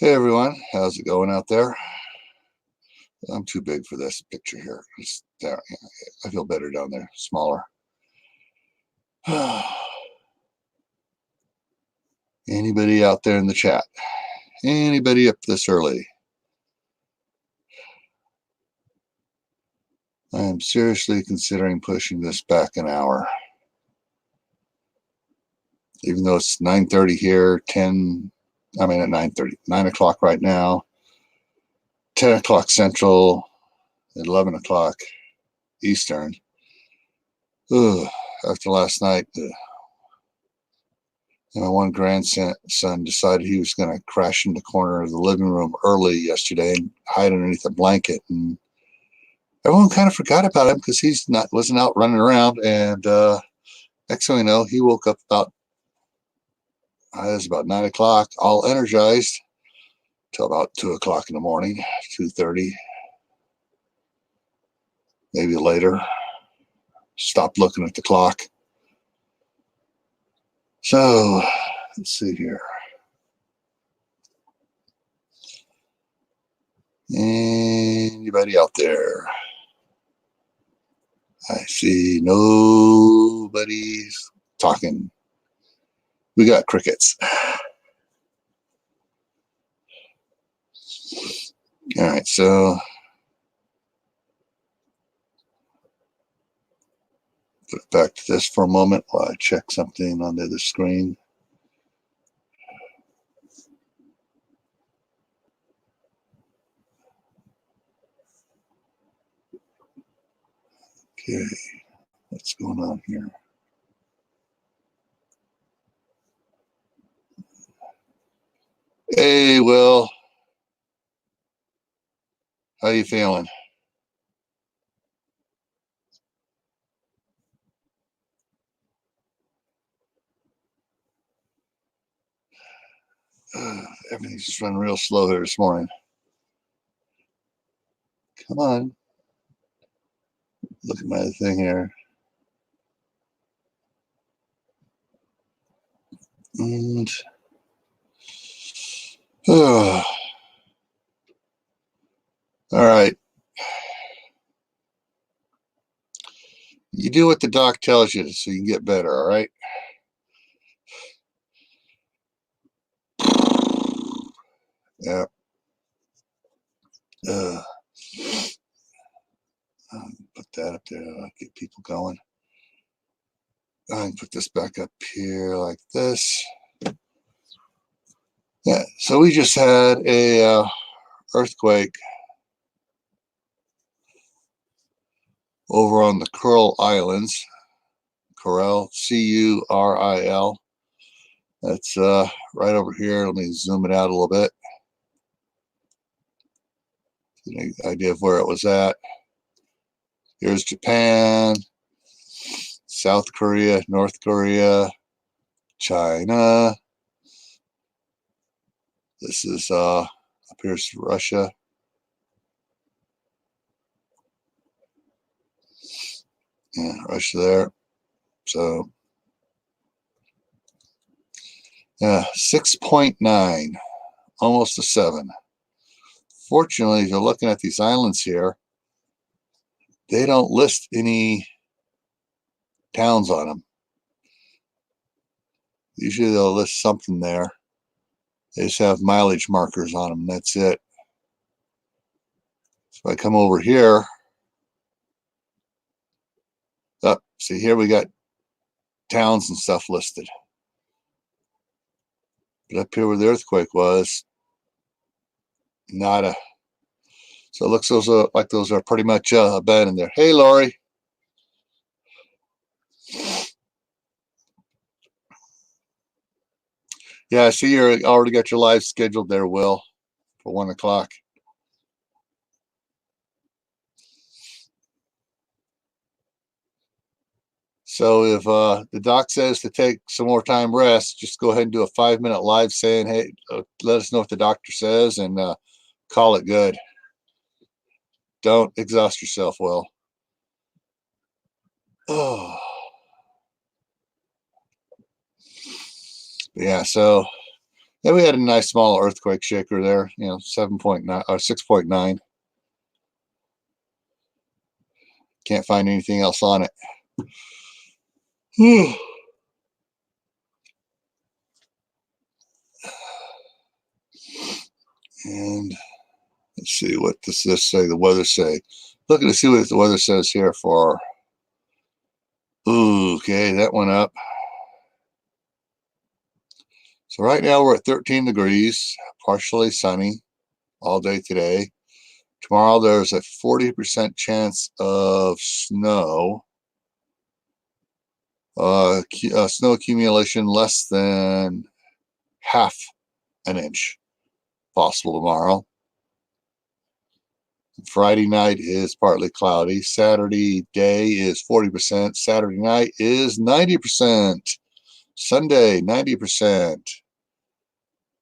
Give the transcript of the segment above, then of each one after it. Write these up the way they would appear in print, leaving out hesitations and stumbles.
Hey everyone, how's it going out there? I'm too big for this picture here. It's down, I feel better down there, smaller. Anybody out there in the chat? Anybody up this early? I am seriously considering pushing this back an hour. Even though it's 9:30 here, at 9:30, 9 o'clock right now, 10 o'clock Central, 11 o'clock Eastern. Ugh, after last night, my one grandson decided he was going to crash in the corner of the living room early yesterday and hide underneath a blanket. And everyone kind of forgot about him because wasn't out running around. And next thing we know, he woke up it was about 9 o'clock, all energized, till about 2 o'clock in the morning, 2:30, maybe later. Stopped looking at the clock. So let's see here. Anybody out there? I see nobody's talking. We got crickets. All right, so put it back to this for a moment while I check something on the other screen. Okay, what's going on here? Hey, Will. How you feeling? Everything's just running real slow here this morning. Come on. Look at my other thing here. And all right. You do what the doc tells you so you can get better, all right? Yeah. Put that up there. Get people going. I can put this back up here like this. Yeah. So we just had a earthquake over on the Kuril Islands. Kuril, Curil. That's right over here. Let me zoom it out a little bit. Get an idea of where it was at. Here's Japan, South Korea, North Korea, China. This is up here's Russia. Yeah, Russia there. So yeah, 6.9, almost a 7. Fortunately, if you're looking at these islands here, they don't list any towns on them. Usually they'll list something there. They just have mileage markers on them. That's it. So I come over here. Oh, see here we got towns and stuff listed. But up here where the earthquake was, nada. So it looks like those are pretty much abandoned there. Hey, Lori. Yeah, I see you already got your live scheduled there, Will, for 1 o'clock. So if the doc says to take some more time rest, just go ahead and do a 5-minute live saying, hey, let us know what the doctor says and call it good. Don't exhaust yourself, Will. Oh. Yeah, so Yeah, we had a nice small earthquake shaker there, 7.9 or 6.9. Can't find anything else on it. And let's see, what does this say, the weather say? Looking to see what the weather says here for. Ooh, okay, that went up. So right now we're at 13 degrees, partially sunny all day today. Tomorrow there's a 40% chance of snow. Snow accumulation less than half an inch possible tomorrow. Friday night is partly cloudy. Saturday day is 40%. Saturday night is 90%. Sunday, 90%.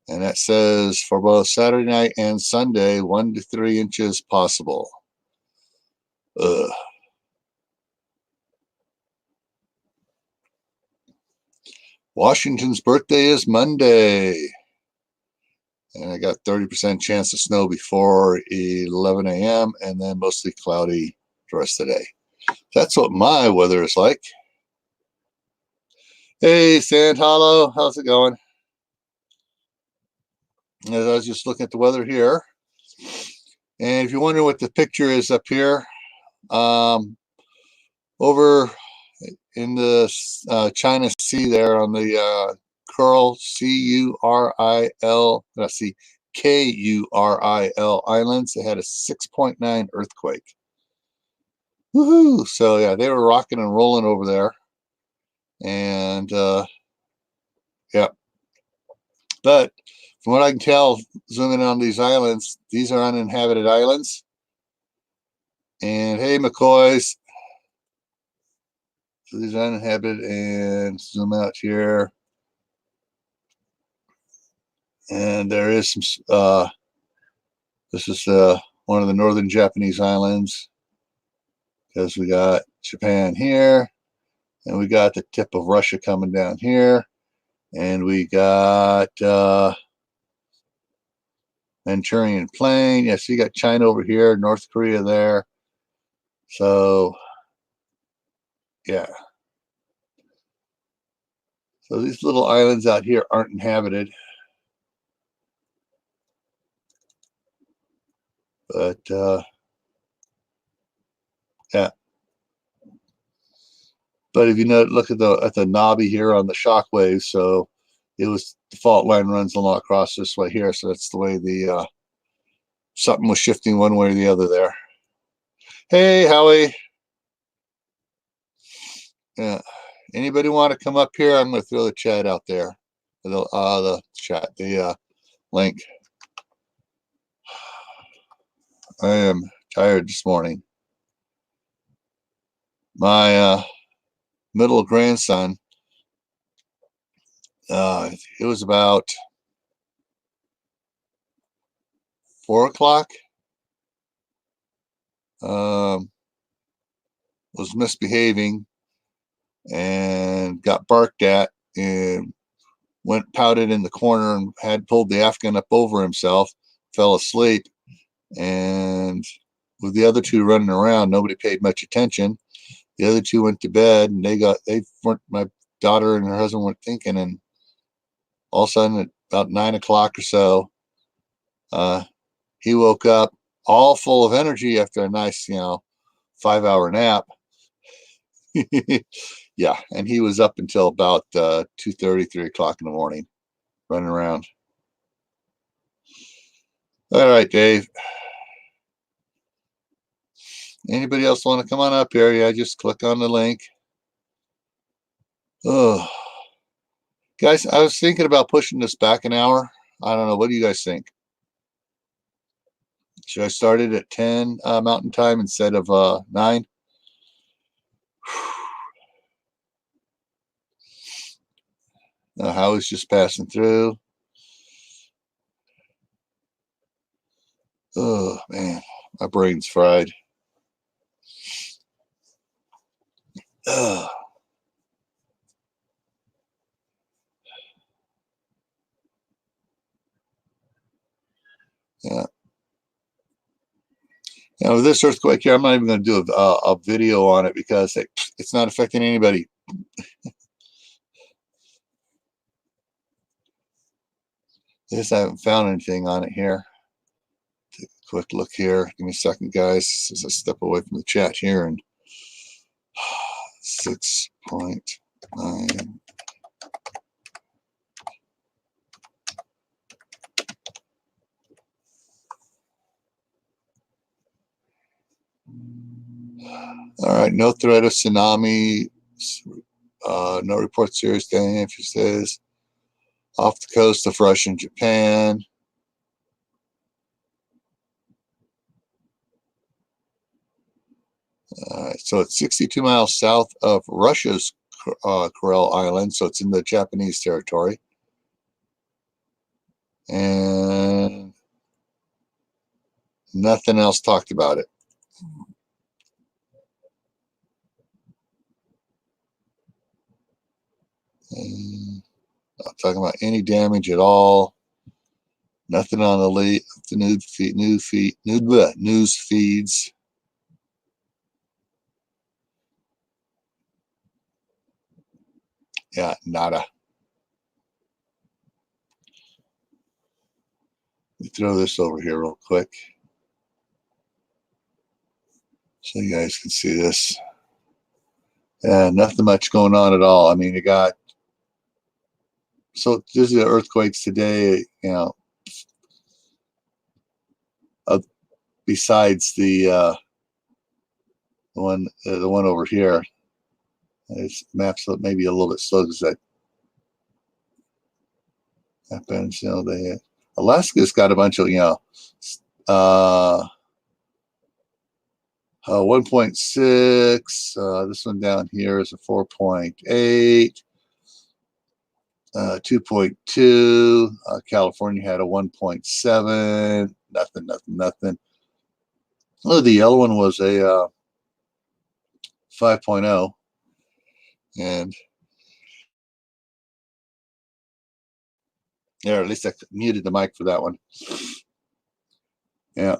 And that says for both Saturday night and Sunday, 1 to 3 inches possible. Ugh. Washington's birthday is Monday. And I got 30% chance of snow before 11 a.m. and then mostly cloudy the rest of the day. That's what my weather is like. Hey, Sand Hollow, how's it going? As I was just looking at the weather here. And if you're wondering what the picture is up here, over in the China Sea there on the Kuril, C-U-R-I-L, let's see, K-U-R-I-L Islands, they had a 6.9 earthquake. Woohoo! So yeah, they were rocking and rolling over there. And yeah. But from what I can tell, zooming on these islands, these are uninhabited islands. And hey, McCoys. So these are uninhabited, and zoom out here. And there is some, this is one of the northern Japanese islands, because we got Japan here, and we got the tip of Russia coming down here, and we got Manchurian Plain. Yes, you got China over here, North Korea there. So, yeah. So these little islands out here aren't inhabited. But, yeah. But if you know, look at the knobby here on the shock wave. So the fault line runs along across this way here. So that's the way the something was shifting one way or the other there. Hey, Howie. Yeah. Anybody want to come up here? I'm going to throw the chat out there. The chat, the link. I am tired this morning. My middle grandson, it was about 4 o'clock, was misbehaving and got barked at and went pouted in the corner and had pulled the Afghan up over himself, fell asleep, and with the other two running around, nobody paid much attention. The other two went to bed, and my daughter and her husband weren't thinking, and all of a sudden at about 9 o'clock or so, he woke up all full of energy after a nice 5-hour nap. Yeah, and he was up until about 2:30, 3 o'clock in the morning, running around. All right, Dave. Anybody else want to come on up here? Yeah, just click on the link. Oh, guys, I was thinking about pushing this back an hour. I don't know. What do you guys think? Should I start it at 10 Mountain Time instead of 9? Howie's just passing through. Oh, man, my brain's fried. Ugh. Yeah. Now, with this earthquake here, I'm not even going to do a video on it because it's not affecting anybody. I just haven't found anything on it here. Take a quick look here. Give me a second, guys, as I step away from the chat here. And 6.9. All right, no threat of tsunami. No report serious damage, he says. Off the coast of Russia and Japan. So it's 62 miles south of Russia's Kuril Island, so it's in the Japanese territory. And nothing else talked about it. Not talking about any damage at all. Nothing on the news feeds. Yeah, nada. Let me throw this over here real quick so you guys can see this. Yeah, nothing much going on at all. I mean, you got, so this is the earthquakes today, you know, besides the one over here. It's maps maybe a little bit slow because that happens. You know, Alaska's got a bunch of, you know, 1.6. This one down here is a 4.8. 2.2. California had a 1.7. Nothing. Oh, the yellow one was a 5.0. And yeah, at least I muted the mic for that one. Yeah.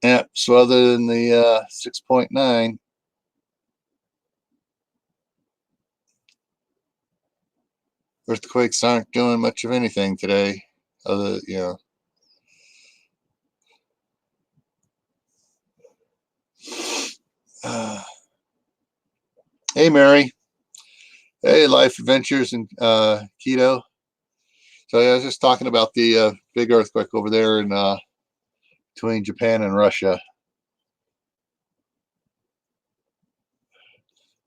Yeah. So other than the 6.9, earthquakes aren't doing much of anything today. Other, you know. Hey, Mary. Hey, Life Adventures and Keto. So yeah, I was just talking about the big earthquake over there in between Japan and Russia.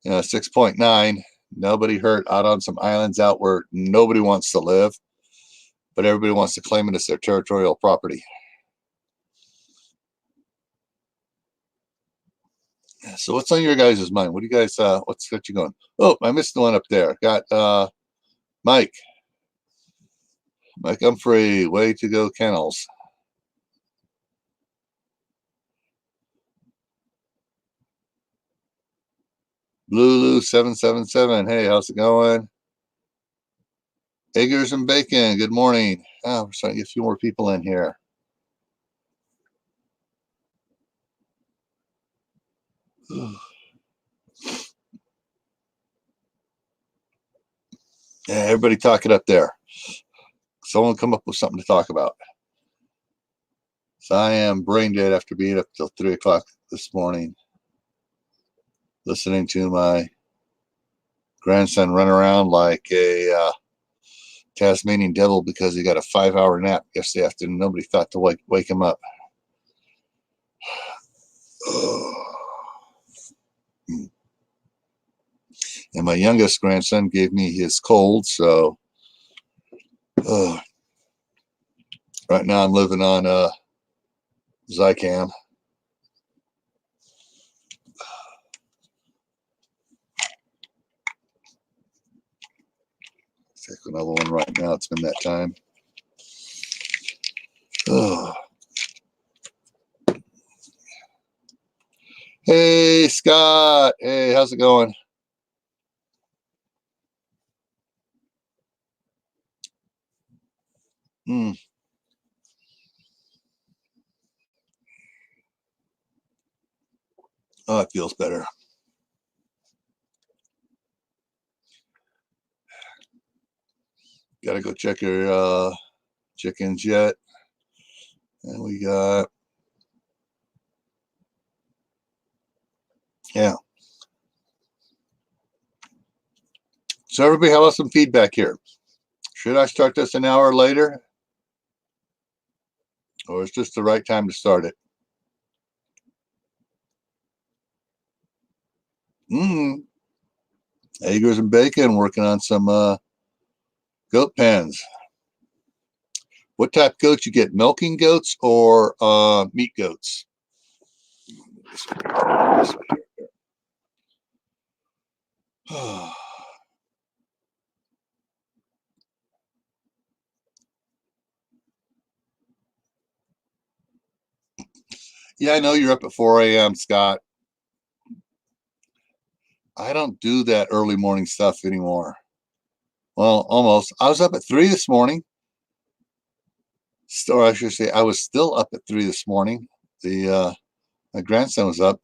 You know, 6.9. Nobody hurt out on some islands out where nobody wants to live, but everybody wants to claim it as their territorial property. So what's on your guys' mind? What do you guys, what's got you going? Oh, I missed the one up there. Got Mike Humphrey, way to go kennels. Lulu 777. Hey, how's it going? Eggers and bacon. Good morning. Oh, we're starting to get a few more people in here. Yeah, everybody talk it up there. Someone come up with something to talk about. So I am brain dead after being up till 3 o'clock this morning, listening to my grandson run around like a Tasmanian devil because he got a 5-hour nap yesterday afternoon. Nobody thought to wake him up. And my youngest grandson gave me his cold, so right now I'm living on Zicam. Take another one right now. It's been that time. Hey, Scott. Hey, how's it going? Oh, it feels better. Gotta go check our chickens yet. And we got, yeah. So everybody, how about some feedback here? Should I start this an hour later? Or is this the right time to start it? Eggs and bacon, working on some goat pens. What type of goats you get? Milking goats or meat goats? Yeah, I know you're up at 4 a.m., Scott. I don't do that early morning stuff anymore. Well, almost. I was up at 3 this morning. Or I should say, I was still up at 3 this morning. My grandson was up.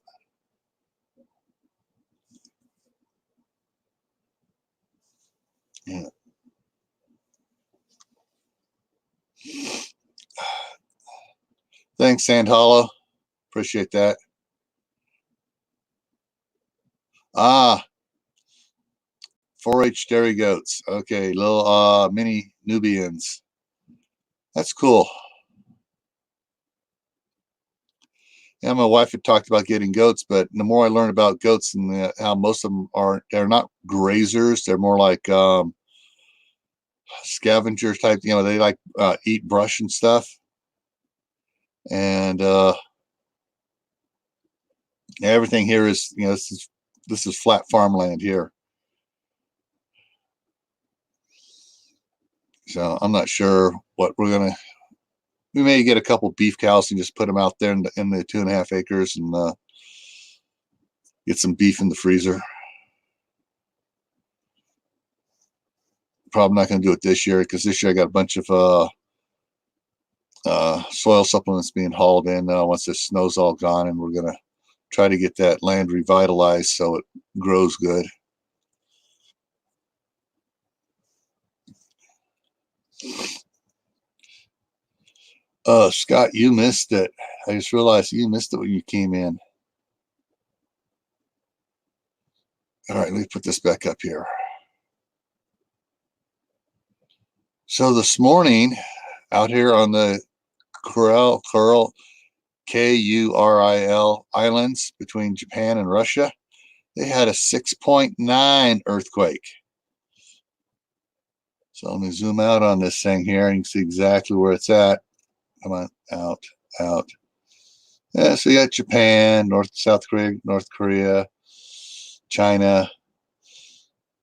Yeah. Thanks, Sand Hollow. Appreciate that. Ah, 4-H dairy goats. Okay, little mini Nubians. That's cool. Yeah, my wife had talked about getting goats, but the more I learned about goats and how most of them they're not grazers. They're more like scavengers type. They like eat brush and stuff. And everything here is, this is flat farmland here. So I'm not sure what we may get a couple beef cows and just put them out there in the 2.5 acres and get some beef in the freezer. Probably not going to do it this year because this year I got a bunch of soil supplements being hauled in once the snow's all gone, and we're going to try to get that land revitalized so it grows good. Scott, you missed it. I just realized you missed it when you came in. All right, let me put this back up here. So this morning, out here on the Kuril, Kuril islands between Japan and Russia, they had a 6.9 earthquake. So let me zoom out on this thing here and you can see exactly where it's at. Come on, out. Yeah, so you got Japan, South Korea, North Korea, China,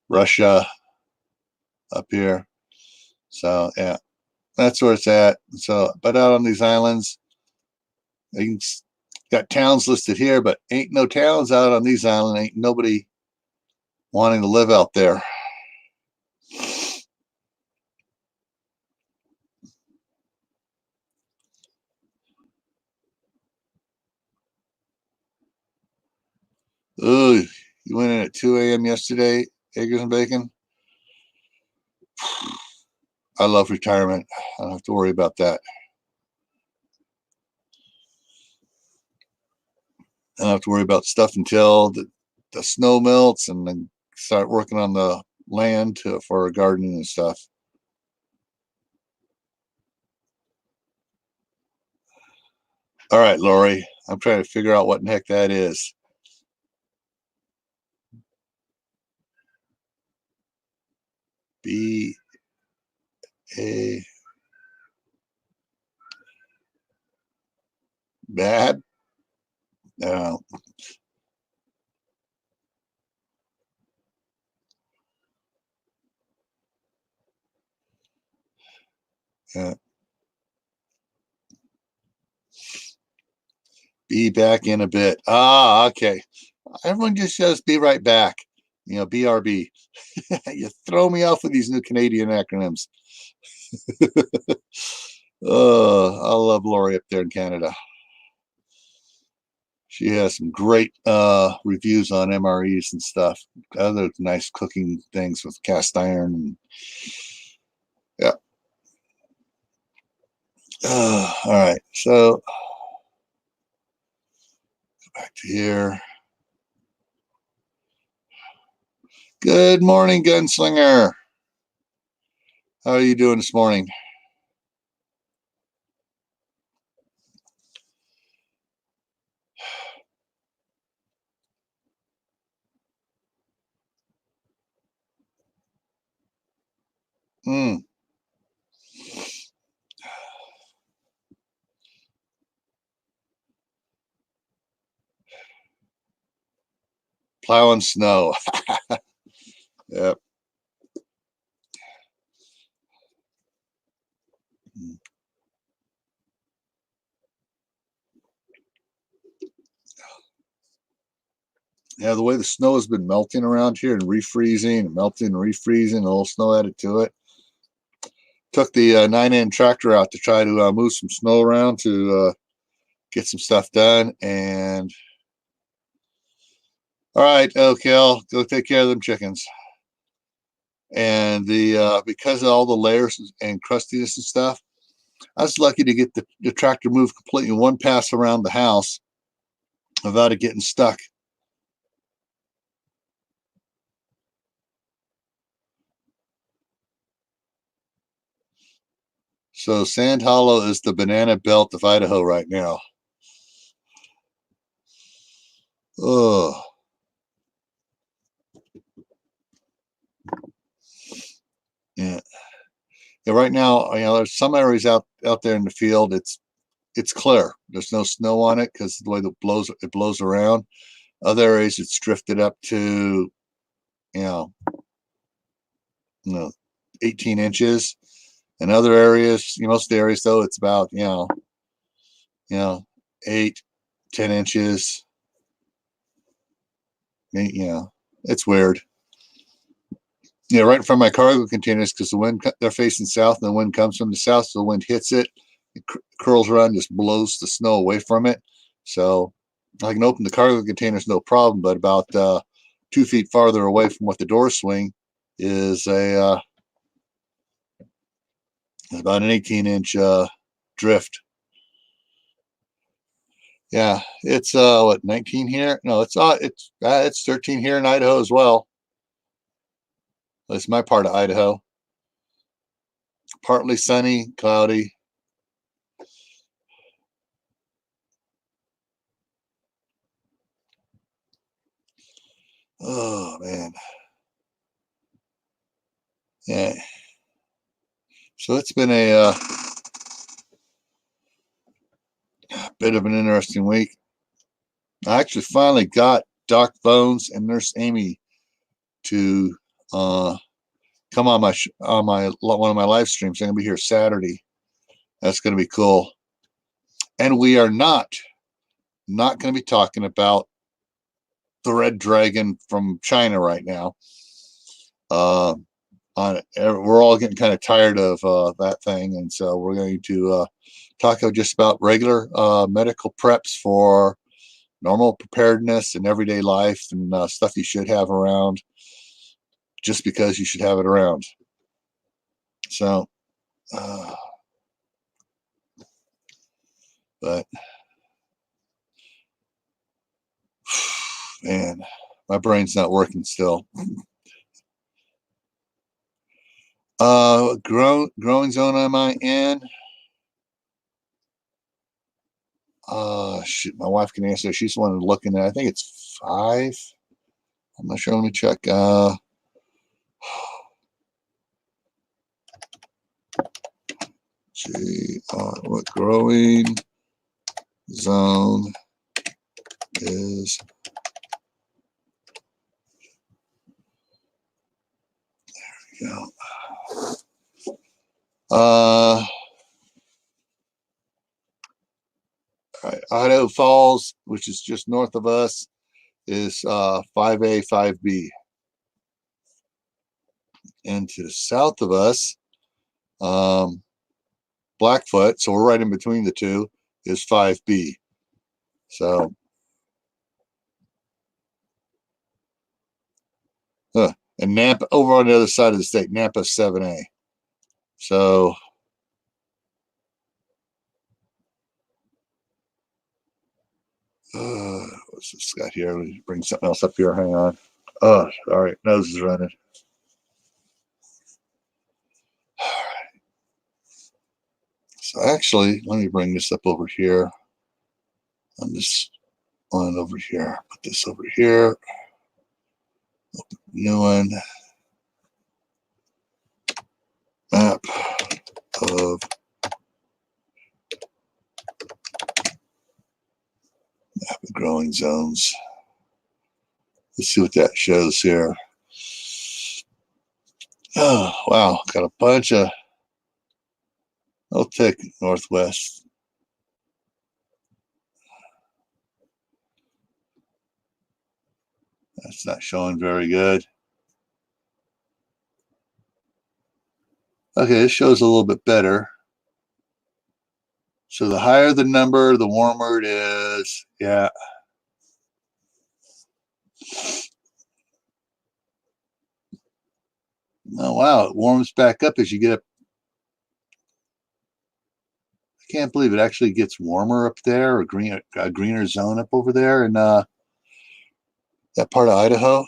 Russia up here. So yeah, that's where it's at. So, but out on these islands, you got towns listed here, but ain't no towns out on these islands. Ain't nobody wanting to live out there. Ooh, you went in at 2 a.m. yesterday, eggs and bacon. I love retirement. I don't have to worry about that. I don't have to worry about stuff until the snow melts and then start working on the land for gardening and stuff. All right, Lori, I'm trying to figure out what in the heck that is. B A bad? No. Uh, be back in a bit. Ah, okay. Everyone just says be right back. BRB. You throw me off with these new Canadian acronyms. I love Lori up there in Canada. She has some great reviews on MREs and stuff. Other nice cooking things with cast iron. And, yeah. All right. So back to here. Good morning, Gunslinger. How are you doing this morning? Plowing snow. Yep. Yeah, the way the snow has been melting around here and refreezing and melting and refreezing, a little snow added to it. Took the 9N tractor out to try to move some snow around to get some stuff done. And all right, okay, I'll go take care of them chickens. And the because of all the layers and crustiness and stuff, I was lucky to get the tractor moved completely one pass around the house without it getting stuck. So Sand Hollow is the banana belt of Idaho right now. Oh, yeah. Yeah, right now, there's some areas out there in the field. It's clear. There's no snow on it because the way it blows around. Other areas it's drifted up to, you know, 18 inches. In other areas, most of the areas though, it's about 8, 10 inches. It's weird. Yeah, right in front of my cargo containers because the wind, they're facing south and the wind comes from the south, so the wind hits it, curls around, just blows the snow away from it. So I can open the cargo containers no problem, but about 2 feet farther away from what the doors swing is about an 18-inch drift. Yeah, it's what, 19 here? No, it's 13 here in Idaho as well. That's my part of Idaho. Partly sunny, cloudy. Oh man. Yeah. So it's been a bit of an interesting week. I actually finally got Doc Bones and Nurse Amy to come on my one of my live streams. I'm gonna be here Saturday. That's gonna be cool. And we are not gonna be talking about the red dragon from China right now. We're all getting kind of tired of that thing, and so we're going to talk just about regular medical preps for normal preparedness in everyday life and stuff you should have around just because you should have it around. So, but man, my brain's not working still. Growing zone am I in? Shoot, my wife can answer. She's the one looking at. I think it's 5. I'm not sure. Let me check. What growing zone is? There we go. All right, Idaho Falls, which is just north of us, is 5A, 5B. And to the south of us, Blackfoot, so we're right in between the two, is 5B. So and Nampa over on the other side of the state. Nampa 7A. So what's this got here? Let me bring something else up here. Hang on. Oh, all right. Nose is running. So actually, let me bring this up over here. On this one over here. Put this over here. Open new one. Map of growing zones. Let's see what that shows here. Oh, wow. Got a bunch of, I'll take northwest. That's not showing very good. Okay, this shows a little bit better. So the higher the number, the warmer it is. Yeah. Oh, wow. It warms back up as you get up. I can't believe it actually gets warmer up there, or a greener zone up over there in that part of Idaho.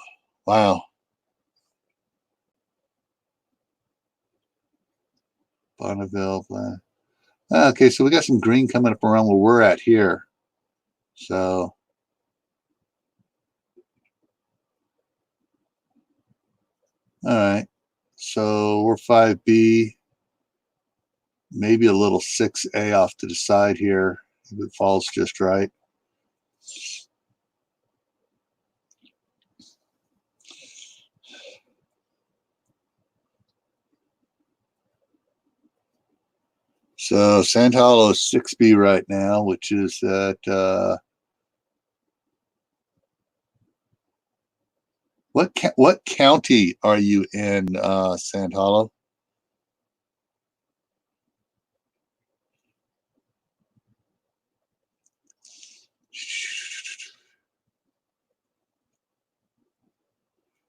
Wow. Bonneville. Okay, so we got some green coming up around where we're at here. So all right. So we're 5B, maybe a little 6A off to the side here if it falls just right. So Sand Hollow is 6B right now, which is at what county are you in, Sand Hollow?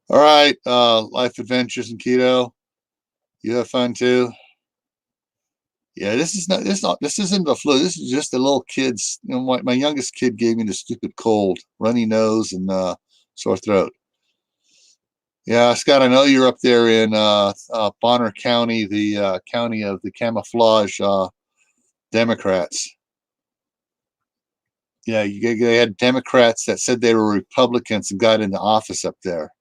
All right, Life Adventures in Keto. You have fun too. Yeah, this isn't the flu. This is just the little kids. You know, my youngest kid gave me the stupid cold, runny nose, and sore throat. Yeah, Scott, I know you're up there in Bonner County, the county of the camouflage Democrats. Yeah, they had Democrats that said they were Republicans and got into office up there.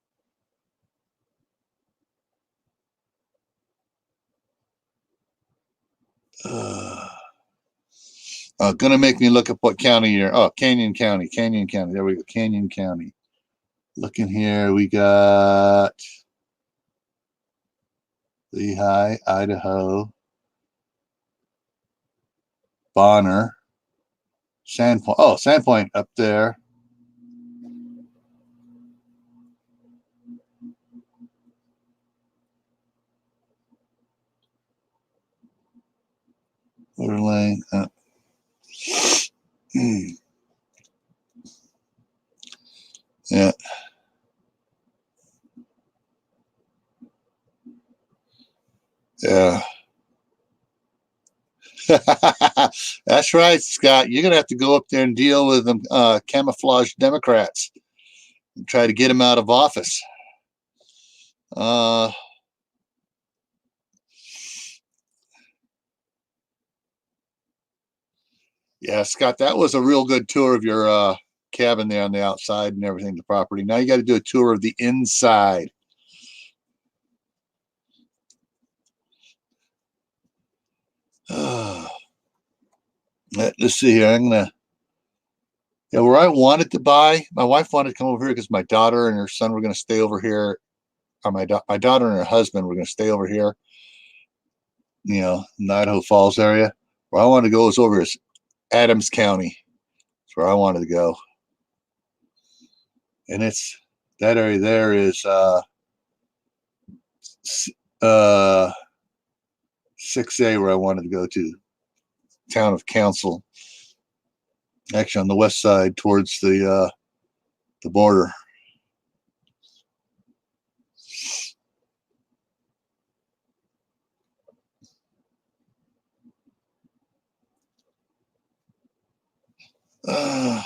Gonna make me look up what county you're. Oh, Canyon County. Canyon County. There we go. Canyon County. Looking here, we got Lehigh, Idaho, Bonner, Sandpoint. Oh, Sandpoint up there. Overlay. Yeah. Yeah. That's right, Scott. You're gonna have to go up there and deal with them camouflage Democrats and try to get them out of office. Yeah, Scott, that was a real good tour of your cabin there on the outside and everything, the property. Now you got to do a tour of the inside. Let's see here. Yeah, where I wanted to buy, my wife wanted to come over here because my daughter and her son were going to stay over here. Or my daughter and her husband were going to stay over here, you know, in the Idaho Falls area. Where I wanted to go is over is Adams County. That's where I wanted to go. And it's that area there is 6A where I wanted to go to. Town of Council. Actually on the west side towards the border. Uh,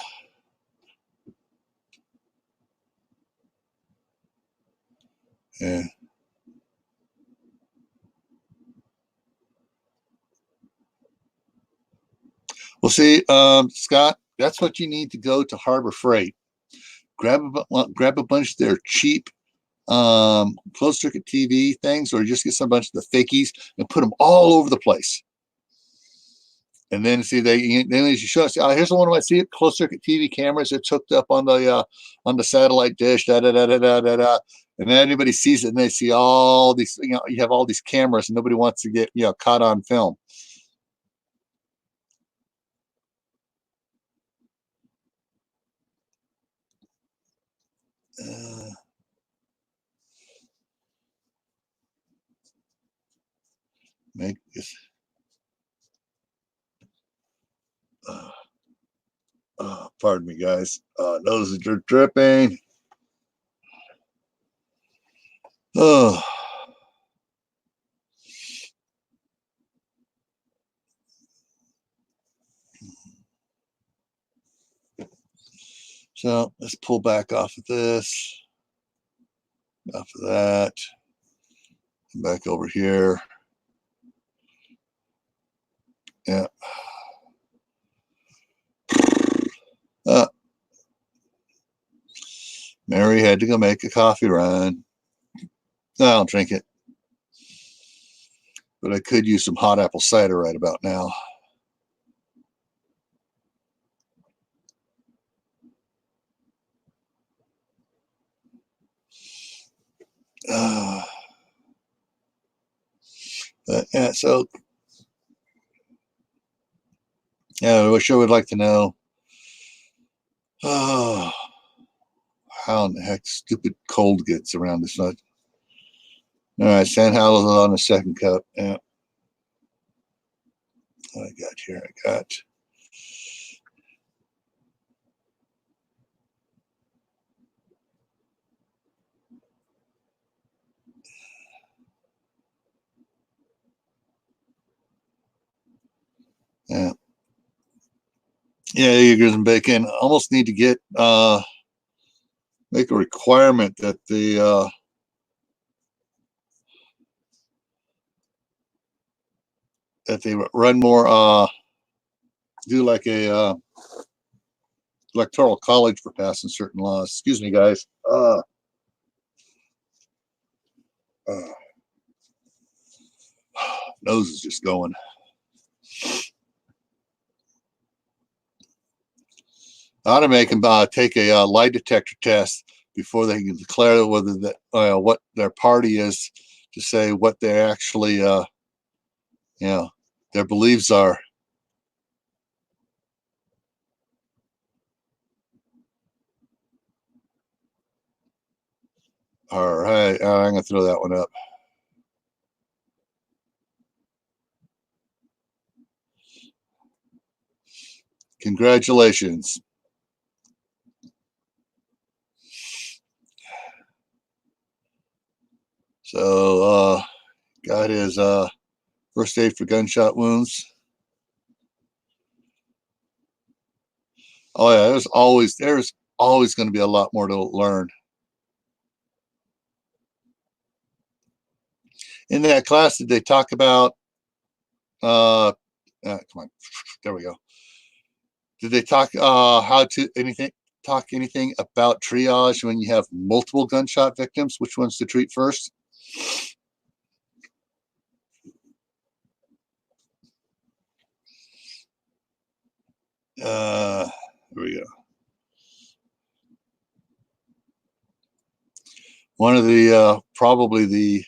yeah. Well, see, Scott, that's what you need to go to Harbor Freight. Grab a bunch of their cheap closed circuit TV things, or just get some bunch of the fakies and put them all over the place. And then see then as you show us, here's the one I see it closed circuit TV cameras that's hooked up on the satellite dish, da da da da da da da. And then anybody sees it and they see all these, you have all these cameras and nobody wants to get caught on film. Make this. Pardon me, guys. Nose is dripping. Oh. So let's pull back off of this, off of that, back over here. Yeah. Mary had to go make a coffee run. I don't drink it, but I could use some hot apple cider right about now. Yeah, so yeah, I wish I would like to know how in the heck stupid cold gets around this nut. All right, San Howell's on the second cup. Yeah. What I got here? I got yeah. Yeah, eggs and bacon. Almost need to get make a requirement that they run more do like a electoral college for passing certain laws. Excuse me, guys. Nose is just going. I ought to make them take a lie detector test before they can declare whether what their party is, to say what they actually their beliefs are. All right, I'm gonna throw that one up. Congratulations. So got his first aid for gunshot wounds. Oh yeah, there's always going to be a lot more to learn. In that class, did they talk about come on, there we go. Did they talk anything about triage when you have multiple gunshot victims? Which ones to treat first? Here we go. One of the probably the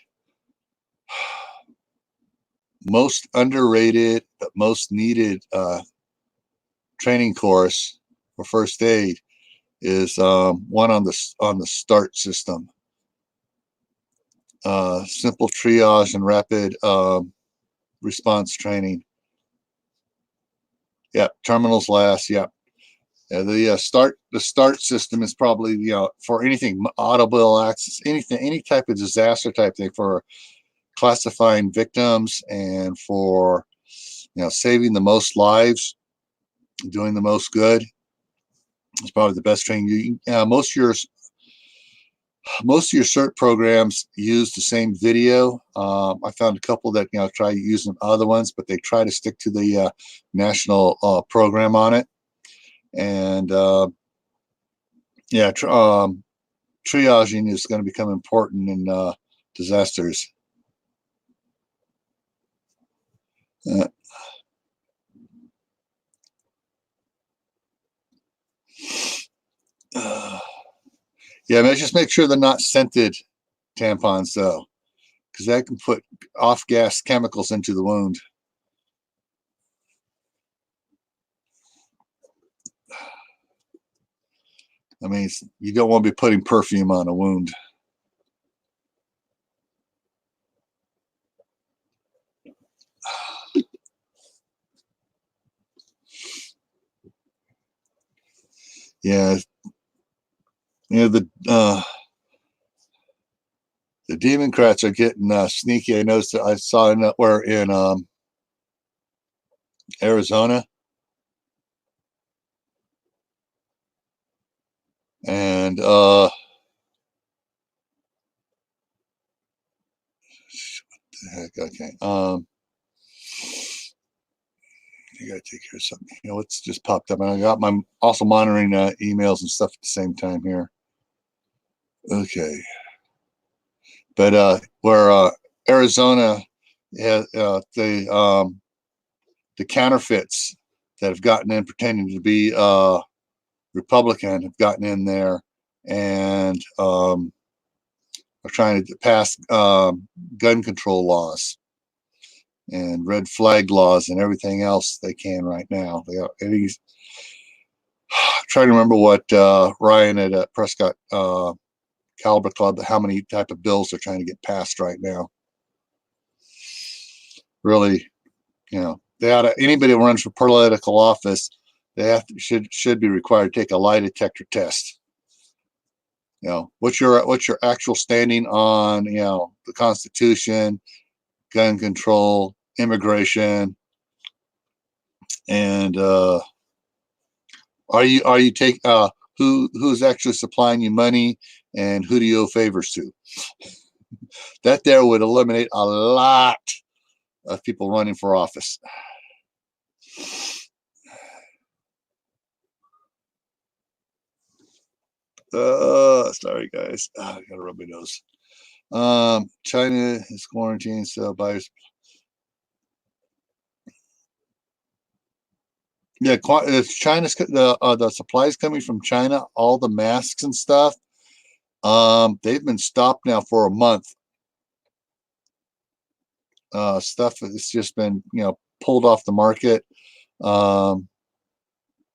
most underrated but most needed training course for first aid is one on the START system. Simple triage and rapid response training. Yeah, terminals last. Yeah. The START system is probably for anything, automobile accidents, any type of disaster type thing, for classifying victims and for saving the most lives, doing the most good. It's probably the best thing. Most of your cert programs use the same video. I found a couple that try using other ones, but they try to stick to the national program on it. And yeah, triaging is going to become important in disasters. Uh, yeah, man, just make sure they're not scented tampons though, because that can put off-gas chemicals into the wound. I mean, you don't want to be putting perfume on a wound. Yeah, the Democrats are getting sneaky. I noticed that I saw where in Arizona, and what the heck? Okay, I gotta take care of something. What's just popped up, and I got my also monitoring emails and stuff at the same time here. Okay, but where Arizona, yeah, the counterfeits that have gotten in pretending to be Republican have gotten in there and are trying to pass gun control laws and red flag laws and everything else they can right now. And he's trying to remember what Ryan at Prescott Caliber Club, how many type of bills they're trying to get passed right now. Really, they ought to, anybody that runs for political office, they should be required to take a lie detector test. What's your actual standing on the Constitution, gun control, immigration, and are you take who's actually supplying you money, and who do you owe favors to? That there would eliminate a lot of people running for office. Sorry guys, I gotta rub my nose. China is quarantined, so buyers. Yeah, China's the supplies coming from China. All the masks and stuff. They've been stopped now for a month. Stuff has just been pulled off the market.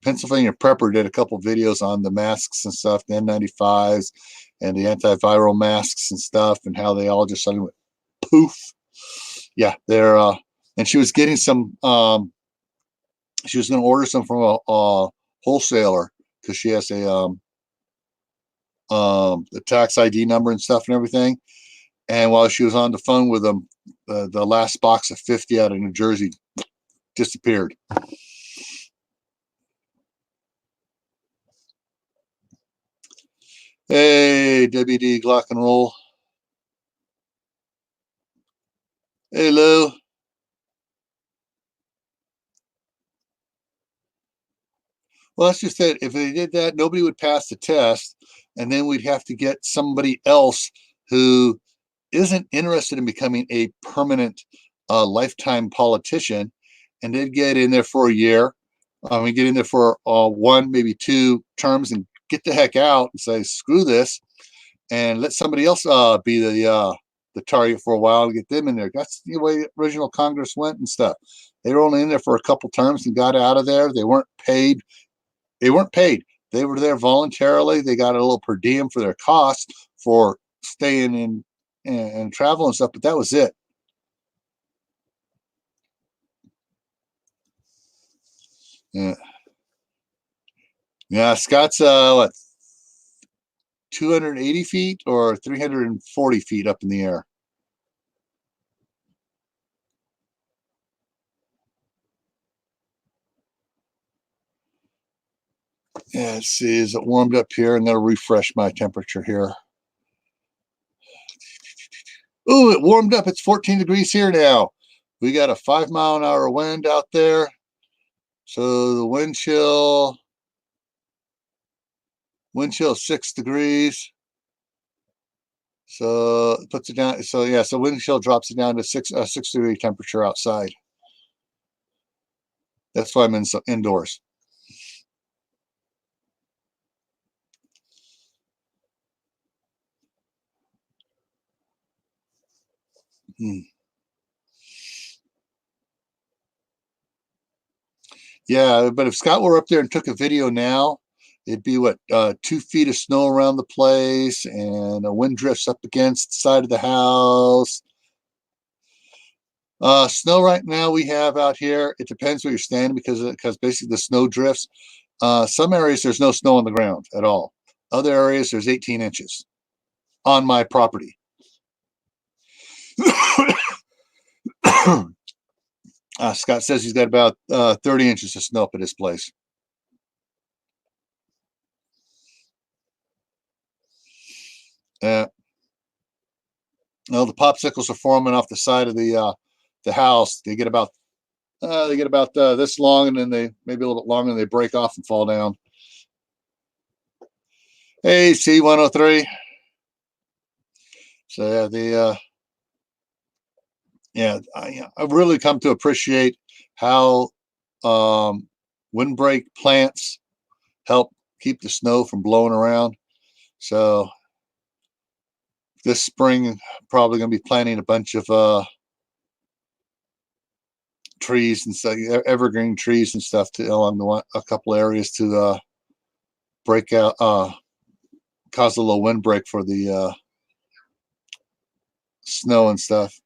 Pennsylvania Prepper did a couple videos on the masks and stuff, the N95s and the antiviral masks and stuff, and how they all just suddenly went poof. Yeah, they're and she was getting some. She was going to order some from a wholesaler because she has the tax ID number and stuff and everything. And while she was on the phone with them, the last box of 50 out of New Jersey disappeared. Hey, WD Glock and Roll. Hey, Lou. Well, that's just it. If they did that, nobody would pass the test, and then we'd have to get somebody else who isn't interested in becoming a permanent, lifetime politician, and they'd get in there for a year. We get in there for one, maybe two terms, and get the heck out and say, "Screw this," and let somebody else be the target for a while and get them in there. That's the way the original Congress went and stuff. They were only in there for a couple terms and got out of there. They weren't paid. They weren't paid. They were there voluntarily. They got a little per diem for their costs for staying in and travel and stuff, but that was it. Yeah. Yeah, Scott's what, 280 feet or 340 feet up in the air. Yeah, let's see, is it warmed up here? I'm going to refresh my temperature here. Ooh, it warmed up. It's 14 degrees here now. We got a 5-mile-an-hour wind out there. So the wind chill 6 degrees. So it puts it down. So yeah, so wind chill drops it down to 6 degree temperature outside. That's why I'm indoors. Yeah, but if Scott were up there and took a video now, it'd be what 2 feet of snow around the place, and a wind drifts up against the side of the house. Snow right now we have out here. It depends where you're standing because basically the snow drifts. Some areas there's no snow on the ground at all. Other areas there's 18 inches on my property. Scott says he's got about 30 inches of snow up at his place. The popsicles are forming off the side of the house. They get about this long, and then they maybe a little bit longer, and they break off and fall down. Hey, C103. So I've really come to appreciate how windbreak plants help keep the snow from blowing around. So this spring, probably going to be planting a bunch of trees and stuff, evergreen trees and stuff, along a couple areas to break out, cause a little windbreak for the snow and stuff.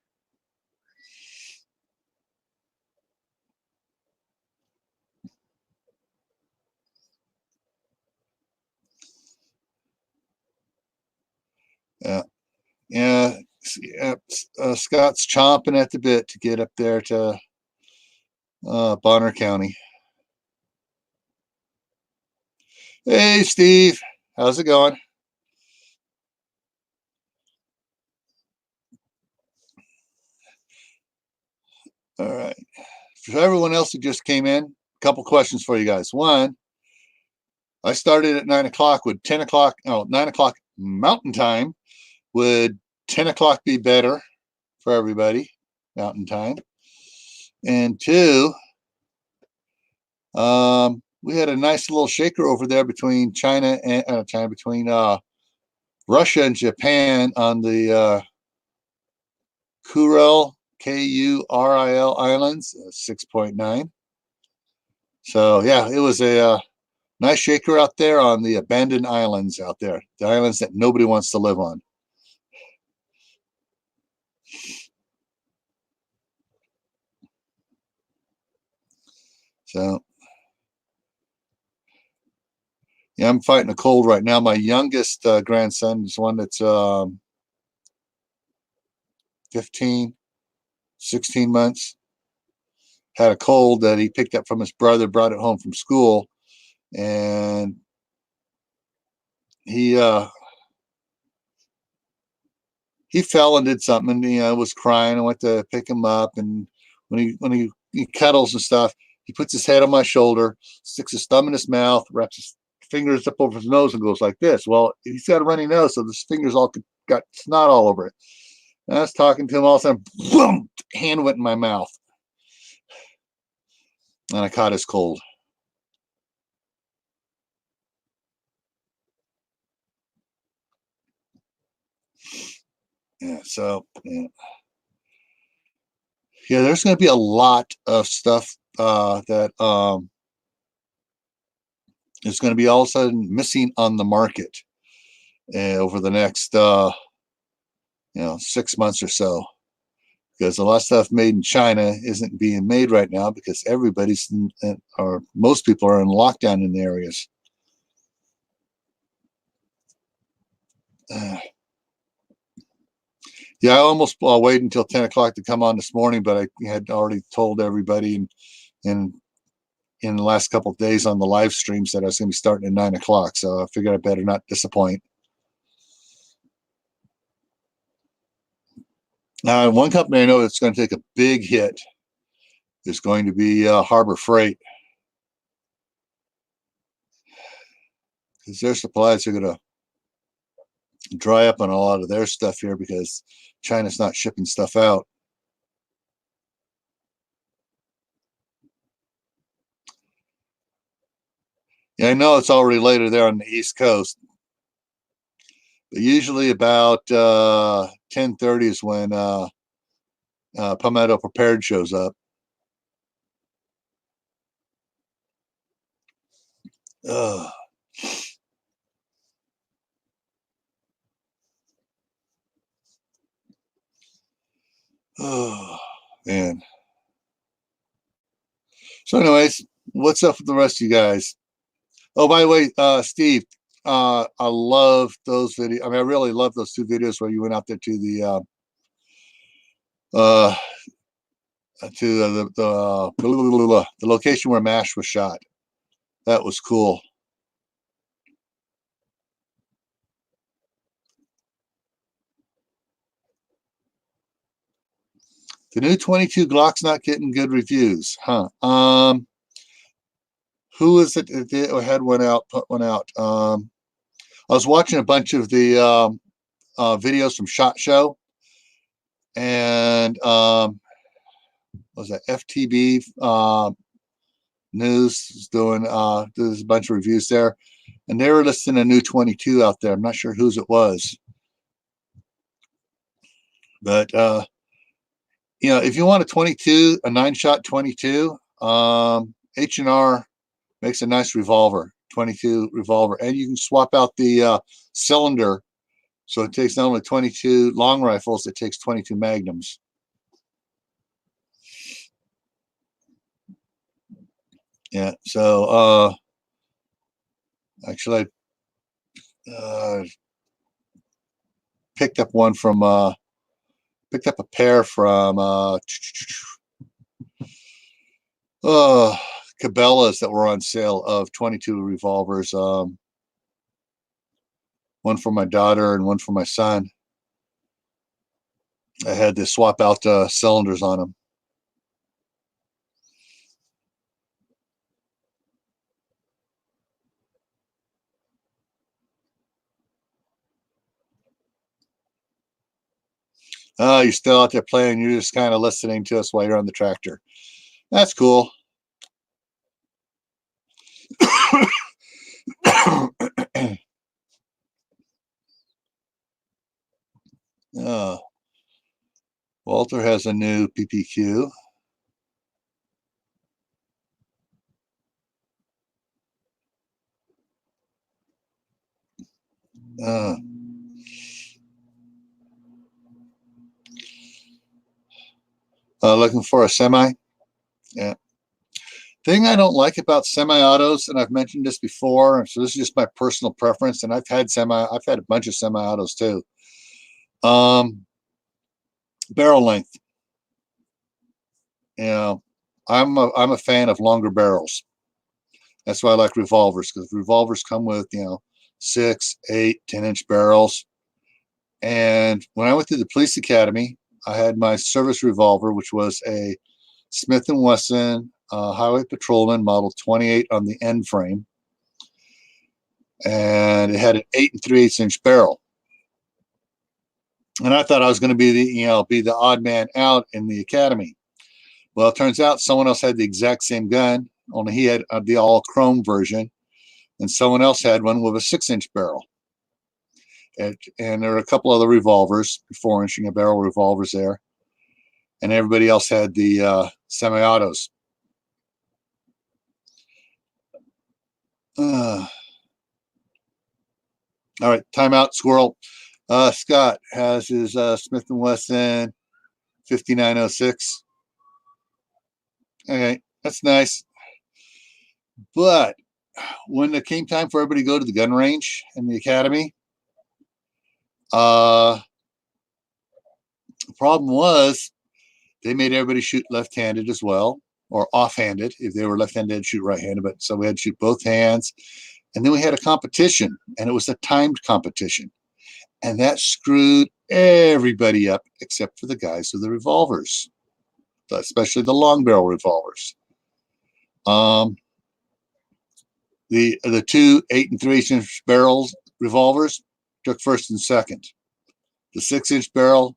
Yeah, yeah. Scott's chomping at the bit to get up there to Bonner County. Hey, Steve, how's it going? All right. For everyone else who just came in, a couple questions for you guys. One, I started at 9 o'clock. Would 9 o'clock Mountain Time, would 10 o'clock be better for everybody, Mountain Time? And two, we had a nice little shaker over there between between Russia and Japan on the Kuril, Kuril Islands, 6.9. So yeah, it was a nice shaker out there on the abandoned islands out there, the islands that nobody wants to live on. So yeah, I'm fighting a cold right now. My youngest grandson is one that's 15, 16 months. Had a cold that he picked up from his brother, brought it home from school, and he fell and did something, and was crying. I went to pick him up, and when he cuddles and stuff, he puts his head on my shoulder, sticks his thumb in his mouth, wraps his fingers up over his nose, and goes like this. Well, he's got a runny nose, so his fingers all got snot all over it. And I was talking to him, all of a sudden, boom, hand went in my mouth, and I caught his cold. Yeah, so yeah, there's going to be a lot of stuff that is going to be all of a sudden missing on the market over the next 6 months or so, because a lot of stuff made in China isn't being made right now because or most people are in lockdown in the areas. Yeah, I almost waited until 10 o'clock to come on this morning, but I had already told everybody and in the last couple of days on the live streams that I was going to be starting at 9 o'clock. So I figured I better not disappoint. Now, one company I know that's going to take a big hit is going to be Harbor Freight, because their supplies are going to dry up on a lot of their stuff here because China's not shipping stuff out. Yeah, I know it's already later there on the East Coast, but usually about 10:30 is when Palmetto Prepared shows up. Ugh. Oh, man. So anyways, what's up with the rest of you guys? Oh, by the way, Steve, I love those videos. I mean, I really love those 2 videos where you went out there to the the location where MASH was shot. That was cool. The new 22 Glock's not getting good reviews, huh? Who is it that had one out, put one out? I was watching a bunch of the videos from SHOT Show, and was that FTB News is doing there's a bunch of reviews there, and they were listing a new 22 out there. I'm not sure whose it was, but you know, if you want a 22, a 9-shot 22, H&R makes a nice revolver, 22 revolver, and you can swap out the cylinder, so it takes not only 22 long rifles, it takes 22 magnums. Yeah, so actually I picked up one from picked up a pair from Cabela's that were on sale of 22 revolvers. One for my daughter and one for my son. I had to swap out cylinders on them. Oh, you're still out there playing. You're just kind of listening to us while you're on the tractor. That's cool. Walter has a new PPQ. Looking for a semi. Yeah. Thing I don't like about semi-autos, and I've mentioned this before, so this is just my personal preference, and I've had a bunch of semi-autos too. Barrel length. You know, I'm a fan of longer barrels. That's why I like revolvers, because revolvers come with, you know, 6, 8, 10-inch barrels. And when I went to the police academy, I had my service revolver, which was a Smith & Wesson Highway Patrolman Model 28 on the end frame, and it had an 8 3/8 inch barrel. And I thought I was going to be the odd man out in the academy. Well, it turns out someone else had the exact same gun, only he had the all chrome version, and someone else had one with a 6-inch barrel. And there were a couple other revolvers, 4-inch barrel revolvers there, and everybody else had the semi-autos. All right, timeout, squirrel. Scott has his Smith & Wesson 5906. Okay, that's nice. But when it came time for everybody to go to the gun range in the academy, the problem was they made everybody shoot left-handed as well. or offhanded. If they were left-handed, they'd shoot right-handed. But so we had to shoot both hands. And then we had a competition, and it was a timed competition. And that screwed everybody up except for the guys with the revolvers, especially the long barrel revolvers. The two 8 3/8" barrels revolvers took first and second. The 6-inch barrel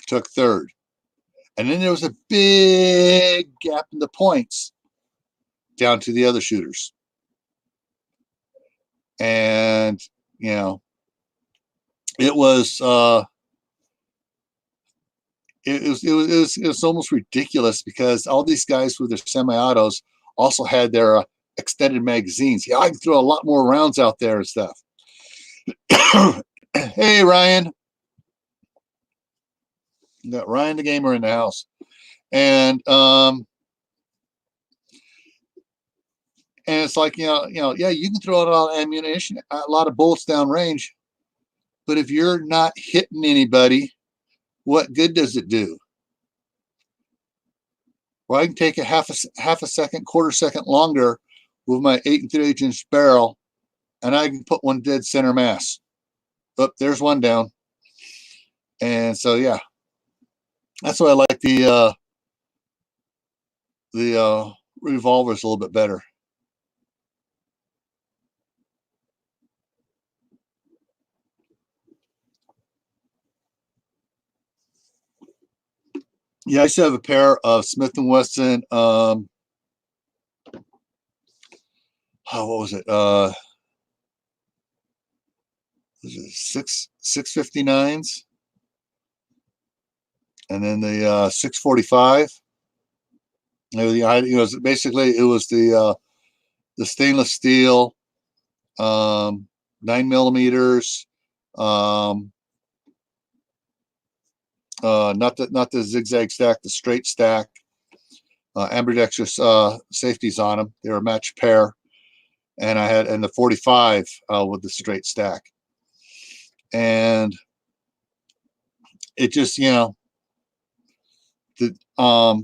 took third. And then there was a big gap in the points down to the other shooters. And, you know, it was almost ridiculous because all these guys with their semi-autos also had their extended magazines. Yeah, I can throw a lot more rounds out there and stuff. Hey, Ryan. You got Ryan the gamer in the house. And it's like, yeah, you can throw out a lot of ammunition, a lot of bullets down range, but if you're not hitting anybody, what good does it do? Well, I can take a half a second, quarter second longer with my 8 3/8" barrel, and I can put one dead center mass. Oh, there's one down. And so, yeah, that's why I like the revolvers a little bit better. Yeah, I used to have a pair of Smith & Wesson, what was it? Was it 659s? And then the 645. Basically it was the stainless steel, 9mm, not the zigzag stack, the straight stack, ambidextrous safeties on them. They were a matched pair, and I had the 45 with the straight stack, and it just I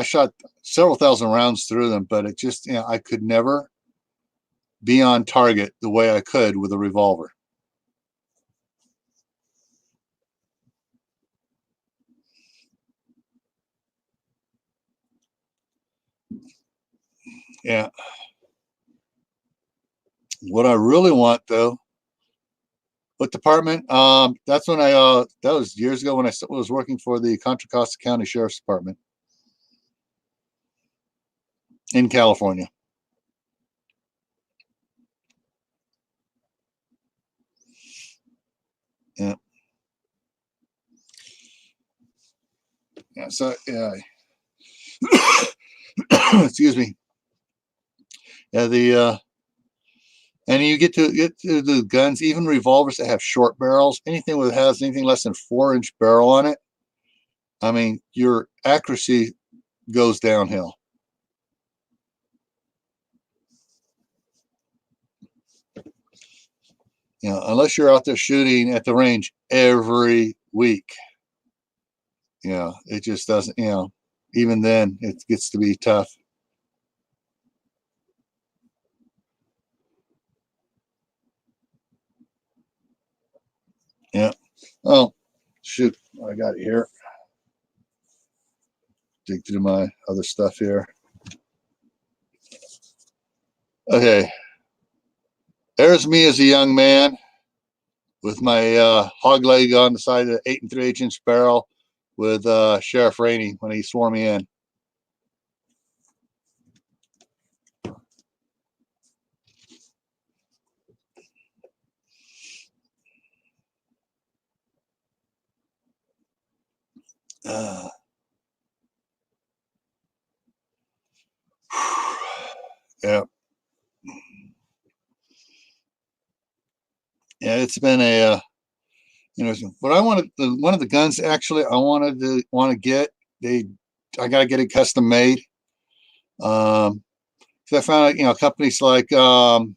shot several thousand rounds through them, but it just I could never be on target the way I could with a revolver. Yeah. What I really want, though, what department? That's when that was years ago when I was working for the Contra Costa County Sheriff's Department in California. Yeah. Yeah. So, yeah. Excuse me. Yeah. And you get to the guns, even revolvers that have short barrels, anything that has anything less than 4-inch barrel on it. I mean, your accuracy goes downhill. Unless you're out there shooting at the range every week. It just doesn't, even then it gets to be tough. Yeah. Oh, shoot. I got it here. Dig through my other stuff here. Okay. There's me as a young man with my hog leg on the side of the 8 3/8" barrel with Sheriff Rainey when he swore me in. Yeah. Yeah, it's been a but I wanted one of the guns actually I want to get. I got to get it custom made. So I found out companies like BFF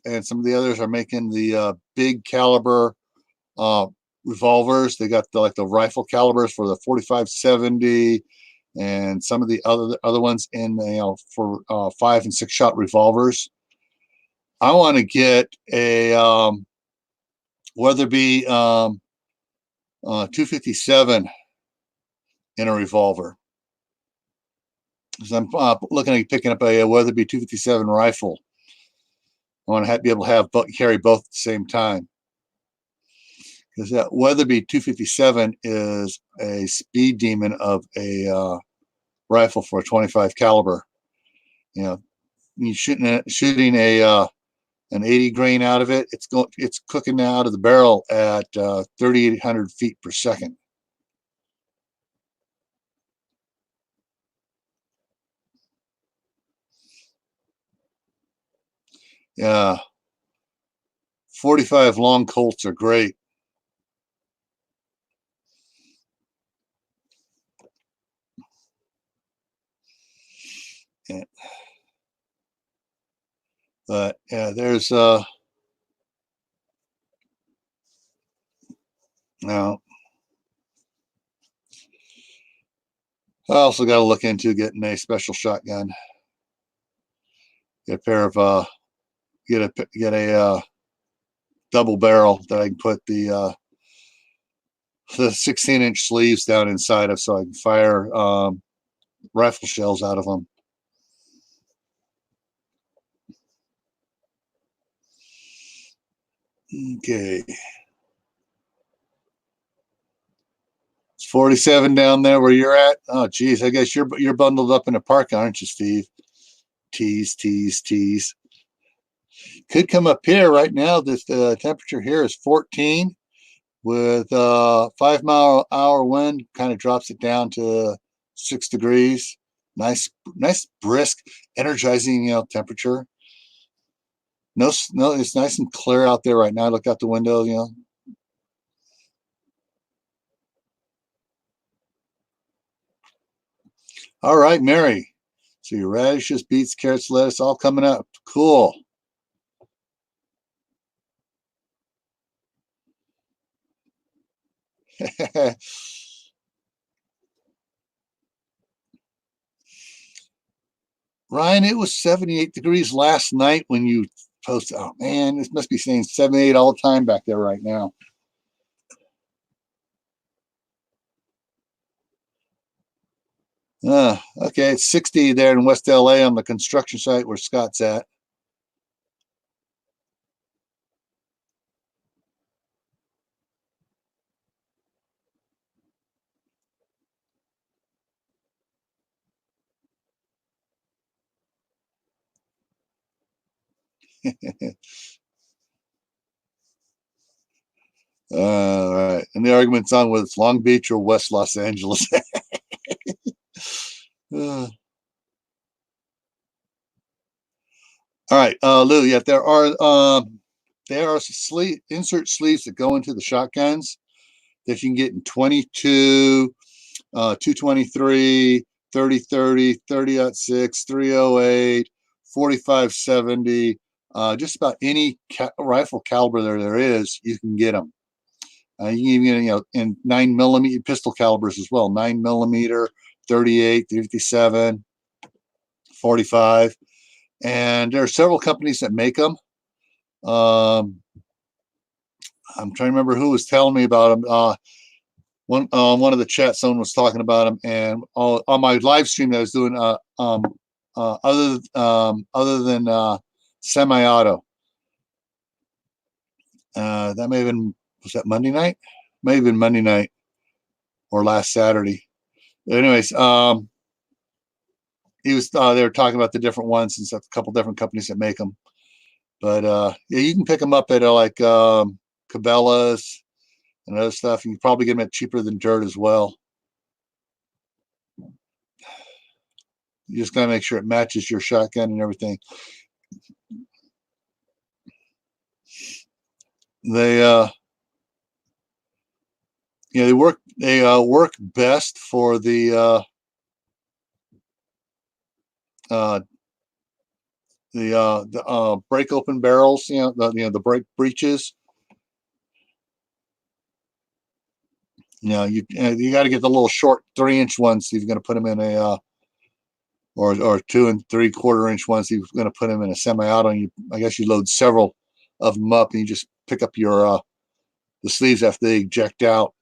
and some of the others are making the big caliber revolvers. They got like the rifle calibers for the 45-70 and some of the other ones in for 5 and 6 shot revolvers. I want to get a Weatherby 257 in a revolver. So I'm looking at picking up a Weatherby 257 rifle. I want to be able to have carry both at the same time, because that Weatherby 257 is a speed demon of a rifle for a 25 caliber. You shooting a an 80 grain out of it. It's cooking out of the barrel at 3,800 feet per second. Yeah, 45 long Colts are great. Yeah. But yeah, there's now I also got to look into getting a special shotgun. Get a pair of get a double barrel that I can put the 16-inch sleeves down inside of, so I can fire rifle shells out of them. Okay. It's 47 down there where you're at. Oh, geez. I guess you're bundled up in a park, aren't you, Steve? Tease, tease, tease. Could come up here right now. This temperature here is 14 with 5-mile-an-hour wind. Kind of drops it down to 6 degrees. Nice, brisk, energizing, temperature. No, it's nice and clear out there right now. I look out the window, All right, Mary. So your radishes, beets, carrots, lettuce, all coming up. Cool. Ryan, it was 78 degrees last night when you posted. Oh man, this must be saying 78 all the time back there right now. Okay, it's 60 there in West LA on the construction site where Scott's at. All right, and the argument's on whether it's Long Beach or West Los Angeles. All right, Lou. Yeah, there are insert sleeves that go into the shotguns that you can get in 22, 223, 30-30, 30-06, 308, 45-70. Just about any rifle caliber there is, you can get them. You can even get, in 9mm pistol calibers as well. 9mm, 38, 57, 45. And there are several companies that make them. I'm trying to remember who was telling me about them. One of the chat, someone was talking about them, and on my live stream that I was doing, other than semi-auto, that may have been, was that Monday night? May have been Monday night or last Saturday. But anyways, he was they were talking about the different ones and stuff, a couple different companies that make them. But yeah, you can pick them up at like Cabela's and other stuff. You can probably get them at cheaper than dirt as well. You just gotta make sure it matches your shotgun and everything. They yeah, they work best for the uh, break open barrels, the break breeches. you got to get the little short 3-inch ones if you're going to put them in a or 2 3/4 inch ones. If you're going to put them in a semi-auto, and I guess you load several of them up, and you just pick up your the sleeves after they eject out.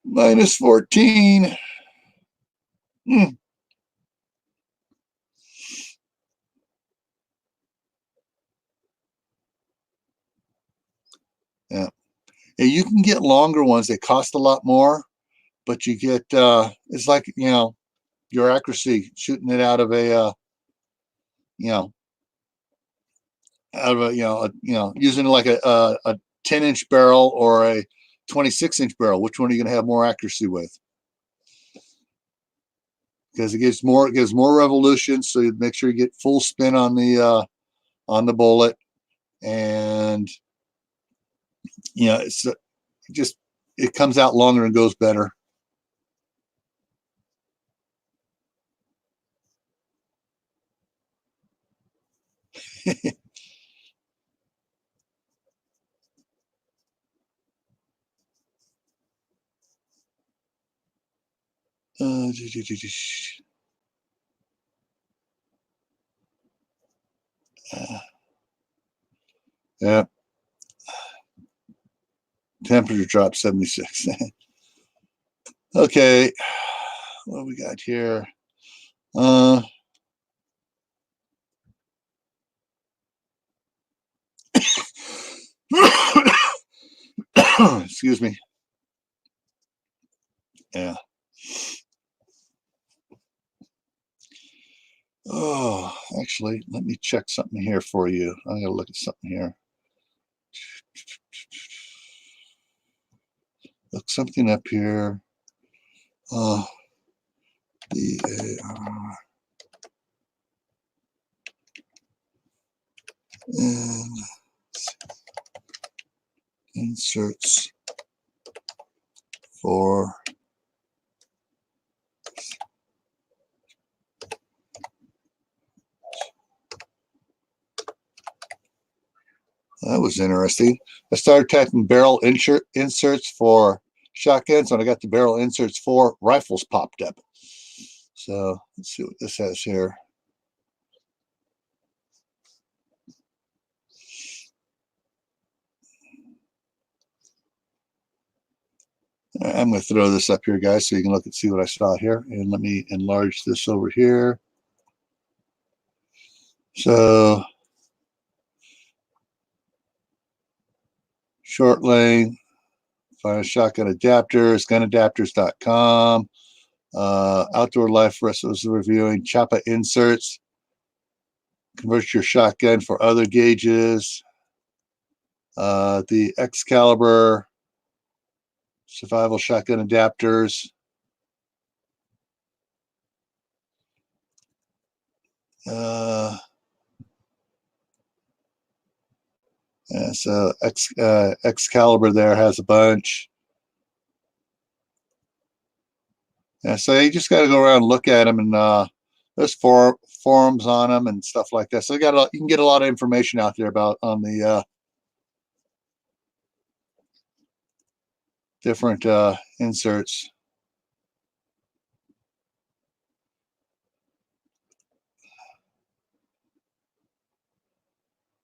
Minus 14. Yeah. And you can get longer ones. They cost a lot more, but you get it's like your accuracy shooting it out of a you know out of using like a 10-inch barrel or a 26-inch barrel. Which one are you going to have more accuracy with? Because it gives more revolutions, so you make sure you get full spin on the bullet, and it's just it comes out longer and goes better. uh, yeah, temperature dropped 76. Okay, what we got here? Excuse me. Yeah. Oh, actually, let me check something here for you. I'm gonna look at something here. Look something up here. BAR and inserts for that was interesting. I started typing barrel inserts for shotguns, and I got the barrel inserts for rifles popped up. So let's see what this has here. I'm going to throw this up here, guys, so you can look and see what I saw here. And let me enlarge this over here. So short lane, find shotgun adapters, gunadapters.com, outdoor life was reviewing Chapa inserts, convert your shotgun for other gauges, the Excalibur survival shotgun adapters. Yeah, so Excalibur there has a bunch. Yeah, so you just got to go around and look at them, and there's forums on them and stuff like that. So you can get a lot of information out there about on the different inserts.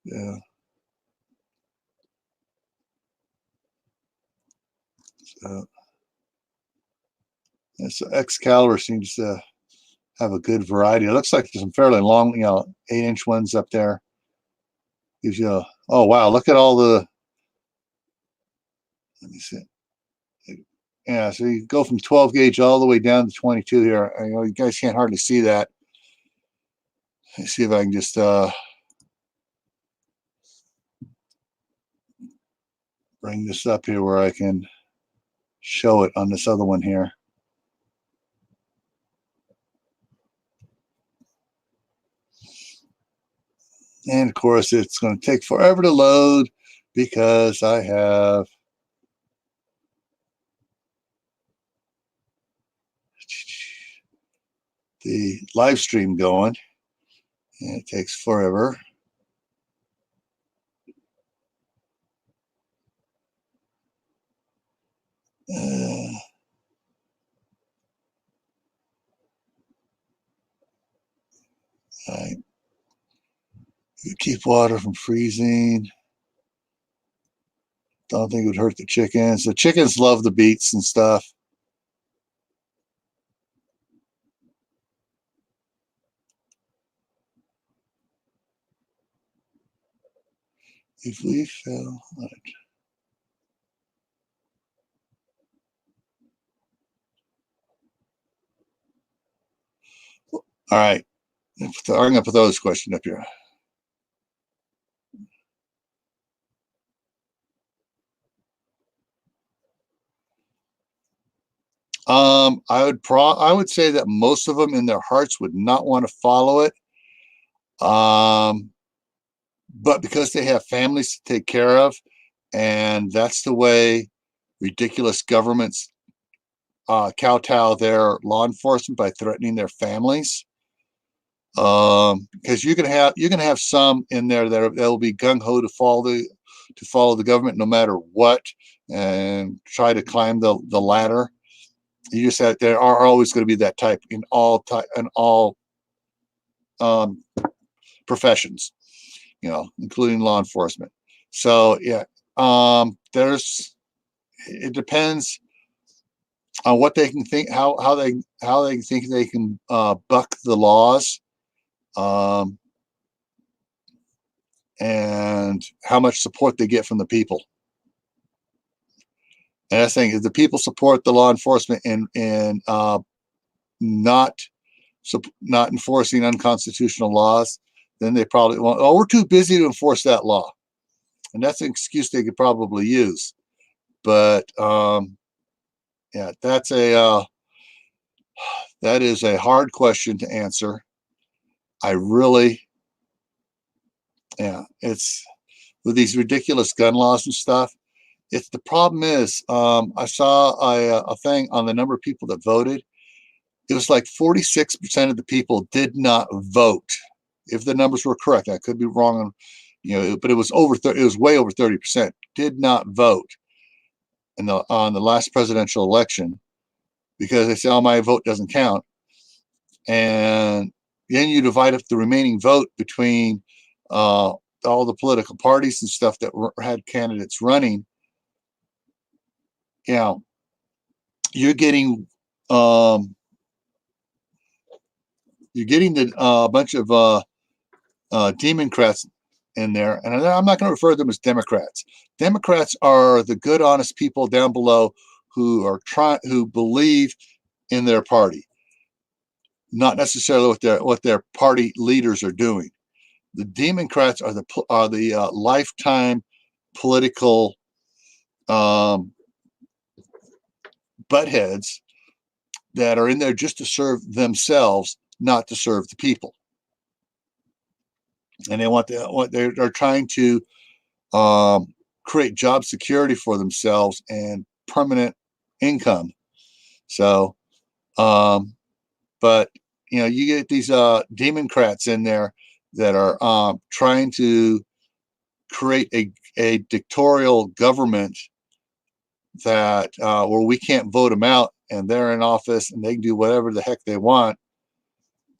Yeah. So Excalibur seems to have a good variety. It looks like there's some fairly long, 8-inch ones up there. Gives you oh wow, look at all the. Let me see. Yeah, so you go from 12 gauge all the way down to 22 here. I know you guys can't hardly see that. Let's see if I can just bring this up here where I can show it on this other one here. And of course, it's going to take forever to load because I have the live stream going, and it takes forever. I keep water from freezing. Don't think it would hurt the chickens. The chickens love the beets and stuff. If we fell, all right. I'm going to put those questions up here. I would say that most of them in their hearts would not want to follow it. But because they have families to take care of, and that's the way ridiculous governments kowtow their law enforcement by threatening their families. Because you're gonna have some in there that will be gung ho to follow the government no matter what, and try to climb the ladder. You just have, there are always going to be that type in all professions, including law enforcement. So yeah, it depends on what they can think, how they think they can buck the laws, and how much support they get from the people. And I think if the people support the law enforcement in not enforcing unconstitutional laws, then they probably won't. Oh, we're too busy to enforce that law, and that's an excuse they could probably use. But yeah, that is a hard question to answer. It's with these ridiculous gun laws and stuff. The problem is, I saw a thing on the number of people that voted. It was like 46% of the people did not vote. If the numbers were correct, I could be wrong, but it was way over 30% did not vote on the last presidential election, because they say, "Oh, my vote doesn't count." And then you divide up the remaining vote between all the political parties and stuff that had candidates running. You're getting a bunch of Democrats in there, and I'm not going to refer to them as Democrats. Democrats are the good, honest people down below who believe in their party, not necessarily what their party leaders are doing. The Democrats are the lifetime political buttheads that are in there just to serve themselves, not to serve the people. And they're trying to create job security for themselves and permanent income. So, but you get these Democrats in there that are trying to create a dictatorial government that where we can't vote them out, and they're in office and they can do whatever the heck they want.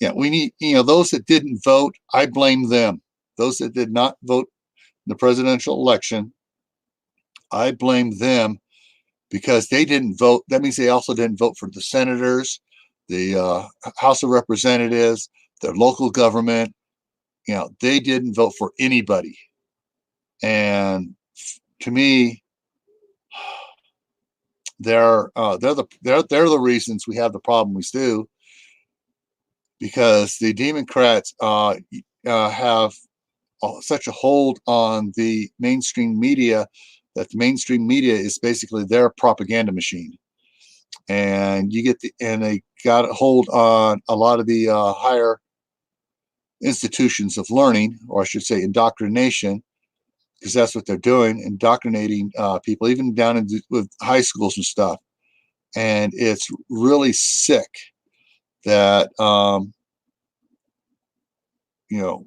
Yeah, we need, those that didn't vote, I blame them. Those that did not vote in the presidential election, I blame them, because they didn't vote. That means they also didn't vote for the senators, the House of Representatives, their local government. They didn't vote for anybody. And to me, they're the reasons we have the problem we do, because the Democrats have such a hold on the mainstream media that the mainstream media is basically their propaganda machine. And they got a hold on a lot of the higher institutions of learning, or I should say indoctrination, because that's what they're doing, indoctrinating people, even with high schools and stuff. And it's really sick that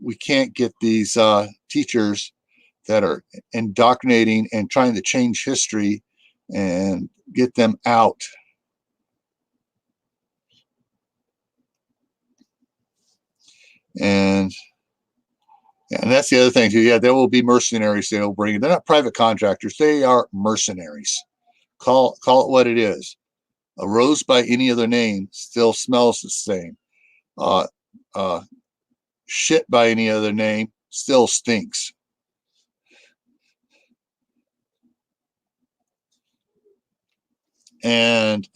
we can't get these teachers that are indoctrinating and trying to change history and get them out. And that's the other thing too. Yeah, there will be mercenaries they will bring. They're not private contractors. They are mercenaries. Call it what it is. A rose by any other name still smells the same. Uh, uh, Shit by any other name still stinks. And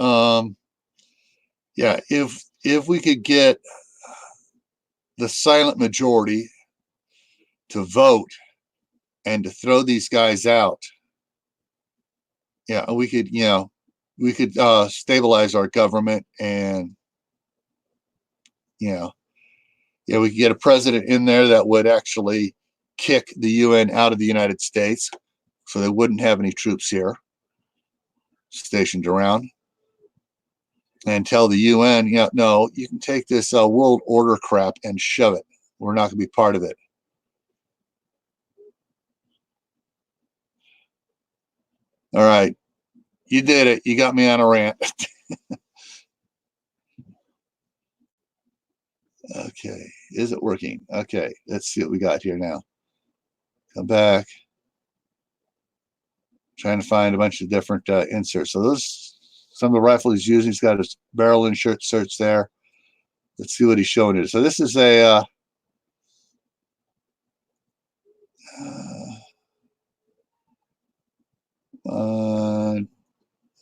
yeah, if we could get the silent majority to vote and to throw these guys out, yeah, we could stabilize our government, and yeah, we could get a president in there that would actually kick the UN out of the United States, so they wouldn't have any troops here stationed around, and tell the UN, no, you can take this world order crap and shove it. We're not going to be part of it. All right, you did it. You got me on a rant. Okay, is it working? Okay, let's see what we got here now. Come back. Trying to find a bunch of different inserts. So those, some of the rifle he's using. He's got his barrel inserts there. Let's see what he's showing it. So this is a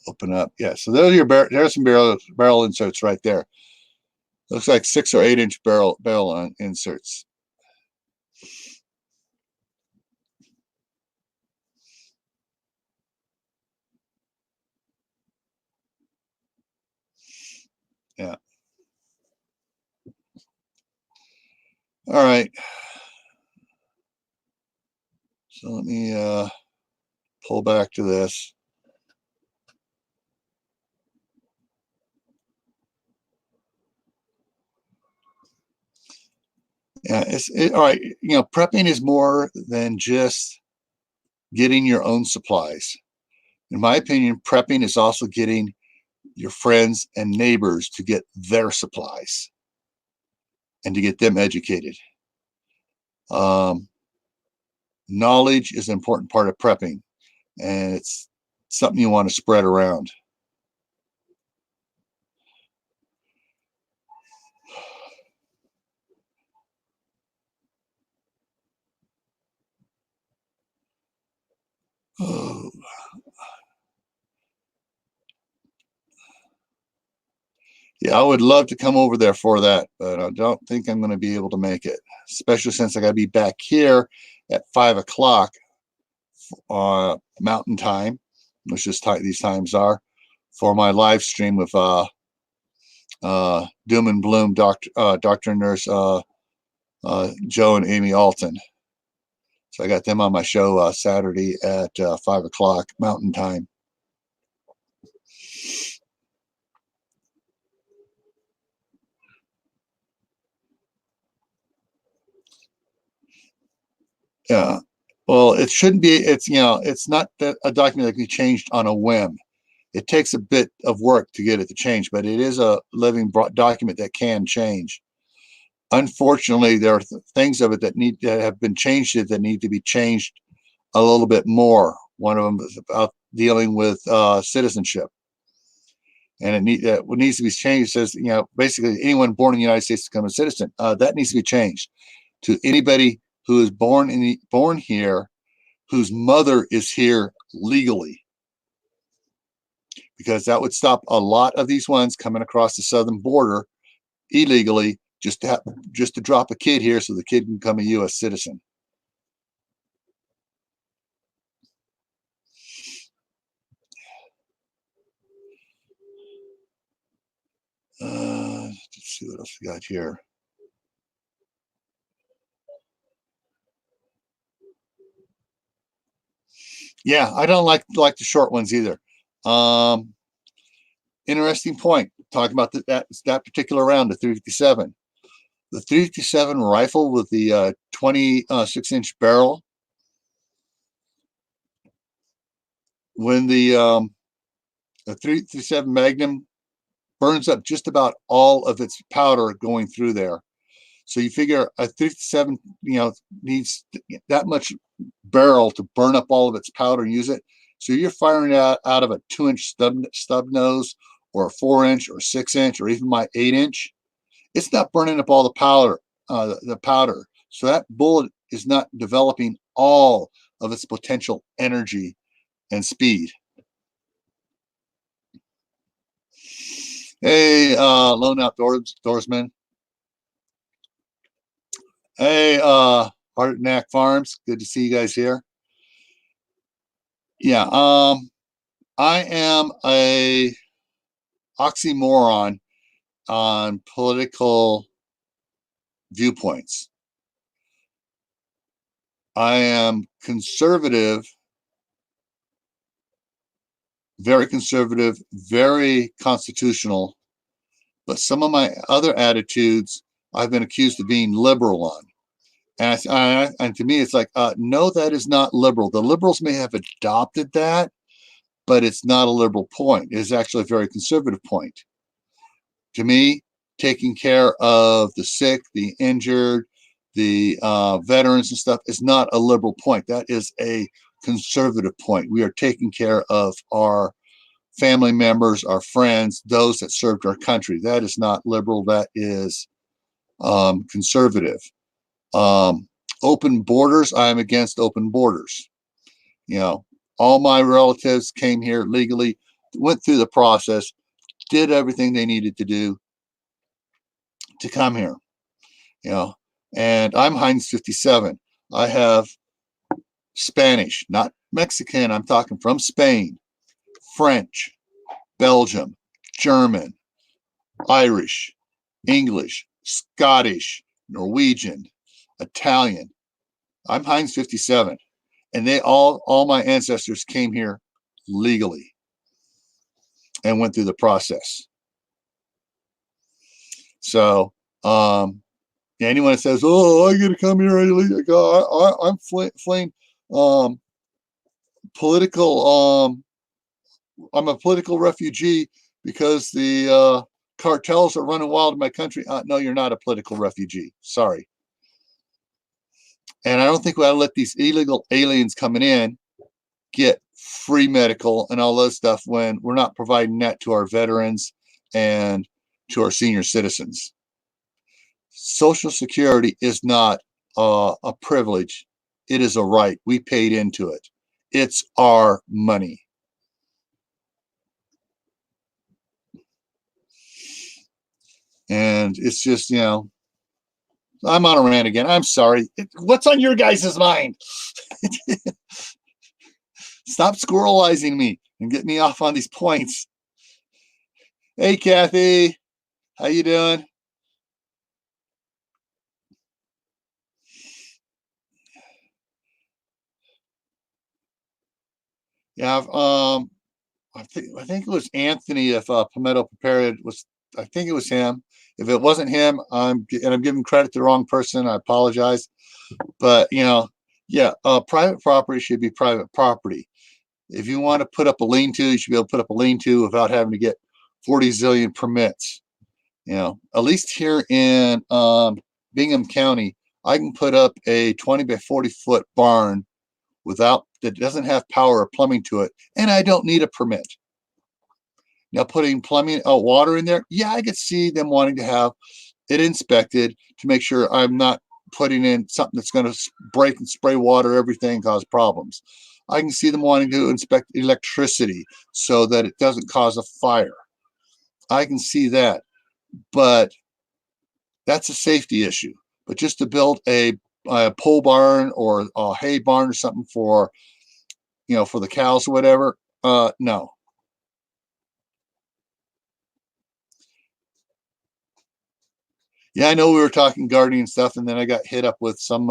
open up. Yeah. So there's your there's some barrel inserts right there. Looks like 6 or 8 inch barrel inserts. Yeah. All right. So let me pull back to this. Yeah, all right. Prepping is more than just getting your own supplies. In my opinion, prepping is also getting your friends and neighbors to get their supplies and to get them educated. Knowledge is an important part of prepping, and it's something you want to spread around. Oh. Yeah, I would love to come over there for that, but I don't think I'm going to be able to make it, especially since I got to be back here at 5 o'clock Mountain Time, which is these times are, for my live stream with Doom and Bloom Doctor and Nurse Joe and Amy Alton. So I got them on my show Saturday at 5 o'clock Mountain Time. Yeah. Well, it shouldn't be. It's not that a document that can be changed on a whim. It takes a bit of work to get it to change, but it is a living document that can change. Unfortunately, there are things of it that have been changed that need to be changed a little bit more. One of them is about dealing with citizenship, and what needs to be changed says, basically anyone born in the United States to become a citizen. That needs to be changed to anybody who is born here, whose mother is here legally, because that would stop a lot of these ones coming across the southern border illegally, just to drop a kid here so the kid can become a U.S. citizen. Let's see what else we got here. Yeah, I don't like the short ones either. Interesting point. talking about that particular round, the 357. The 357 rifle with the 26-inch barrel. When the 357 Magnum burns up just about all of its powder going through there. So you figure a 357, needs that much barrel to burn up all of its powder and use it. So you're firing out of a 2-inch stub nose, or a 4-inch, or 6-inch, or even my 8-inch. It's not burning up all the powder. So that bullet is not developing all of its potential energy and speed. Hey, lone outdoorsman. Hey, Heart Knack Farms. Good to see you guys here. Yeah, I am a oxymoron on political viewpoints. I am conservative, very conservative, very constitutional, but some of my other attitudes I've been accused of being liberal on. And to me, it's like, no, that is not liberal. The liberals may have adopted that, but it's not a liberal point. It is actually a very conservative point. To me, taking care of the sick, the injured, the veterans and stuff is not a liberal point. That is a conservative point. We are taking care of our family members, our friends, those that served our country. That is not liberal. That is conservative. Open borders. I am against open borders. All my relatives came here legally, went through the process, did everything they needed to do to come here. And I'm Heinz 57. I have Spanish, not Mexican. I'm talking from Spain, French, Belgium, German, Irish, English, Scottish, Norwegian, Italian. I'm Heinz 57. And they all my ancestors came here legally and went through the process. So, anyone that says, "Oh, I got to come here illegally," I'm fleeing political. I'm a political refugee because the cartels are running wild in my country. No, you're not a political refugee. Sorry. And I don't think we ought to let these illegal aliens coming in get free medical and all those stuff when we're not providing that to our veterans and to our senior citizens. Social Security is not a privilege. It is a right. We paid into it. It's our money. And it's just, I'm on a rant again. I'm sorry. What's on your guys' mind? Stop squirrelizing me and get me off on these points. Hey, Kathy. How you doing? Yeah, I think it was Anthony. If Palmetto Prepared was, I think it was him. If it wasn't him, I'm giving credit to the wrong person. I apologize. But private property should be private property. If you want to put up a lean-to, you should be able to put up a lean-to without having to get 40 zillion permits. At least here in Bingham County, I can put up a 20 by 40 foot barn that doesn't have power or plumbing to it, and I don't need a permit. Now, putting plumbing, water in there, yeah, I could see them wanting to have it inspected to make sure I'm not putting in something that's going to break and spray water, everything, cause problems. I can see them wanting to inspect electricity so that it doesn't cause a fire. I can see that, but that's a safety issue. But just to build a pole barn or a hay barn or something for the cows or whatever, no. Yeah, I know we were talking gardening stuff, and then I got hit up with some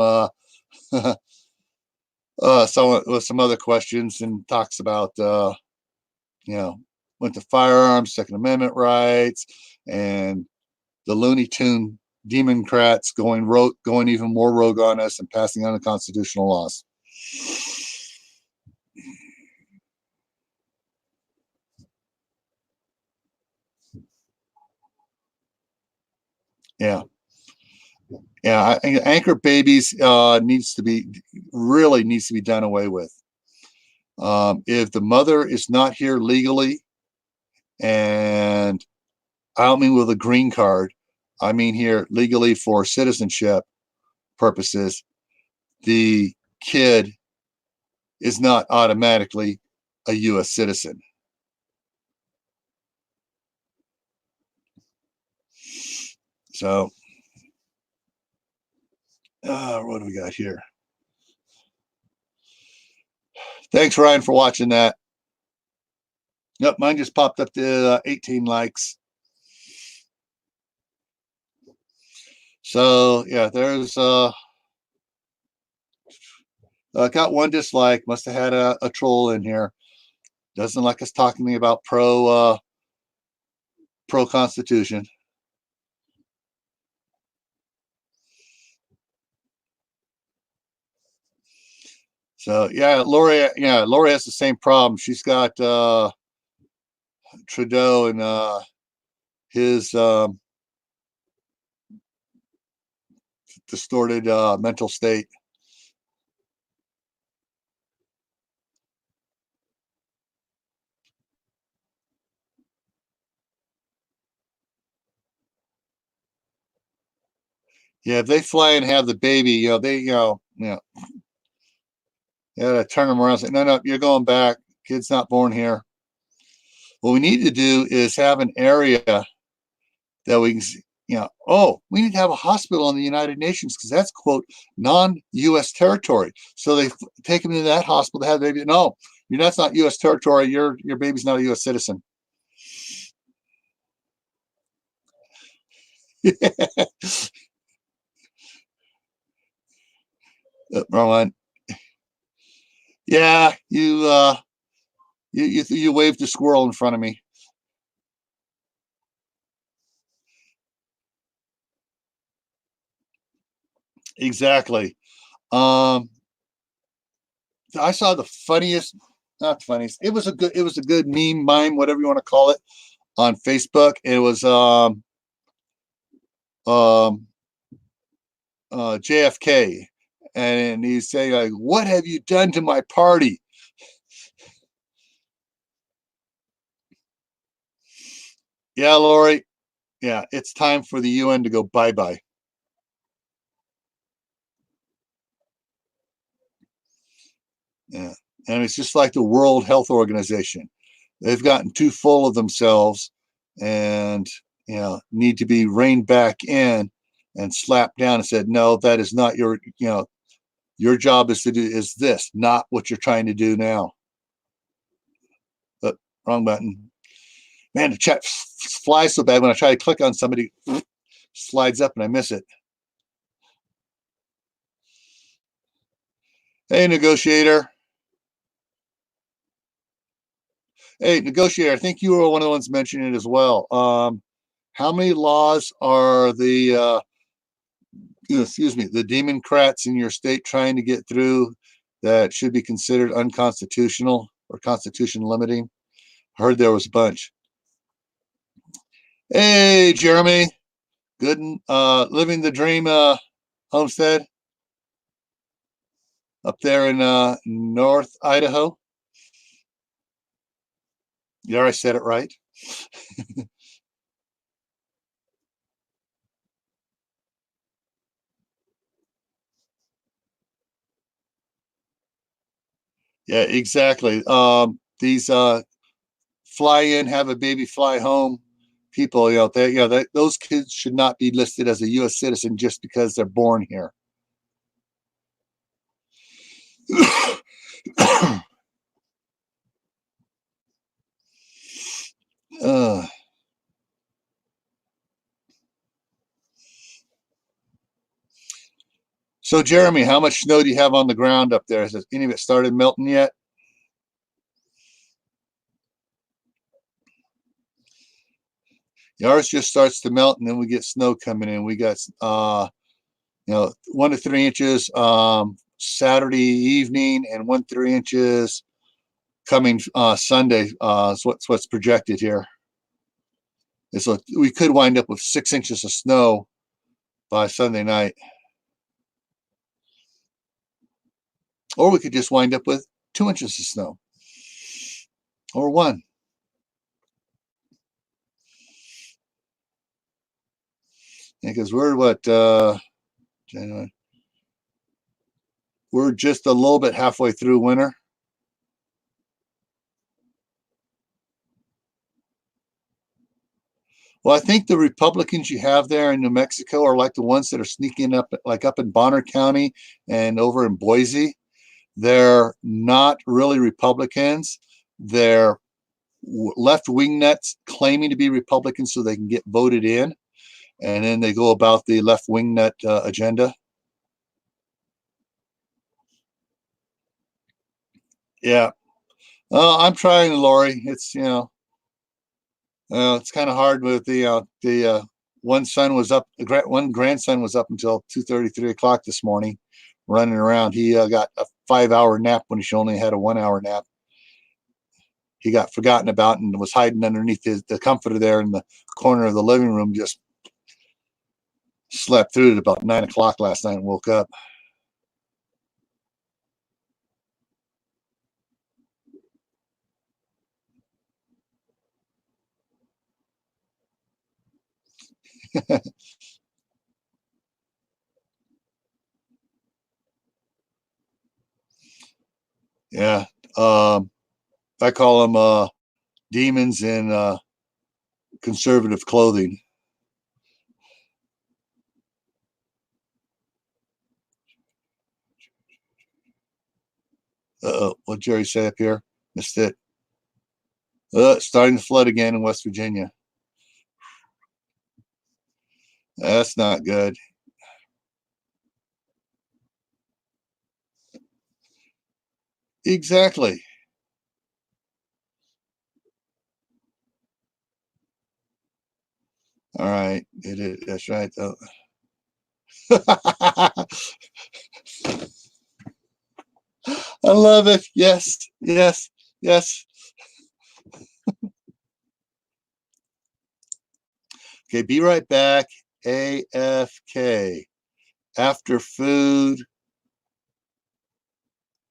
with some other questions and talks about went to firearms, Second Amendment rights, and the Looney Tune Democrats going even more rogue on us and passing unconstitutional laws. Yeah. Yeah, anchor babies needs to be done away with. If the mother is not here legally, and I don't mean with a green card, I mean here legally for citizenship purposes, the kid is not automatically a U.S. citizen. So, what do we got here? Thanks, Ryan, for watching that. Yep, mine just popped up to 18 likes. So, yeah, there's got one dislike. Must have had a troll in here. Doesn't like us talking to me about pro Constitution. So yeah, Lori has the same problem. She's got Trudeau and his distorted mental state. Yeah, if they fly and have the baby, they turn them around and say, no, you're going back. Kid's not born here. What we need to do is have an area that we can, we need to have a hospital in the United Nations because that's, quote, non-U.S. territory. So they take them to that hospital to have the baby. No, that's not U.S. territory. Your baby's not a U.S. citizen. Wrong one. Yeah, you waved a squirrel in front of me. Exactly. I saw the funniest, not funniest. It was a good meme, whatever you want to call it, on Facebook. It was JFK, and he's saying like, "What have you done to my party?" Yeah, Lori. Yeah, it's time for the UN to go bye-bye. Yeah, and it's just like the World Health Organization. They've gotten too full of themselves, and need to be reined back in and slapped down and said, "No, that is not your job is to do is this, not what you're trying to do now." But wrong button. Man, the chat flies so bad when I try to click on somebody, slides up and I miss it. Hey, negotiator. Hey, negotiator. I think you were one of the ones mentioning it as well. How many laws are the the Democrats in your state trying to get through that should be considered unconstitutional or constitution limiting? I heard there was a bunch. Hey, Jeremy. Good, living the dream homestead up there in North Idaho. Yeah, I said it right. Yeah, exactly. These fly in, have a baby, fly home people, those kids should not be listed as a U.S. citizen just because they're born here. uh, so, Jeremy, how much snow do you have on the ground up there? Has any of it started melting yet? Ours just starts to melt, and then we get snow coming in. We got 1 to 3 inches Saturday evening, and 1 to 3 inches coming Sunday. Is what's projected here. And so we could wind up with 6 inches of snow by Sunday night, or we could just wind up with 2 inches of snow, or 1. Because we're January. We're just a little bit halfway through winter. Well, I think the Republicans you have there in New Mexico are like the ones that are sneaking up, like up in Bonner County and over in Boise. They're not really Republicans. They're left-wing nuts claiming to be Republicans so they can get voted in. And then they go about the left-wing nut agenda. Yeah. I'm trying, Lori. It's, it's kind of hard with the one son was up, one grandson was up until 2:30, 3 o'clock this morning, running around. He got a 5-hour nap when he should only had a 1-hour nap. He got forgotten about and was hiding underneath the comforter there in the corner of the living room. Just slept through it about 9 o'clock last night and woke up. Yeah. I call them demons in conservative clothing. What Jerry say up here? Missed it. Starting to flood again in West Virginia. That's not good. Exactly. All right. It is. That's right, though. I love it. Yes. Yes. Yes. Okay. Be right back. AFK. After food.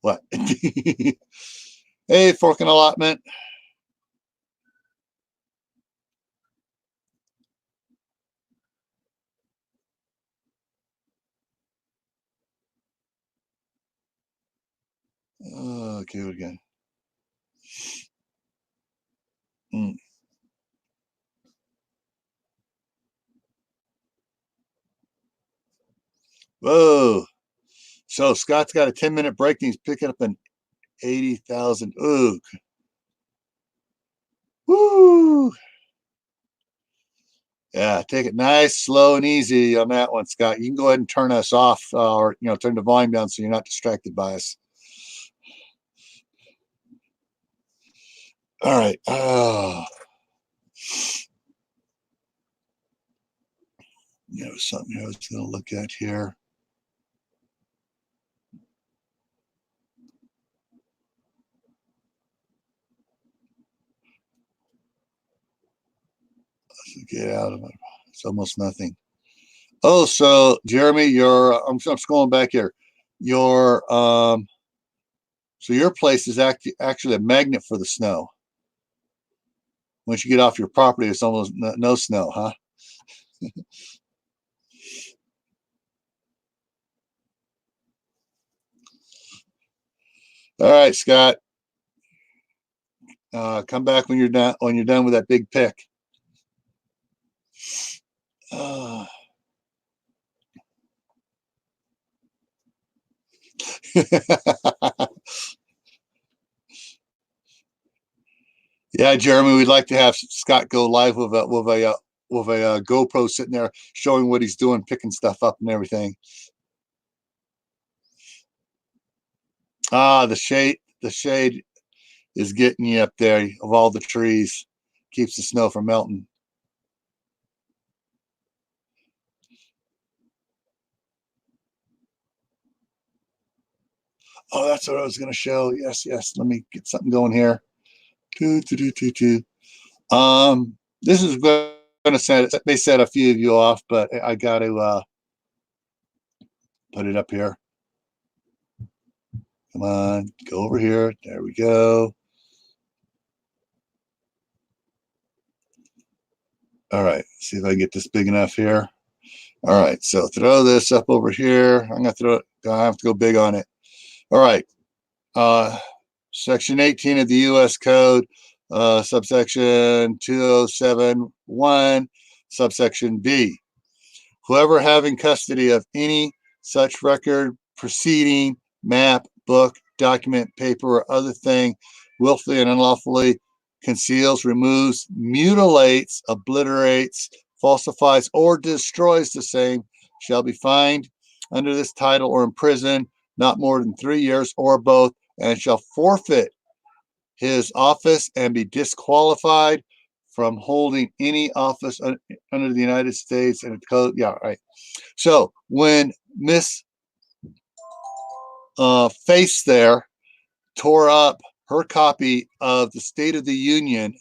What? Hey, fork and allotment. Okay, again. Mm. Whoa. So Scott's got a 10-minute break and he's picking up an 80,000. Ooh. Woo. Yeah, take it nice, slow, and easy on that one, Scott. You can go ahead and turn us off, or turn the volume down so you're not distracted by us. All right. Something I was going to look at here. Let's get out of it. It's almost nothing. Oh, so Jeremy, I'm scrolling back here. Your so your place is actually a magnet for the snow. Once you get off your property, it's almost no snow, huh? All right, Scott. Come back when you're done. When you're done with that big pick. Yeah, Jeremy, we'd like to have Scott go live with a GoPro sitting there showing what he's doing, picking stuff up and everything. The shade is getting you up there of all the trees, keeps the snow from melting. Oh, that's what I was going to show. Yes, yes. Let me get something going here. This is going to set a few of you off, but I got to put it up here. Come on, go over here. There we go. All right, see if I can get this big enough here. All right, so throw this up over here. I'm gonna throw it. I have to go big on it. All right. Section 18 of the U.S. Code, subsection 2071, subsection B. Whoever having custody of any such record, proceeding, map, book, document, paper, or other thing willfully and unlawfully conceals, removes, mutilates, obliterates, falsifies, or destroys the same shall be fined under this title or imprisoned not more than 3 years or both, and shall forfeit his office and be disqualified from holding any office under the United States and code. Yeah, right. So when Miss Face there tore up her copy of the State of the Union,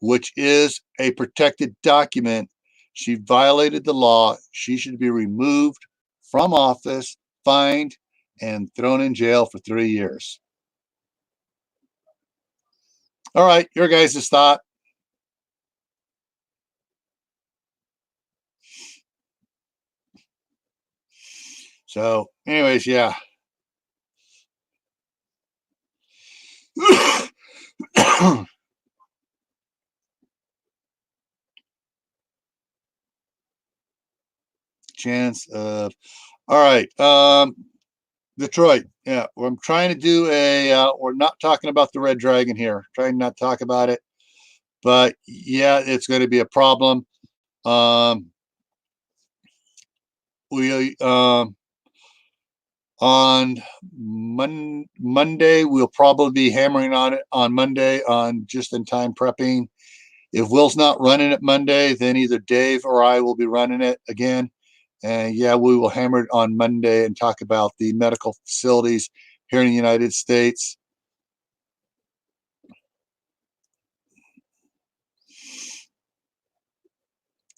which is a protected document, she violated the law. She should be removed from office, fined, and thrown in jail for 3 years. All right, your guys' thought. So, anyways, yeah. Chance of, all right. Detroit. Yeah, I'm trying to do we're not talking about the Red Dragon here. Trying not to talk about it, but yeah, it's going to be a problem. We on Monday we'll probably be hammering on it on Monday on just in time prepping. If Will's not running it Monday, then either Dave or I will be running it again. And yeah, we will hammer it on Monday and talk about the medical facilities here in the United States.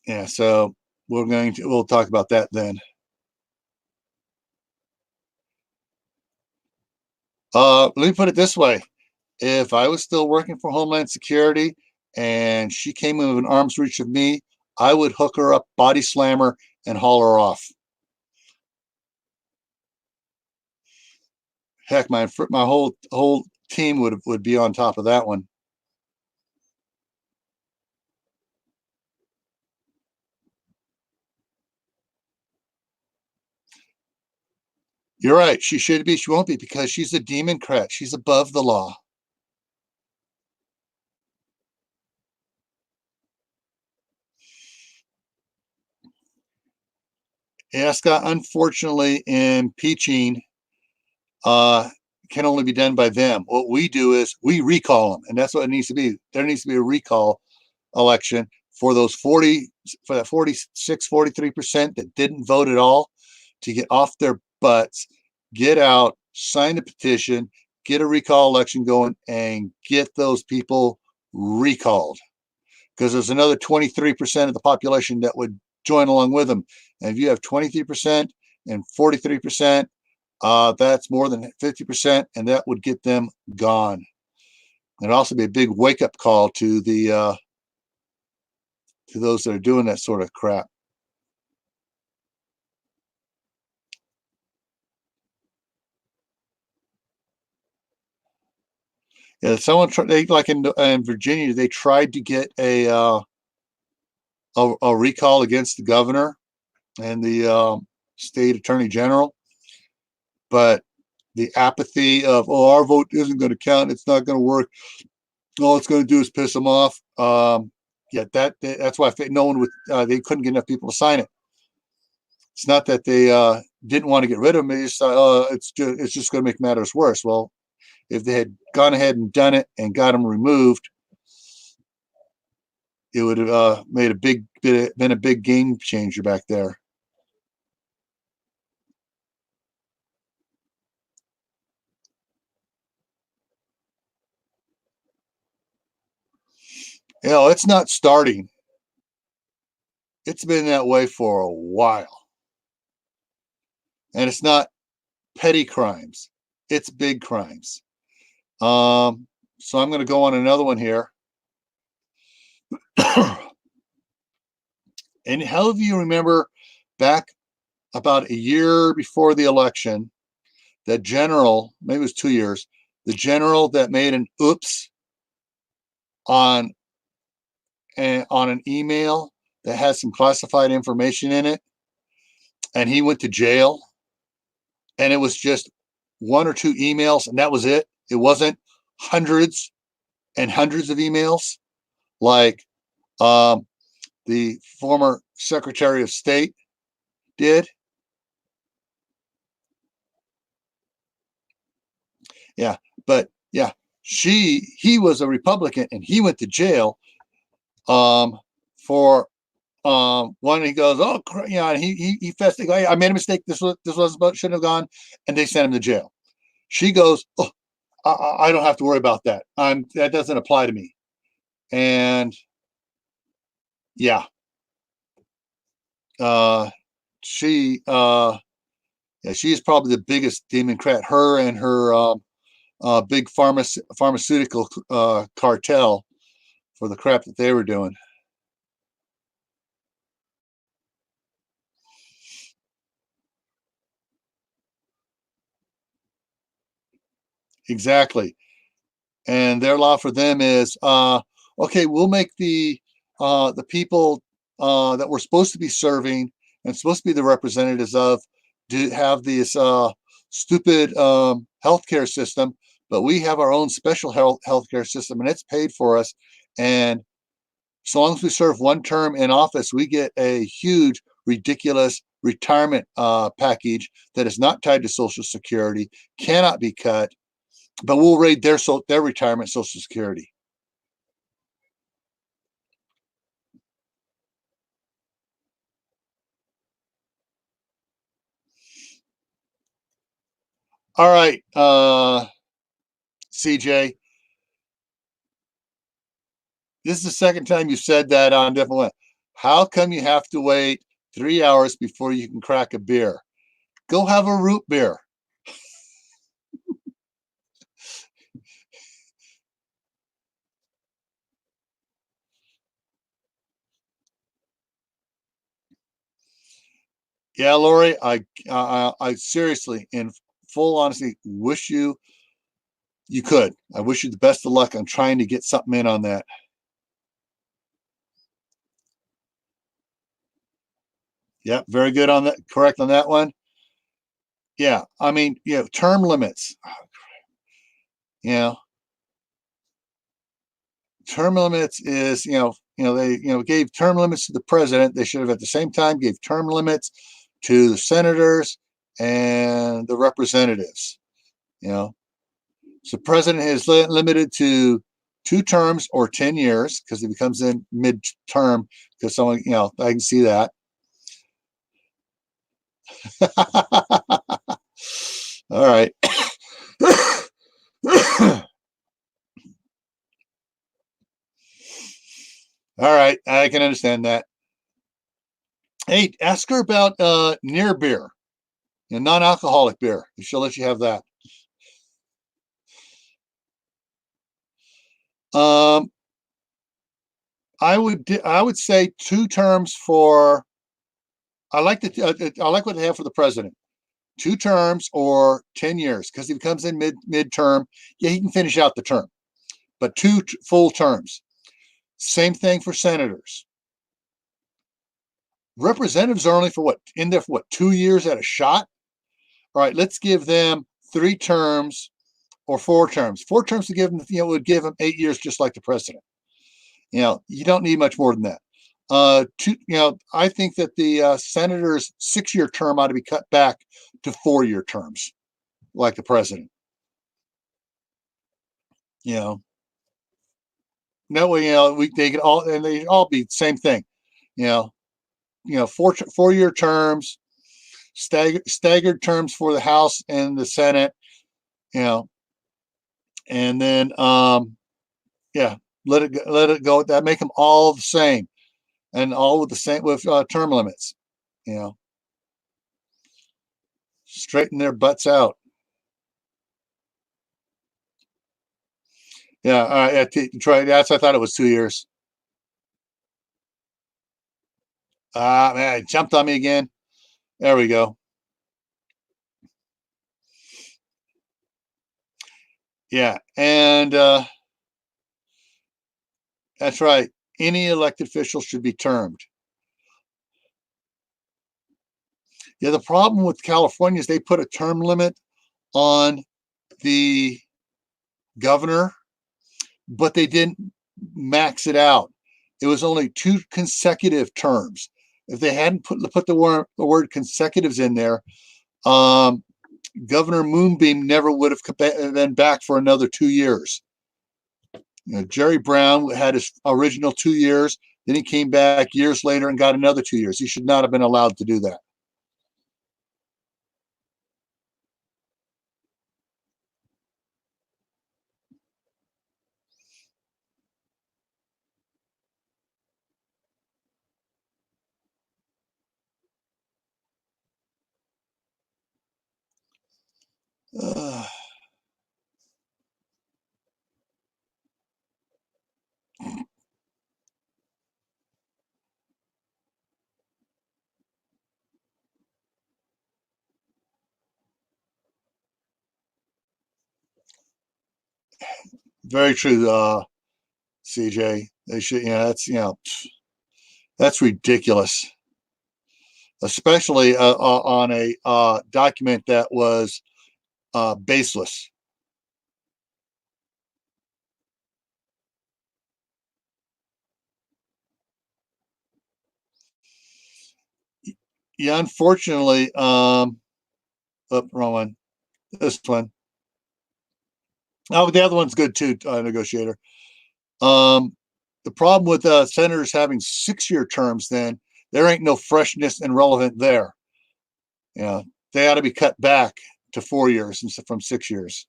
Yeah, so we'll talk about that then. Let me put it this way. If I was still working for Homeland Security and she came within arm's reach of me, I would hook her up, body slam her, and haul her off. Heck, my whole team would be on top of that one. You're right. She should be. She won't be because she's a democrat. She's above the law. Yeah, Scott. Unfortunately, impeaching can only be done by them. What we do is we recall them, and that's what it needs to be. There needs to be a recall election for those 46, 43% that didn't vote at all to get off their butts, get out, sign the petition, get a recall election going, and get those people recalled. Because there's another 23% of the population that would join along with them. And if you have 23% and 43%, that's more than 50%, and that would get them gone. It'd also be a big wake-up call to the to those that are doing that sort of crap. Yeah, someone they like in Virginia, they tried to get a recall against the governor and the state attorney general, but the apathy of our vote isn't going to count, it's not going to work, all it's going to do is piss them off. Yeah, that's why no one would they couldn't get enough people to sign it. It's not that they didn't want to get rid of them. They just thought, it's just going to make matters worse. Well, if they had gone ahead and done it and got them removed, it would have been a big game changer back there. It's not starting. It's been that way for a while. And it's not petty crimes. It's big crimes. So I'm going to go on another one here. And how do you remember back about a year before the election, that general, maybe it was 2 years, the general that made an oops on an email that has some classified information in it, and he went to jail, and it was just one or two emails, and that was it. It wasn't hundreds and hundreds of emails like the former Secretary of State did. Yeah, but yeah, he was a Republican, and he went to jail for one. He goes, oh yeah, and he fessed. I made a mistake. This was shouldn't have gone, and they sent him to jail. She goes, oh, I don't have to worry about that. That doesn't apply to me. And yeah, she yeah, she's probably the biggest Democrat. Her and her big pharmaceutical cartel for the crap that they were doing. Exactly. And their law for them is okay, we'll make the people that we're supposed to be serving and supposed to be the representatives of do have this stupid healthcare system, but we have our own special healthcare system, and it's paid for us. And so long as we serve one term in office, we get a huge, ridiculous retirement package that is not tied to Social Security, cannot be cut, but we'll raid their retirement Social Security. All right, CJ, this is the second time you said that on different one. How come you have to wait 3 hours before you can crack a beer? Go have a root beer. Yeah, Lori, I seriously, in full honesty, wish you could. I wish you the best of luck on trying to get something in on that. Yeah, very good on that. Correct on that one. Yeah, I mean, term limits. You know, term limits is they gave term limits to the president. They should have at the same time gave term limits to the senators and the representatives. You know, so president is limited to 2 terms or 10 years because he becomes in mid-term because someone I can see that. All right. All right, I can understand that. Hey, ask her about near beer, non-alcoholic beer. She'll let you have that. Um, I would say 2 terms for. I like what they have for the president. 2 terms or 10 years because he comes in mid-term. Yeah, he can finish out the term, but two full terms. Same thing for senators. Representatives are only for in there for 2 years at a shot. All right, let's give them 3 terms or 4 terms. 4 terms to give them, would give them 8 years, just like the president. You don't need much more than that. I think that the senator's 6-year term ought to be cut back to 4-year terms, like the president. You know, that way, they could all, and they all be the same thing. You know, 4-year terms, staggered terms for the House and the Senate. And then, yeah, Let it go. That make them all the same, and all with the same with term limits. You know, straighten their butts out. Yeah, Troy. That's I thought it was 2 years. Man, it jumped on me again. There we go. Yeah, and that's right. Any elected official should be termed. Yeah, the problem with California is they put a term limit on the governor, but they didn't max it out. It was only 2 consecutive terms. If they hadn't put the word consecutives in there, um, Governor Moonbeam never would have been back for another 2 years. You know, Jerry Brown had his original 2 years, then he came back years later and got another 2 years. He should not have been allowed to do that. Uh, very true, CJ. They should, that's ridiculous, especially on a document that was baseless. Yeah, unfortunately, wrong one. This one. Oh, the other one's good too, negotiator. Um, the problem with senators having 6 year terms, then there ain't no freshness and relevant there. You know, they ought to be cut back to 4 years instead from 6 years.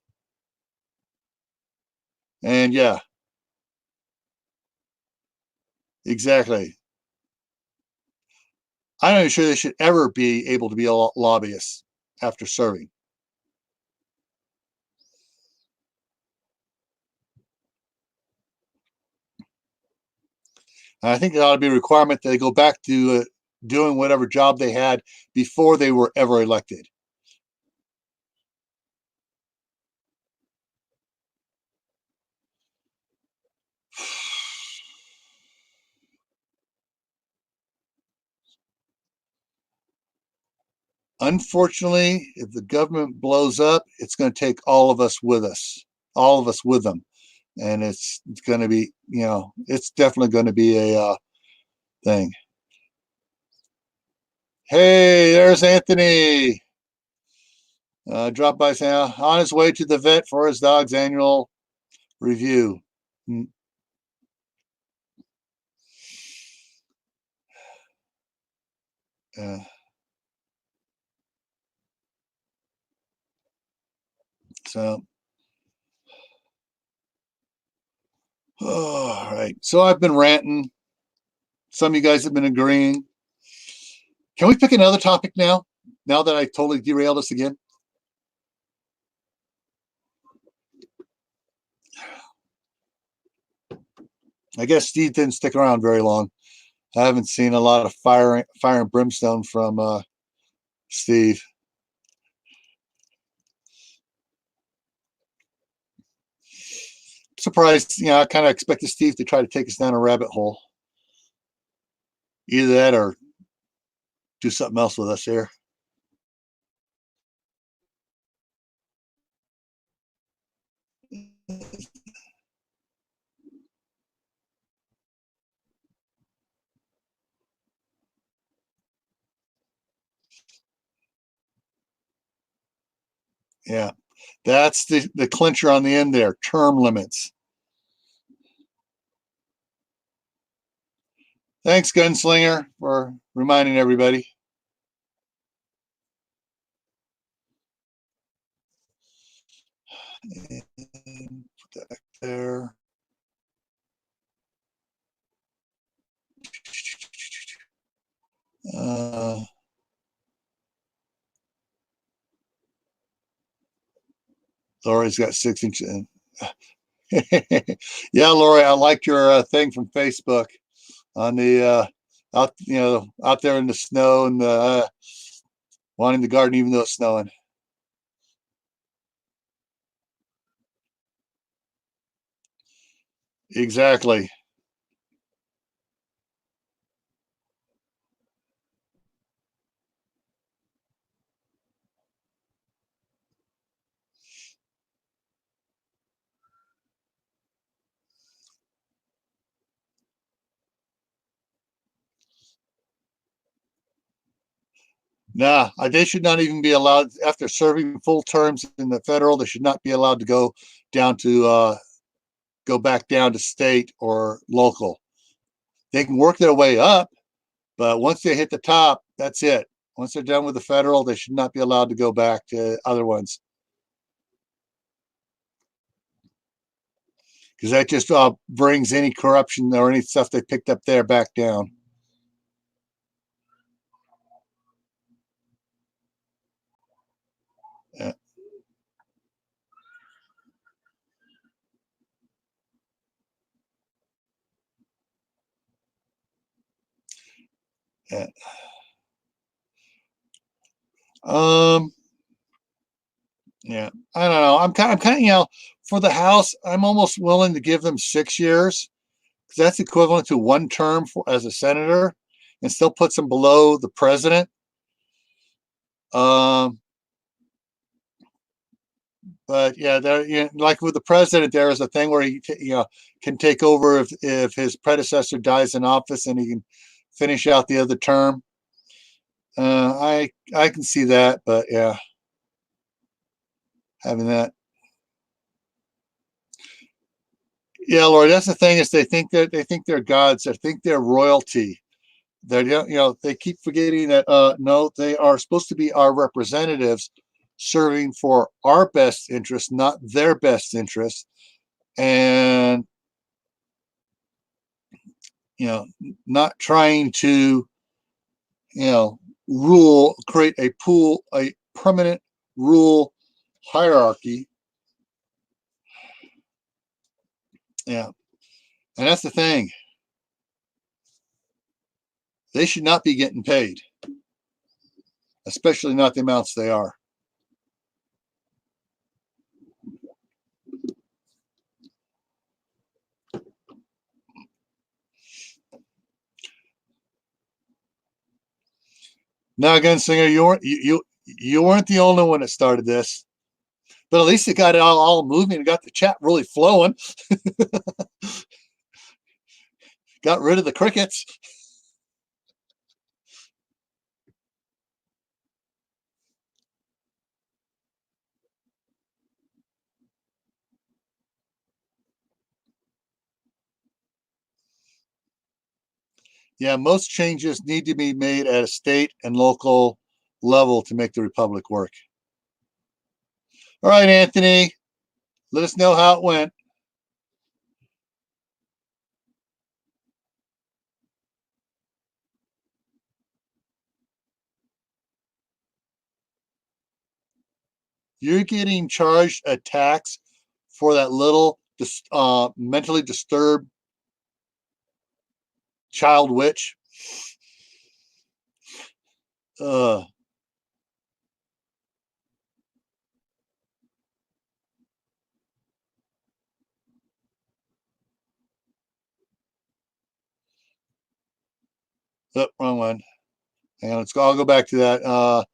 And yeah, exactly. I'm not even sure they should ever be able to be a lobbyist after serving. And I think it ought to be a requirement that they go back to doing whatever job they had before they were ever elected. Unfortunately, if the government blows up, it's going to take all of us, all of us with them. And it's going to be, it's definitely going to be a thing. Hey, there's Anthony. Drop by saying on his way to the vet for his dog's annual review. Mm, Uh, so, all right. So I've been ranting. Some of you guys have been agreeing. Can we pick another topic now? Now that I totally derailed us again? I guess Steve didn't stick around very long. I haven't seen a lot of fire and brimstone from Steve. Surprised, I kind of expected Steve to try to take us down a rabbit hole. Either that or do something else with us here. Yeah, that's the clincher on the end there. Term limits. Thanks, Gunslinger, for reminding everybody. And put that back there. Lori's got 6 inches. Yeah, Lori, I liked your thing from Facebook on the out, out there in the snow and wanting the garden even though it's snowing. Exactly. Nah, they should not even be allowed after serving full terms in the federal. They should not be allowed to down to go back down to state or local. They can work their way up, but once they hit the top, that's it. Once they're done with the federal, they should not be allowed to go back to other ones because that just brings any corruption or any stuff they picked up there back down. Yeah. Yeah. Um. Yeah. I don't know. I'm kind of, for the House, I'm almost willing to give them 6 years because that's equivalent to one term as a senator, and still puts them below the president. Um. But yeah, there, like with the president, there is a thing where he, can take over if his predecessor dies in office, and he can finish out the other term. I can see that, but yeah, having that. Yeah, Lord, that's the thing is they think they're gods. They think they're royalty. They're, they keep forgetting that no, they are supposed to be our representatives, serving for our best interest, not their best interest, and not trying to create a permanent rule hierarchy. Yeah, and that's the thing. They should not be getting paid, especially not the amounts they are. Now, Gunslinger, you weren't the only one that started this, but at least it got it all moving and got the chat really flowing. Got rid of the crickets. Yeah, most changes need to be made at a state and local level to make the republic work. All right, Anthony, let us know how it went. You're getting charged a tax for that little mentally disturbed child witch. Uh, wrong one. Hang on, I'll go back to that.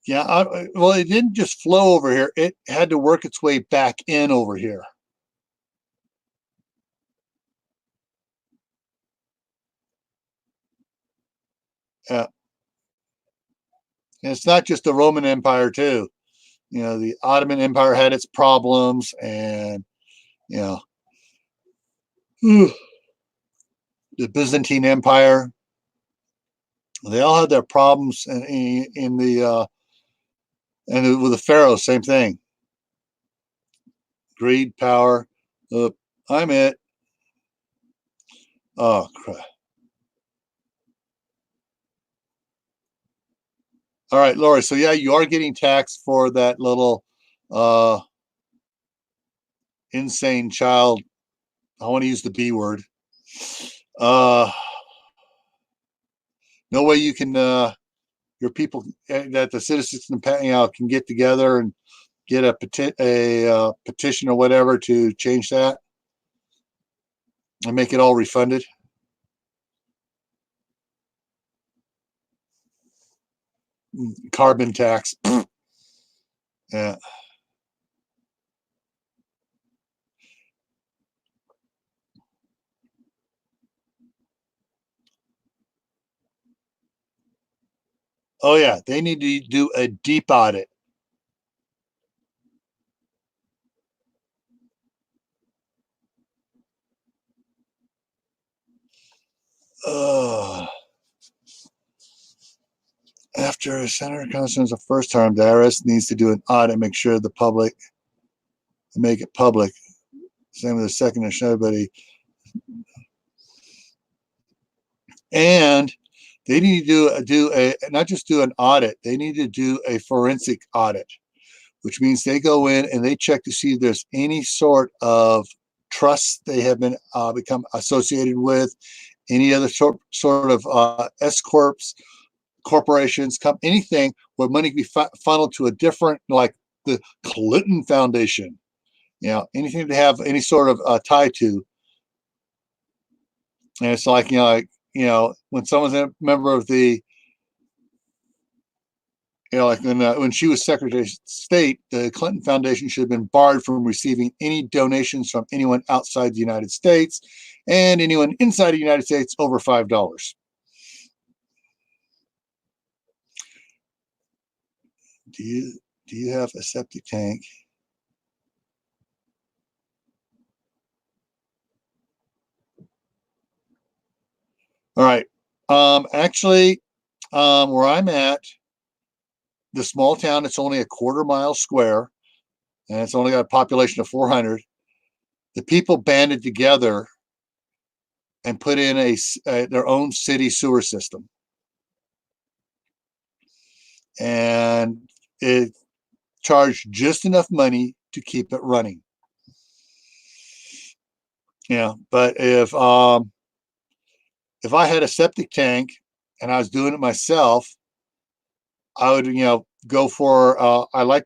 Yeah, well, it didn't just flow over here. It had to work its way back in over here. Yeah. And it's not just the Roman Empire, too. The Ottoman Empire had its problems, and, you know, the Byzantine Empire, they all had their problems in the, and with the Pharaoh, same thing. Greed, power. I'm it. Oh, crap. All right, Lori. So yeah, you are getting taxed for that little insane child. I want to use the B word. Uh, no way you can, your people that the citizens can get together and get a petition or whatever to change that and make it all refunded. Carbon tax. Yeah. Oh yeah, they need to do a deep audit. Uh, After a senator comes in the first term, the IRS needs to do an audit, make sure the public, make it public. Same with the second, and everybody. And they need to do a not just do an audit. They need to do a forensic audit, which means they go in and they check to see if there's any sort of trust they have been become associated with, any other sort of S corps, corporations, anything where money can be funneled to a different, like the Clinton Foundation, anything to have any sort of tie to. And it's like, when someone's a member of the, like when she was Secretary of State, the Clinton Foundation should have been barred from receiving any donations from anyone outside the United States and anyone inside the United States over $5. Do you have a septic tank? All right. Actually, where I'm at, the small town, it's only a quarter mile square, and it's only got a population of 400. The people banded together and put in their own city sewer system, and it charged just enough money to keep it running. Yeah, but if I had a septic tank and I was doing it myself, I would go for I like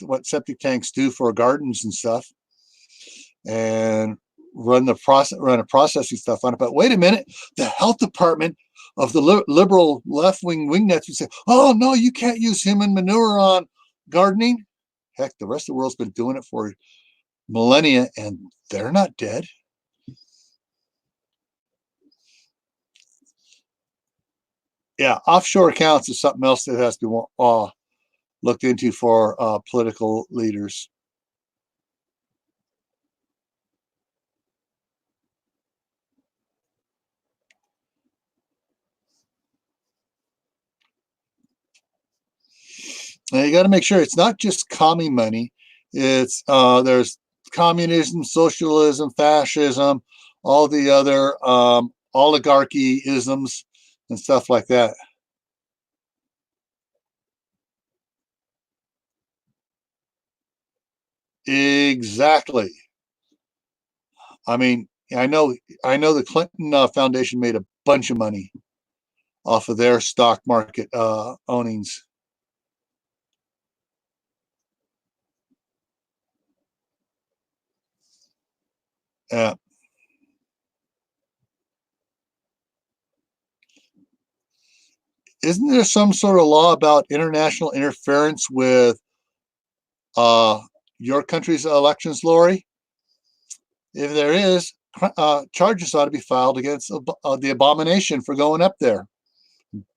what septic tanks do for gardens and stuff, and run a processing stuff on it. But wait a minute, the health department of the liberal left-wing wingnuts would say, oh no, you can't use human manure on gardening. Heck, the rest of the world's been doing it for millennia and they're not dead. Yeah, offshore accounts is something else that has to be looked into for political leaders. And you got to make sure it's not just commie money. It's there's communism, socialism, fascism, all the other oligarchy isms and stuff like that. Exactly. I mean, I know the Clinton Foundation made a bunch of money off of their stock market ownings. Uh, isn't there some sort of law about international interference with uh, your country's elections, Lori? If there is, charges ought to be filed against the abomination for going up there,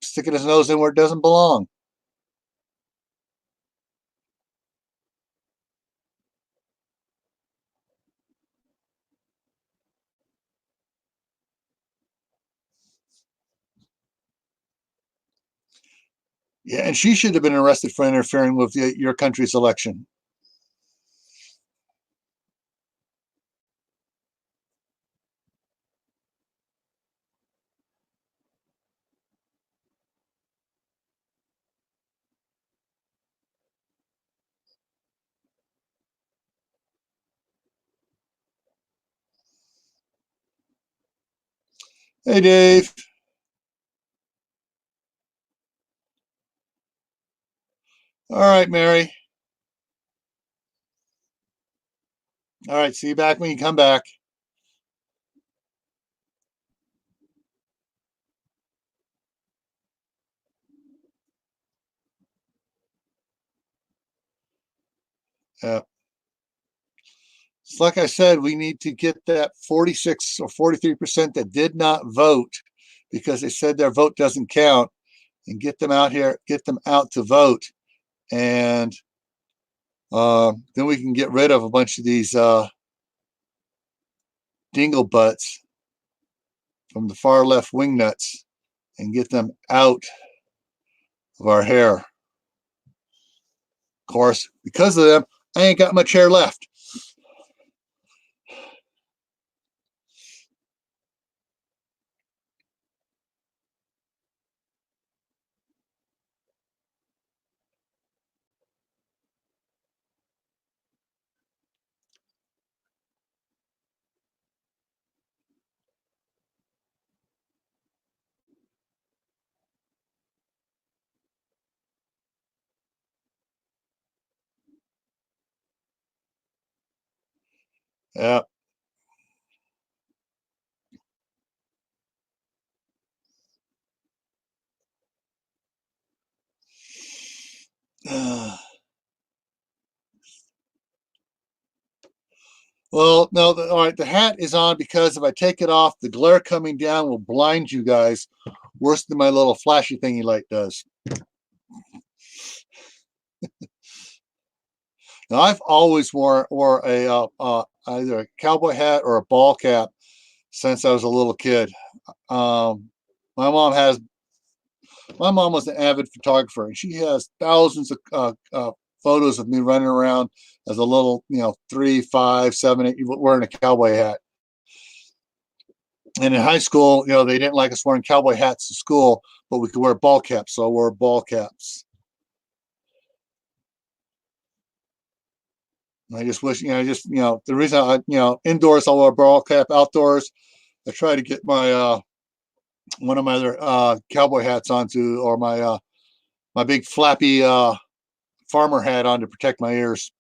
sticking his nose in where it doesn't belong. Yeah, and she should have been arrested for interfering with your country's election. Hey, Dave. All right, Mary. All right, see you back when you come back. Yeah. It's like I said, we need to get that 46 or 43% that did not vote because they said their vote doesn't count, and get them out here, get them out to vote. And then we can get rid of a bunch of these dingle butts from the far left wing nuts and get them out of our hair. Of course, because of them, I ain't got much hair left. Yeah. Well, no, all right. The hat is on because if I take it off, the glare coming down will blind you guys worse than my little flashy thingy light does. Now, I've always wore a either a cowboy hat or a ball cap since I was a little kid. Um, my mom has. My mom was an avid photographer, and she has thousands of photos of me running around as a little, 3, 5, 7, 8, wearing a cowboy hat. And in high school, they didn't like us wearing cowboy hats to school, but we could wear ball caps, so I wore ball caps. And I just wish, the reason indoors I wear a ball cap, outdoors I try to get my one of my other cowboy hats onto, or my big flappy farmer hat on to protect my ears.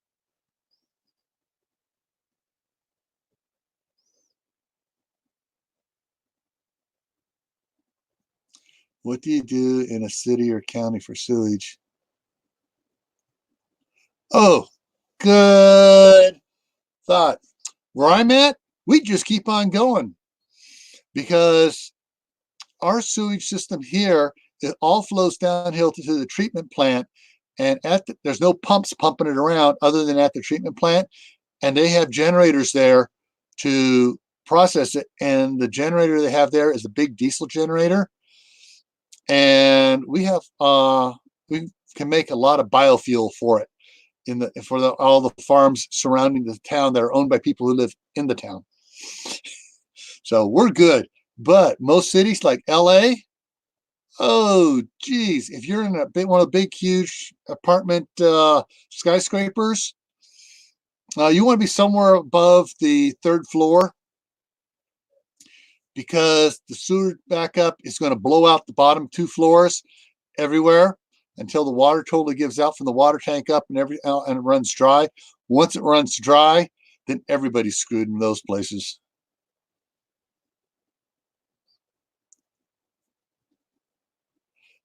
What do you do in a city or county for sewage? Oh, good thought. Where I'm at, we just keep on going because our sewage system here, it all flows downhill to the treatment plant, and there's no pumps pumping it around other than at the treatment plant, and they have generators there to process it. And the generator they have there is a big diesel generator, and we can make a lot of biofuel for it all the farms surrounding the town that are owned by people who live in the town. So we're good. But most cities like LA, oh geez, if you're in one of the big huge apartment skyscrapers, you want to be somewhere above the third floor because the sewer backup is going to blow out the bottom 2 floors everywhere until the water totally gives out from the water tank up and it runs dry. Once it runs dry, then everybody's screwed in those places.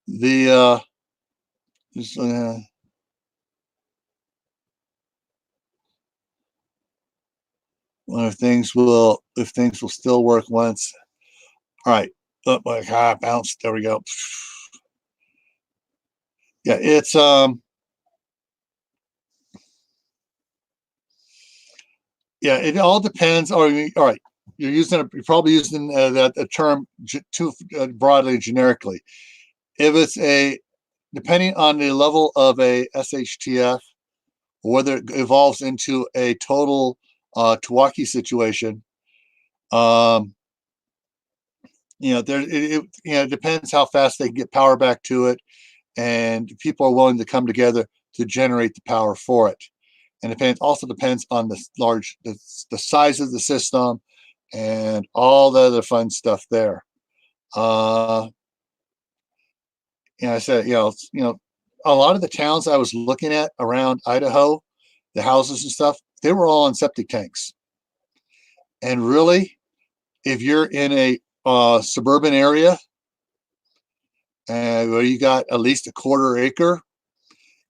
The just, if things will still work once. All right, bounced. There we go. Yeah, it's yeah, it all depends. All right, you're probably using that term too broadly and generically. If it's depending on the level of a SHTF, or whether it evolves into a total Tawaki situation, um, it depends how fast they can get power back to it, and people are willing to come together to generate the power for it. And it also depends on the size of the system and all the other fun stuff there. Uh, and I said, a lot of the towns I was looking at around Idaho, the houses and stuff, they were all on septic tanks. And really, if you're in a suburban area where you got at least a quarter acre,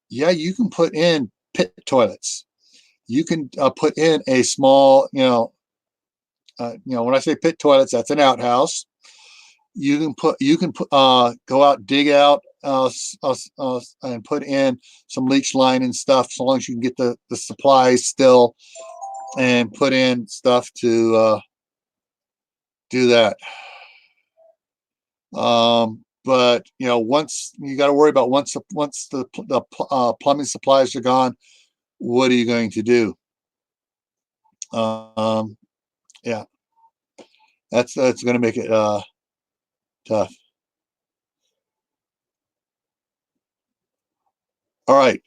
yeah, you can put in pit toilets. You can put in a small, when I say pit toilets, that's an outhouse. Go out, dig out, and put in some leach line and stuff, so long as you can get the supplies still, and put in stuff to do that. But once you got to worry about once the plumbing supplies are gone, what are you going to do? Yeah, that's going to make it tough. All right.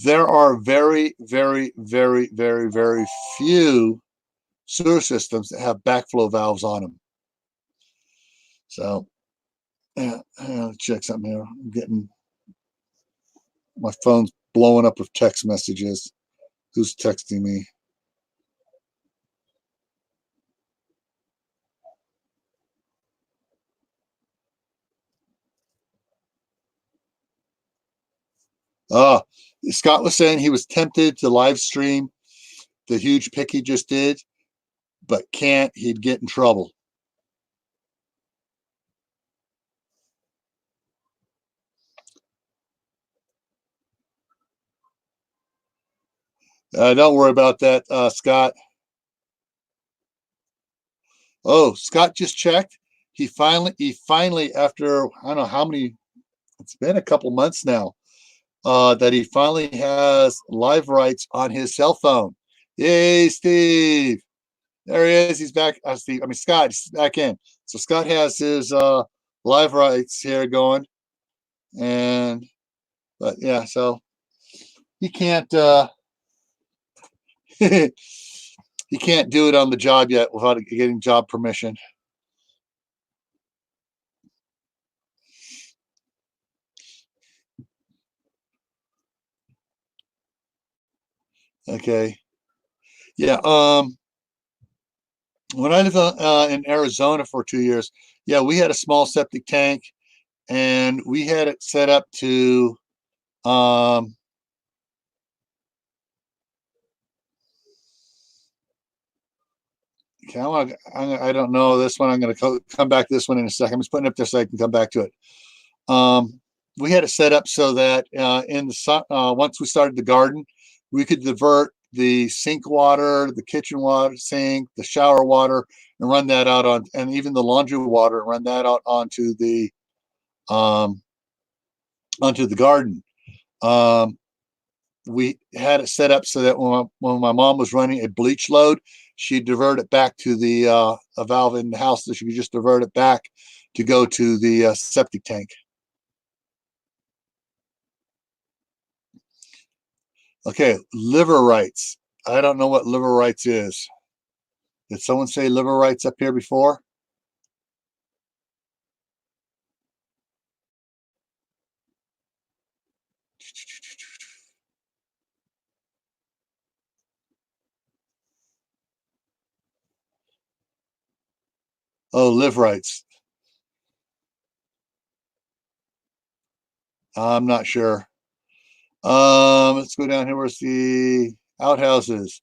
There are very, very, very, very, very few sewer systems that have backflow valves on them. So, yeah, I'll check something here. I'm getting my phone's blowing up with text messages. Who's texting me? Ah, Scott was saying he was tempted to live stream the huge pick he just did, but can't. He'd get in trouble. Don't worry about that, Scott. Oh, Scott just checked. He finally, after I don't know how many, it's been a couple months now, that he finally has live rights on his cell phone. Yay, Steve! There he is. He's back. Steve. I mean, Scott. He's back in. So Scott has his live rights here going, but yeah, so he can't he can't do it on the job yet without getting job permission. Okay. Yeah. When I lived in Arizona for 2 years, yeah, we had a small septic tank, and we had it set up to um, okay, I don't know this one. I'm going to come back to this one in a second. I'm just putting it up there so I can come back to it. We had it set up so that in the once we started the garden, we could divert the sink water, the kitchen water sink, the shower water, and run that out on, and even the laundry water, and run that out um, onto the garden. We had it set up so that when my mom was running a bleach load, she'd divert it back to the a valve in the house, so she could just divert it back to go to the septic tank. Okay, liver rights. I don't know what liver rights is. Did someone say liver rights up here before? Oh, live rights. I'm not sure. Let's go down here. Where's the outhouses?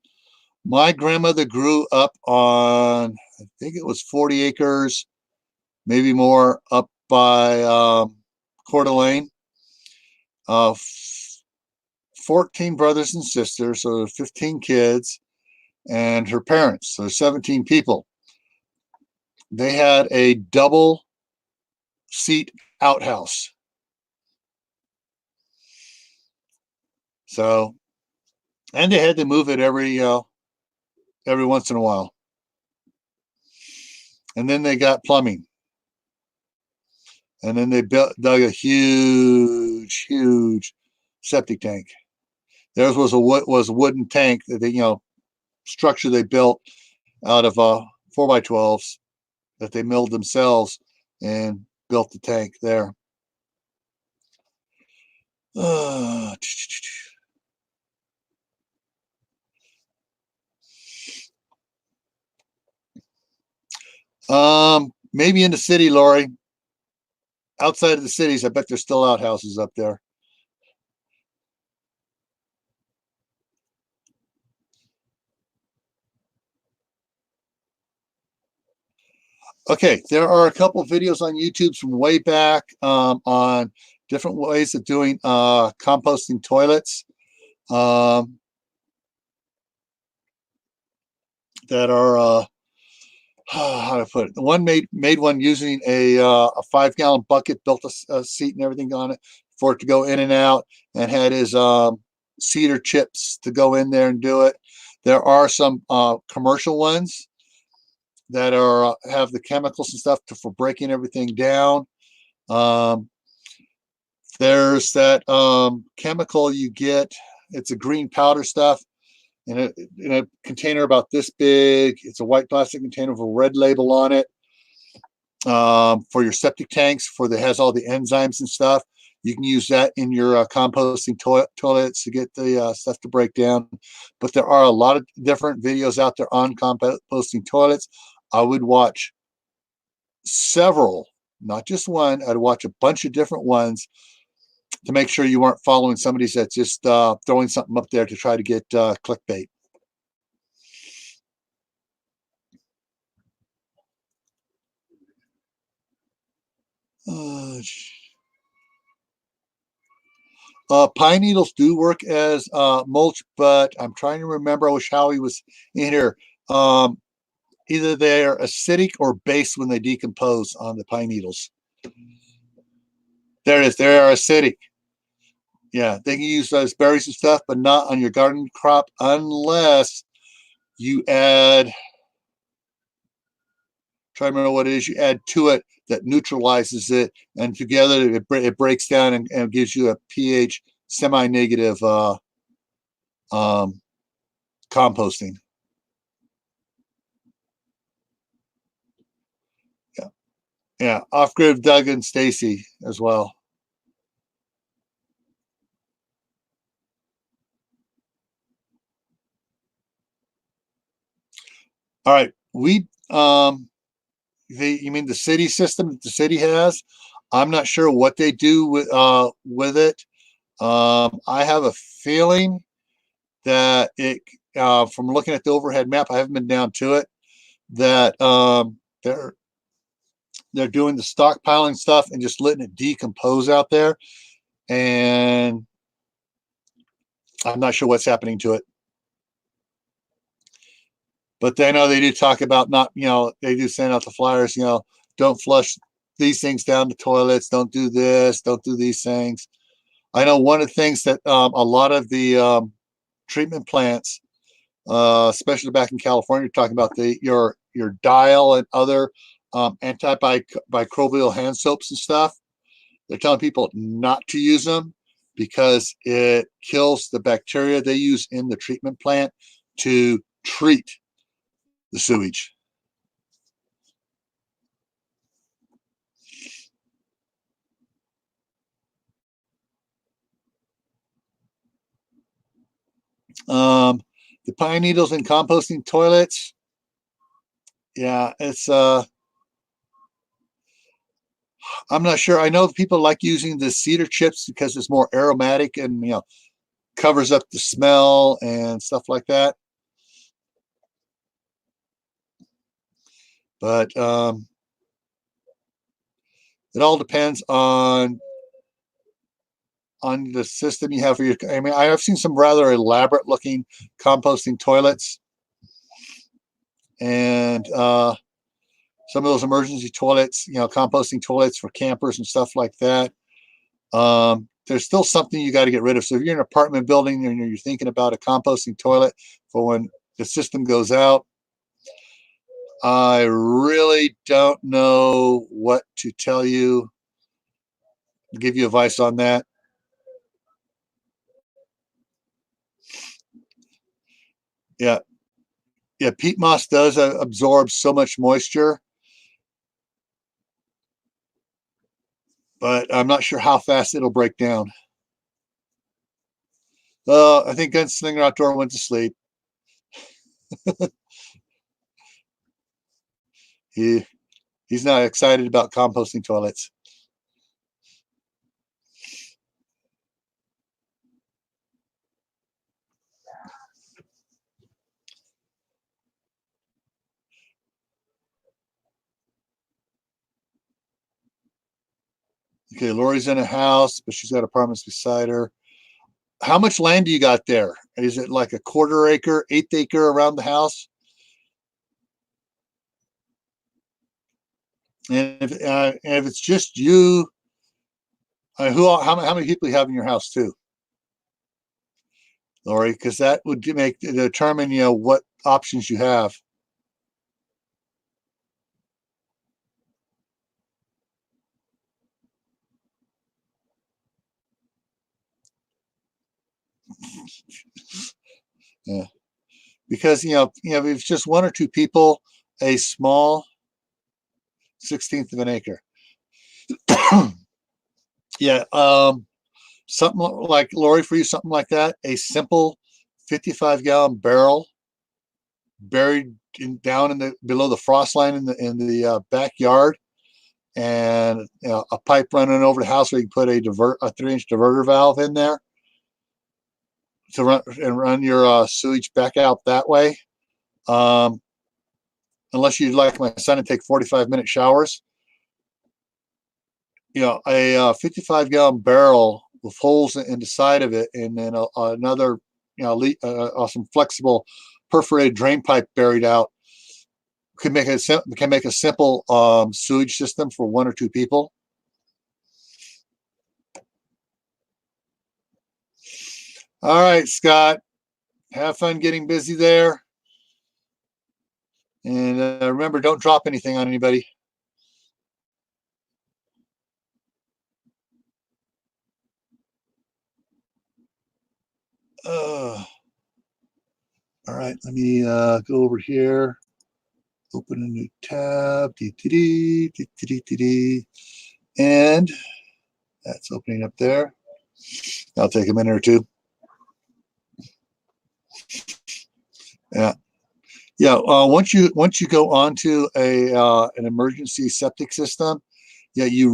My grandmother grew up on, I think it was 40 acres, maybe more, up by Coeur d'Alene. 14 brothers and sisters, so 15 kids, and her parents, so 17 people. They had a double seat outhouse. So, and they had to move it every once in a while. And then they got plumbing. And then they dug a huge, huge septic tank. Theirs was a wooden tank that they, structure they built out of 4x12s that they milled themselves and built the tank there. Maybe in the city, Lori. Outside of the cities, I bet there's still outhouses up there. Okay, there are a couple of videos on YouTube from way back on different ways of doing composting toilets that are how to put it. The one made one using a 5-gallon bucket, built a seat and everything on it for it to go in and out, and had his cedar chips to go in there and do it. There are some commercial ones that are have the chemicals and stuff for breaking everything down. There's that chemical you get. It's a green powder stuff in a container about this big. It's a white plastic container with a red label on it for your septic tanks. That has all the enzymes and stuff. You can use that in your composting toilets to get the stuff to break down. But there are a lot of different videos out there on composting toilets. I would watch several, not just one. I'd watch a bunch of different ones to make sure you weren't following somebody that's just throwing something up there to try to get clickbait. Pine needles do work as mulch, but I'm trying to remember. I wish Howie was in here. Either they're acidic or base when they decompose on the pine needles. There it is. They are acidic. Yeah, they can use those berries and stuff, but not on your garden crop unless you add, try to remember what it is you add to it that neutralizes it, and together it breaks down and gives you a pH semi-negative composting. Yeah, yeah. Off-grid Doug and Stacy as well. All right, you mean the city system that the city has? I'm not sure what they do with it. I have a feeling that from looking at the overhead map, I haven't been down to it, that they're doing the stockpiling stuff and just letting it decompose out there, and I'm not sure what's happening to it. But I know they do talk about not, they do send out the flyers, don't flush these things down the toilets, don't do this, don't do these things. I know one of the things that a lot of the treatment plants, especially back in California, talking about your Dial and other antimicrobial hand soaps and stuff. They're telling people not to use them because it kills the bacteria they use in the treatment plant to treat the sewage. The pine needles in composting toilets. Yeah, it's I'm not sure. I know people like using the cedar chips because it's more aromatic and covers up the smell and stuff like that. But it all depends on the system you have for your. I mean, I have seen some rather elaborate looking composting toilets, and some of those emergency toilets, composting toilets for campers and stuff like that. There's still something you got to get rid of. So if you're in an apartment building and you're thinking about a composting toilet for when the system goes out, I really don't know what to tell you, give you advice on that. Yeah. Yeah. Peat moss does absorb so much moisture. but I'm not sure how fast it'll break down. I think Gunslinger Outdoor went to sleep. He's not excited about composting toilets. Okay, Lori's in a house, but she's got apartments beside her. How much land do you got there? Is it like a quarter acre, eighth acre around the house? And if it's just you, how many people you have in your house too, Lori? Because that would determine what options you have. Yeah. Because if it's just one or two people, a small 16th of an acre. Yeah. Something like Lori, for you, something like that, a simple 55-gallon barrel buried down in the below the frost line in the backyard, and a pipe running over the house where you can put a 3-inch diverter valve in there to run your sewage back out that way. Um, Unless you'd like my son to take 45-minute showers, a 55-gallon barrel with holes in the side of it, and then another, some flexible perforated drain pipe buried out can make a simple sewage system for one or two people. All right, Scott, have fun getting busy there, and remember, don't drop anything on anybody. All right, let me go over here, open a new tab, and that's opening up there. I'll take a minute or two. Yeah, yeah. Once you go onto an emergency septic system, yeah, you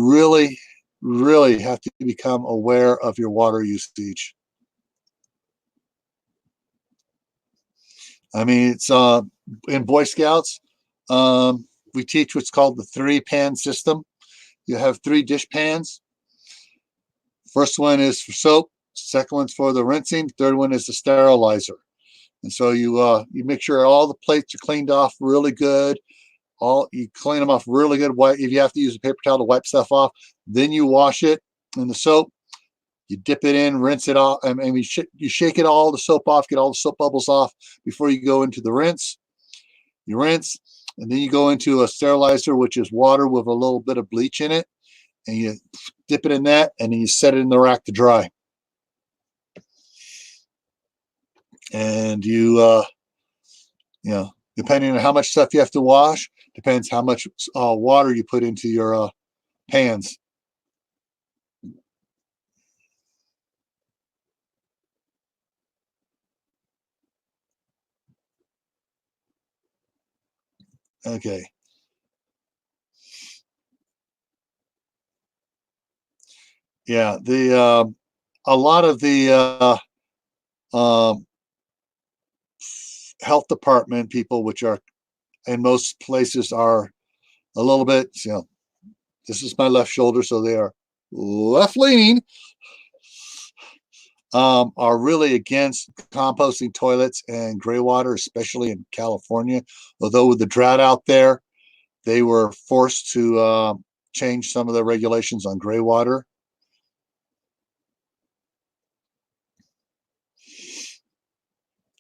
really have to become aware of your water usage. I mean, it's in Boy Scouts, we teach what's called the 3-pan system. You have 3 dish pans. First one is for soap. Second one's for the rinsing. Third one is the sterilizer. And so you make sure all the plates are cleaned off really good. You clean them off really good. If you have to use a paper towel to wipe stuff off, then you wash it in the soap. You dip it in, rinse it off. I mean, you shake it all the soap off, get all the soap bubbles off before you go into the rinse. You rinse, and then you go into a sterilizer, which is water with a little bit of bleach in it, and you dip it in that, and then you set it in the rack to dry. And depending on how much stuff you have to wash, depends how much water you put into your pans. Okay. Yeah, a lot of the um, health department people, which are in most places are a little bit, this is my left shoulder, so they are left leaning, are really against composting toilets and gray water, especially in California. Although with the drought out there, they were forced to change some of the regulations on gray water.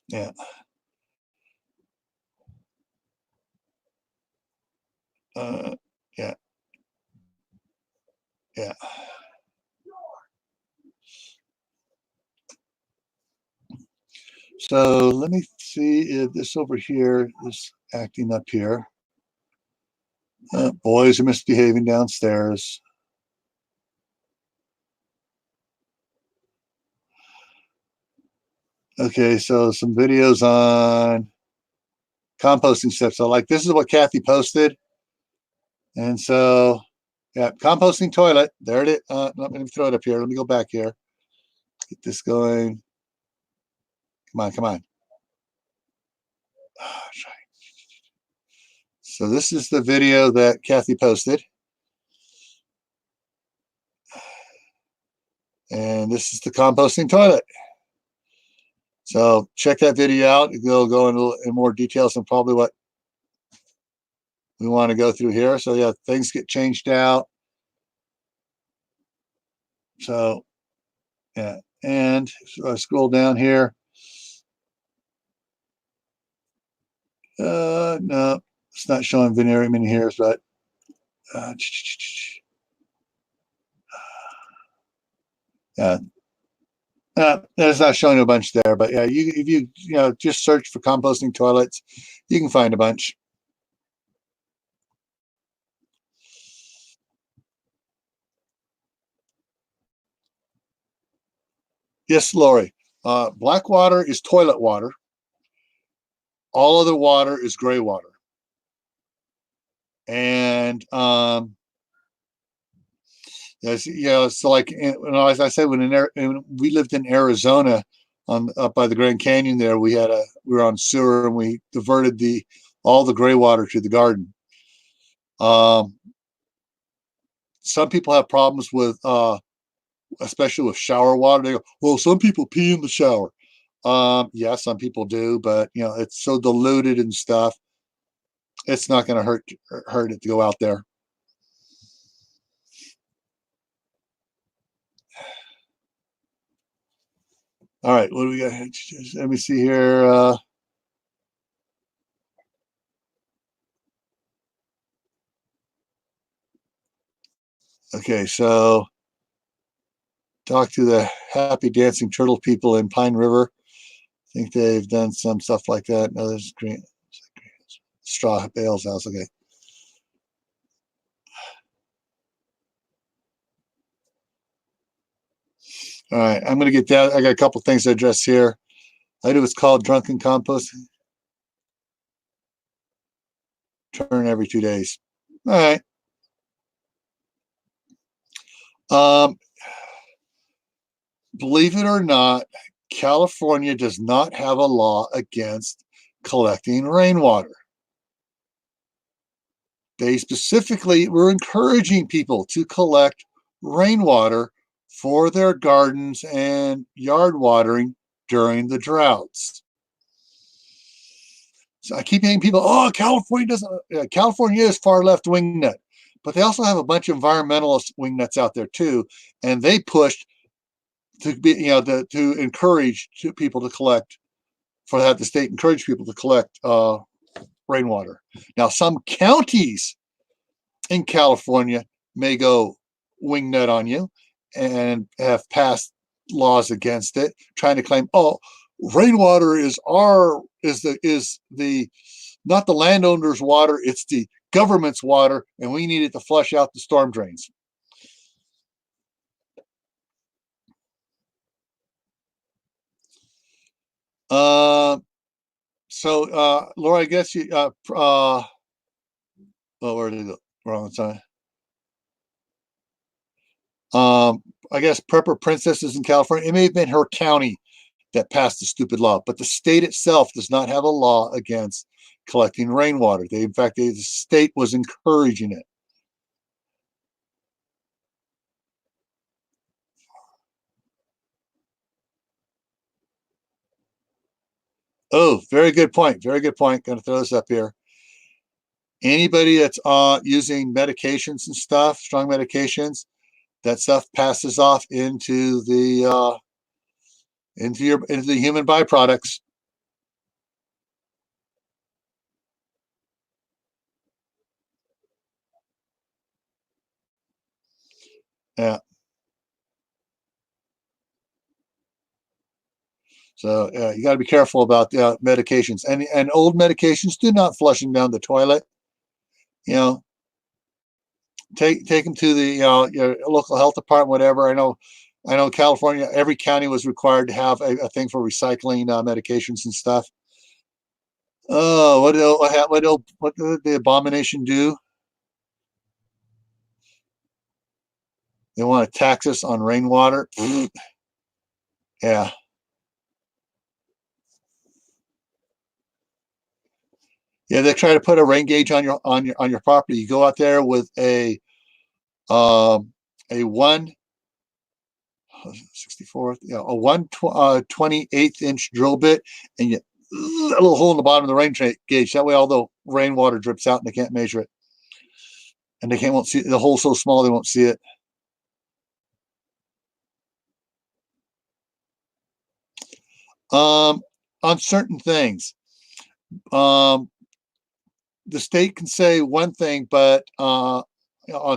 Yeah. Yeah. Yeah. So let me see if this over here is acting up here. Boys are misbehaving downstairs. Okay, so some videos on composting stuff. So like this is what Kathy posted. And so yeah, composting toilet. There it is. Let me throw it up here. Let me go back here. Get this going. Come on, come on. So this is the video that Kathy posted. And this is the composting toilet. So check that video out. It'll go in more details on probably what we want to go through here. So yeah, things get changed out. So yeah, and so I scroll down here. No, it's not showing very many here, but yeah, it's not showing a bunch there. But yeah, if you just search for composting toilets, you can find a bunch. Yes, Lori. Black water is toilet water. All other water is gray water. And yes, so like as I said, when we lived in Arizona, up by the Grand Canyon, there we were on sewer and we diverted all the gray water to the garden. Um, some people have problems with, especially with shower water. They go, well, some people pee in the shower. Yeah, some people do, but it's so diluted and stuff. It's not going to hurt it to go out there. All right, what do we got? Let me see here. Okay, so talk to the happy dancing turtle people in Pine River. I think they've done some stuff like that. No, there's green straw bales house. Okay. All right, I'm gonna get down. I got a couple things to address here. I do what's called drunken compost. Turn every 2 days. All right. Um, believe it or not, California does not have a law against collecting rainwater. They specifically were encouraging people to collect rainwater for their gardens and yard watering during the droughts. So I keep hearing people, oh, California doesn't, California is far left wingnut, but they also have a bunch of environmentalist wingnuts out there too. And they pushed to be, to encourage people to collect, for that the state encouraged people to collect rainwater. Now, some counties in California may go wingnut on you and have passed laws against it, trying to claim, oh, rainwater is the not the landowner's water, it's the government's water, and we need it to flush out the storm drains. Laura, I guess you oh, where did it go? Wrong side. I guess Prepper Princess is in California. It may have been her county that passed the stupid law, but the state itself does not have a law against collecting rainwater. In fact, the state was encouraging it. Oh, very good point. Very good point. Going to throw this up here. Anybody that's using medications and stuff, strong medications, that stuff passes off into the human byproducts. Yeah. So you got to be careful about medications, and old medications do not flush them down the toilet. Take them to the your local health department, whatever. I know I know California, every county was required to have a thing for recycling medications and stuff. Oh, what did the abomination do? They want to tax us on rainwater. Yeah, yeah. They try to put a rain gauge on your property. You go out there with a 1/64, a 1/28 inch drill bit, and you a little hole in the bottom of the rain gauge. That way, all the rainwater drips out, and they can't measure it, and they can't won't see the hole so small they won't see it. Um, on certain things, um, the state can say one thing, but on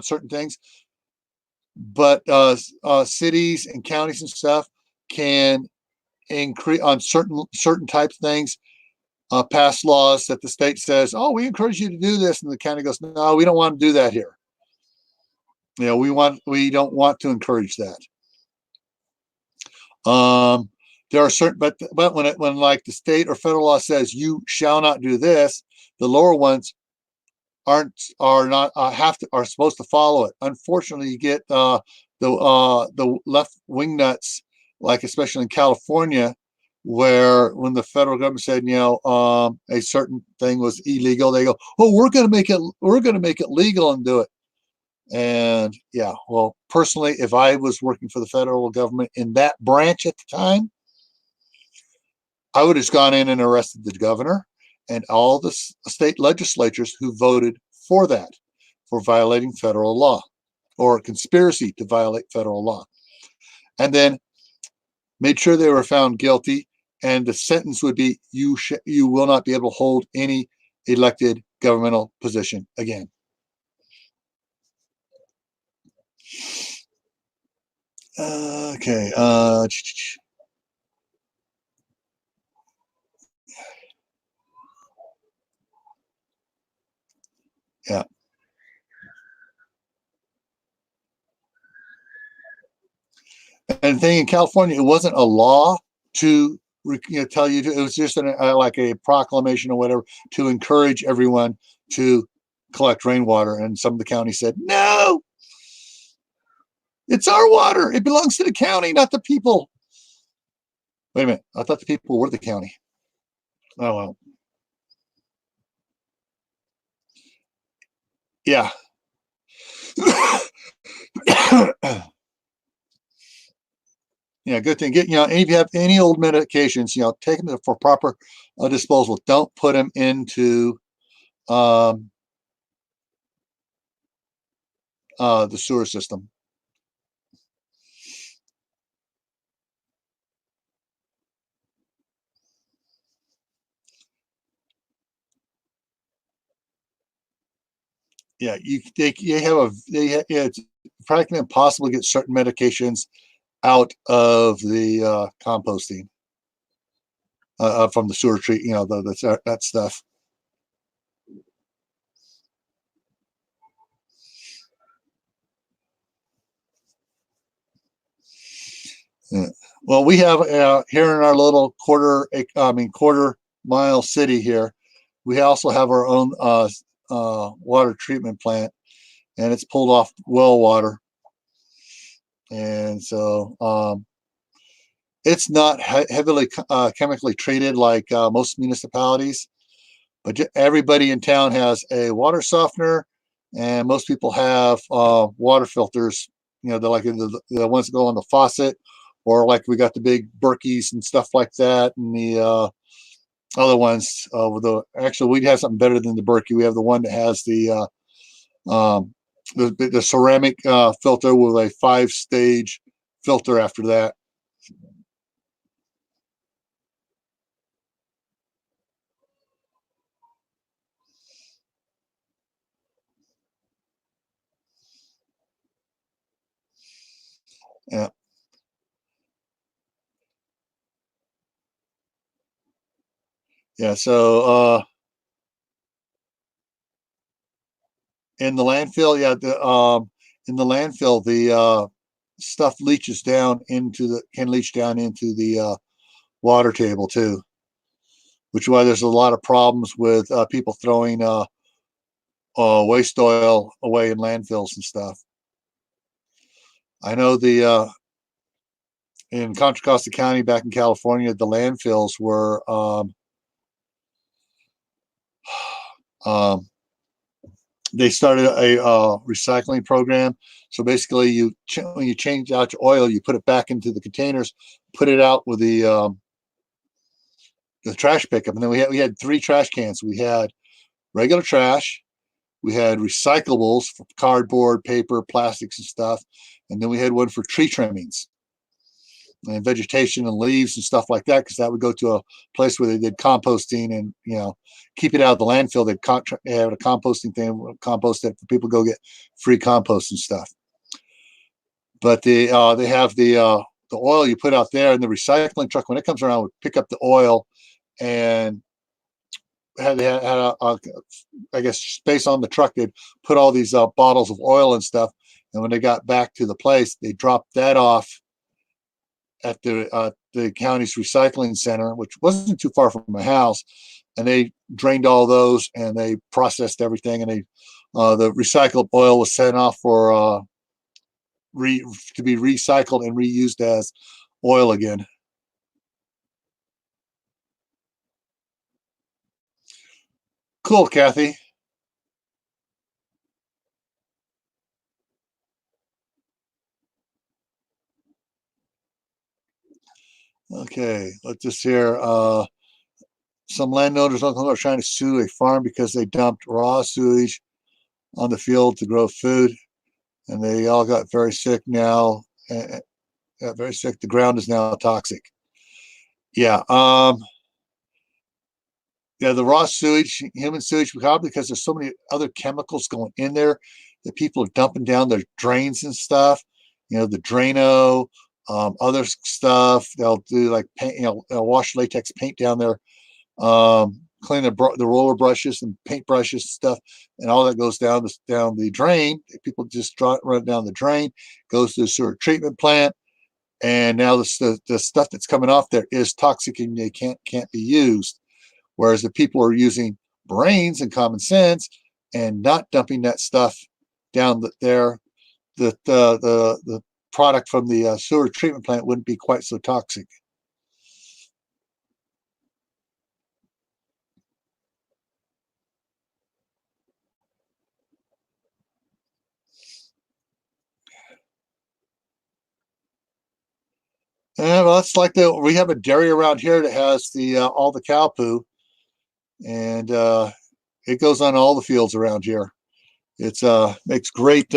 certain things, but cities and counties and stuff can increase on certain types of things, pass laws that the state says, "Oh, we encourage you to do this," and the county goes, "No, we don't want to do that here. We don't want to encourage that." There are certain, but when like the state or federal law says you shall not do this, the lower ones are not have to are supposed to follow it. Unfortunately, you get the left wing nuts, like especially in California, where when the federal government said a certain thing was illegal, they go, "Oh, we're going to make it legal and do it." And yeah, well, personally, if I was working for the federal government in that branch at the time, I would have gone in and arrested the governor and all the state legislatures who voted for that, for violating federal law or conspiracy to violate federal law, and then made sure they were found guilty. And the sentence would be you will not be able to hold any elected governmental position again. Okay. Yeah. And the thing in California, it wasn't a law to tell you to, it was just like a proclamation or whatever to encourage everyone to collect rainwater. And some of the counties said, "No, it's our water. It belongs to the county, not the people." Wait a minute. I thought the people were the county. Oh, well. Yeah. Yeah, good thing. If you have any old medications, take them for proper disposal. Don't put them into um, the sewer system. Yeah, it's practically impossible to get certain medications out of the composting from the sewer treat. That stuff. Yeah. Well, we have here in our little quarter mile city here. We also have our own water treatment plant, and it's pulled off well water, and so it's not heavily chemically treated like most municipalities. But everybody in town has a water softener, and most people have water filters. They're like the ones that go on the faucet, or like we got the big Berkeys and stuff like that, and the other ones. Actually, we have something better than the Berkey. We have the one that has um, the ceramic filter with a 5-stage filter after that. Yeah, yeah. So in the landfill, yeah, in the landfill, the stuff leaches down into the water table too, which is why there's a lot of problems with people throwing waste oil away in landfills and stuff. I know in Contra Costa County back in California, the landfills were they started a recycling program. So basically, when you change out your oil, you put it back into the containers, put it out with the trash pickup, and then we had 3 trash cans. We had regular trash, we had recyclables for cardboard, paper, plastics, and stuff, and then we had one for tree trimmings and vegetation and leaves and stuff like that, because that would go to a place where they did composting and keep it out of the landfill. They'd have a composting thing, compost it for people to go get free compost and stuff. But they have the oil you put out there, and the recycling truck, when it comes around, would pick up the oil and had I guess space on the truck. They'd put all these bottles of oil and stuff, and when they got back to the place, they dropped that off at the county's recycling center, which wasn't too far from my house, and they drained all those and they processed everything, and the recycled oil was sent off for to be recycled and reused as oil again. Cool, Kathy. Okay, let's just hear. Some landowners in Oklahoma are trying to sue a farm because they dumped raw sewage on the field to grow food, and they all got very sick now. Got very sick. The ground is now toxic. Yeah. Yeah, the raw sewage, human sewage, probably because there's so many other chemicals going in there that people are dumping down their drains and stuff. The Drano, other stuff. They'll do like paint, they'll wash latex paint down there, clean the roller brushes and paint brushes and stuff, and all that goes down the drain. People just run it down the drain, goes to the sewer treatment plant, and now the stuff that's coming off there is toxic and they can't be used. Whereas the people are using brains and common sense and not dumping that stuff down there, the product from the sewer treatment plant wouldn't be quite so toxic. Well, it's like we have a dairy around here that has all the cow poo, and it goes on all the fields around here. It's makes great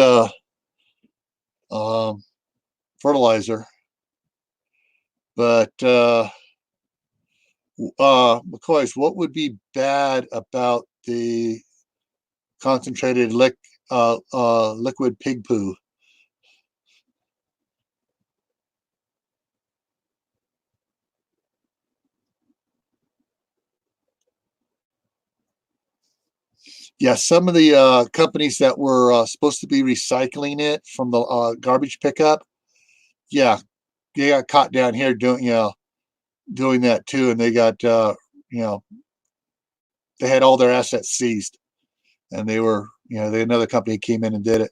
um, fertilizer. But McCoys, what would be bad about the concentrated liquid pig poo? Yeah, some of the companies that were supposed to be recycling it from the garbage pickup, yeah, they got caught down here doing that too, and they got they had all their assets seized, and they were another company came in and did it.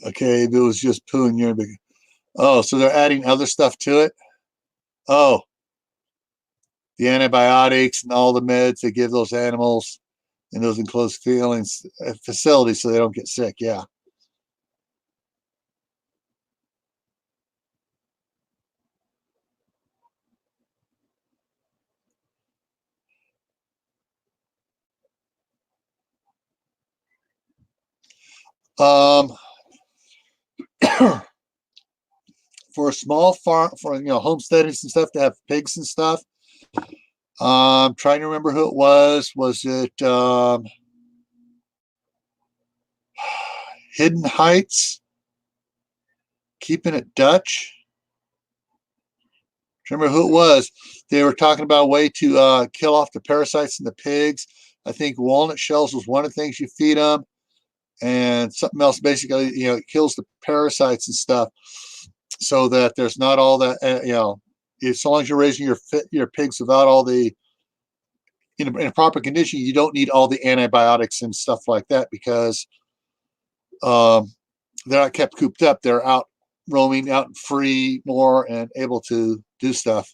Okay, if it was just poo and urine. Oh, so they're adding other stuff to it. Oh, the antibiotics and all the meds they give those animals in those enclosed facilities so they don't get sick. Yeah. Um, for a small farm, for homesteadings and stuff, to have pigs and stuff, Trying to remember who it was. Was it Hidden Heights? Keeping It Dutch? Remember who it was? They were talking about a way to kill off the parasites in the pigs. I think walnut shells was one of the things you feed them, and something else. Basically, it kills the parasites and stuff, so that there's not all that. As long as you're raising your pigs without all the in a proper condition, you don't need all the antibiotics and stuff like that because um, they're not kept cooped up. They're out roaming out free more and able to do stuff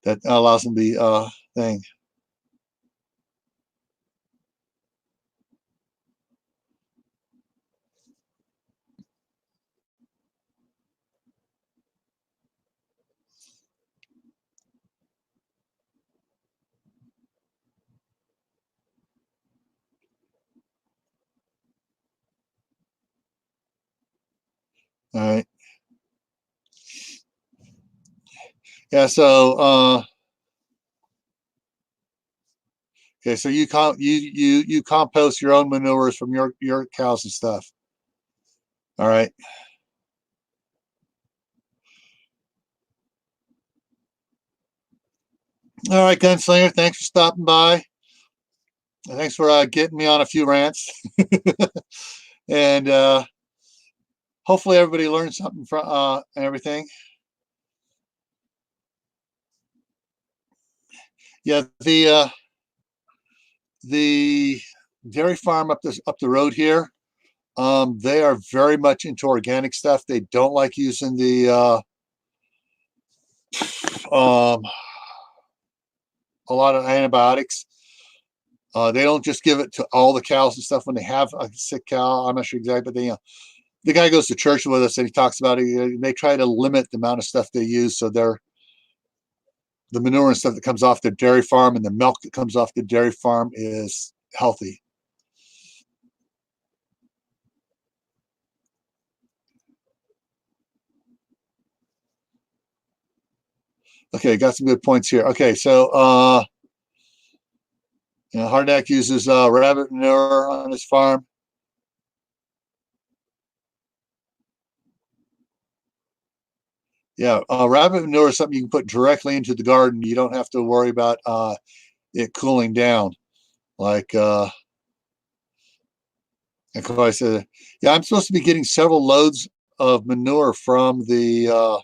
that allows them to be thing. All right. Yeah. So okay. So you compost your own manures from your cows and stuff. All right. All right, Gunslinger. Thanks for stopping by. Thanks for getting me on a few rants. And hopefully everybody learned something from everything. Yeah, the dairy farm up the road here. They are very much into organic stuff. They don't like using the a lot of antibiotics. They don't just give it to all the cows and stuff when they have a sick cow. I'm not sure exactly, but the guy goes to church with us and he talks about it. They try to limit the amount of stuff they use, so the manure and stuff that comes off the dairy farm and the milk that comes off the dairy farm is healthy. Okay, got some good points here. Okay, so Hardak uses rabbit manure on his farm. Yeah, rabbit manure is something you can put directly into the garden. You don't have to worry about it cooling down. Like I said, yeah, I'm supposed to be getting several loads of manure from the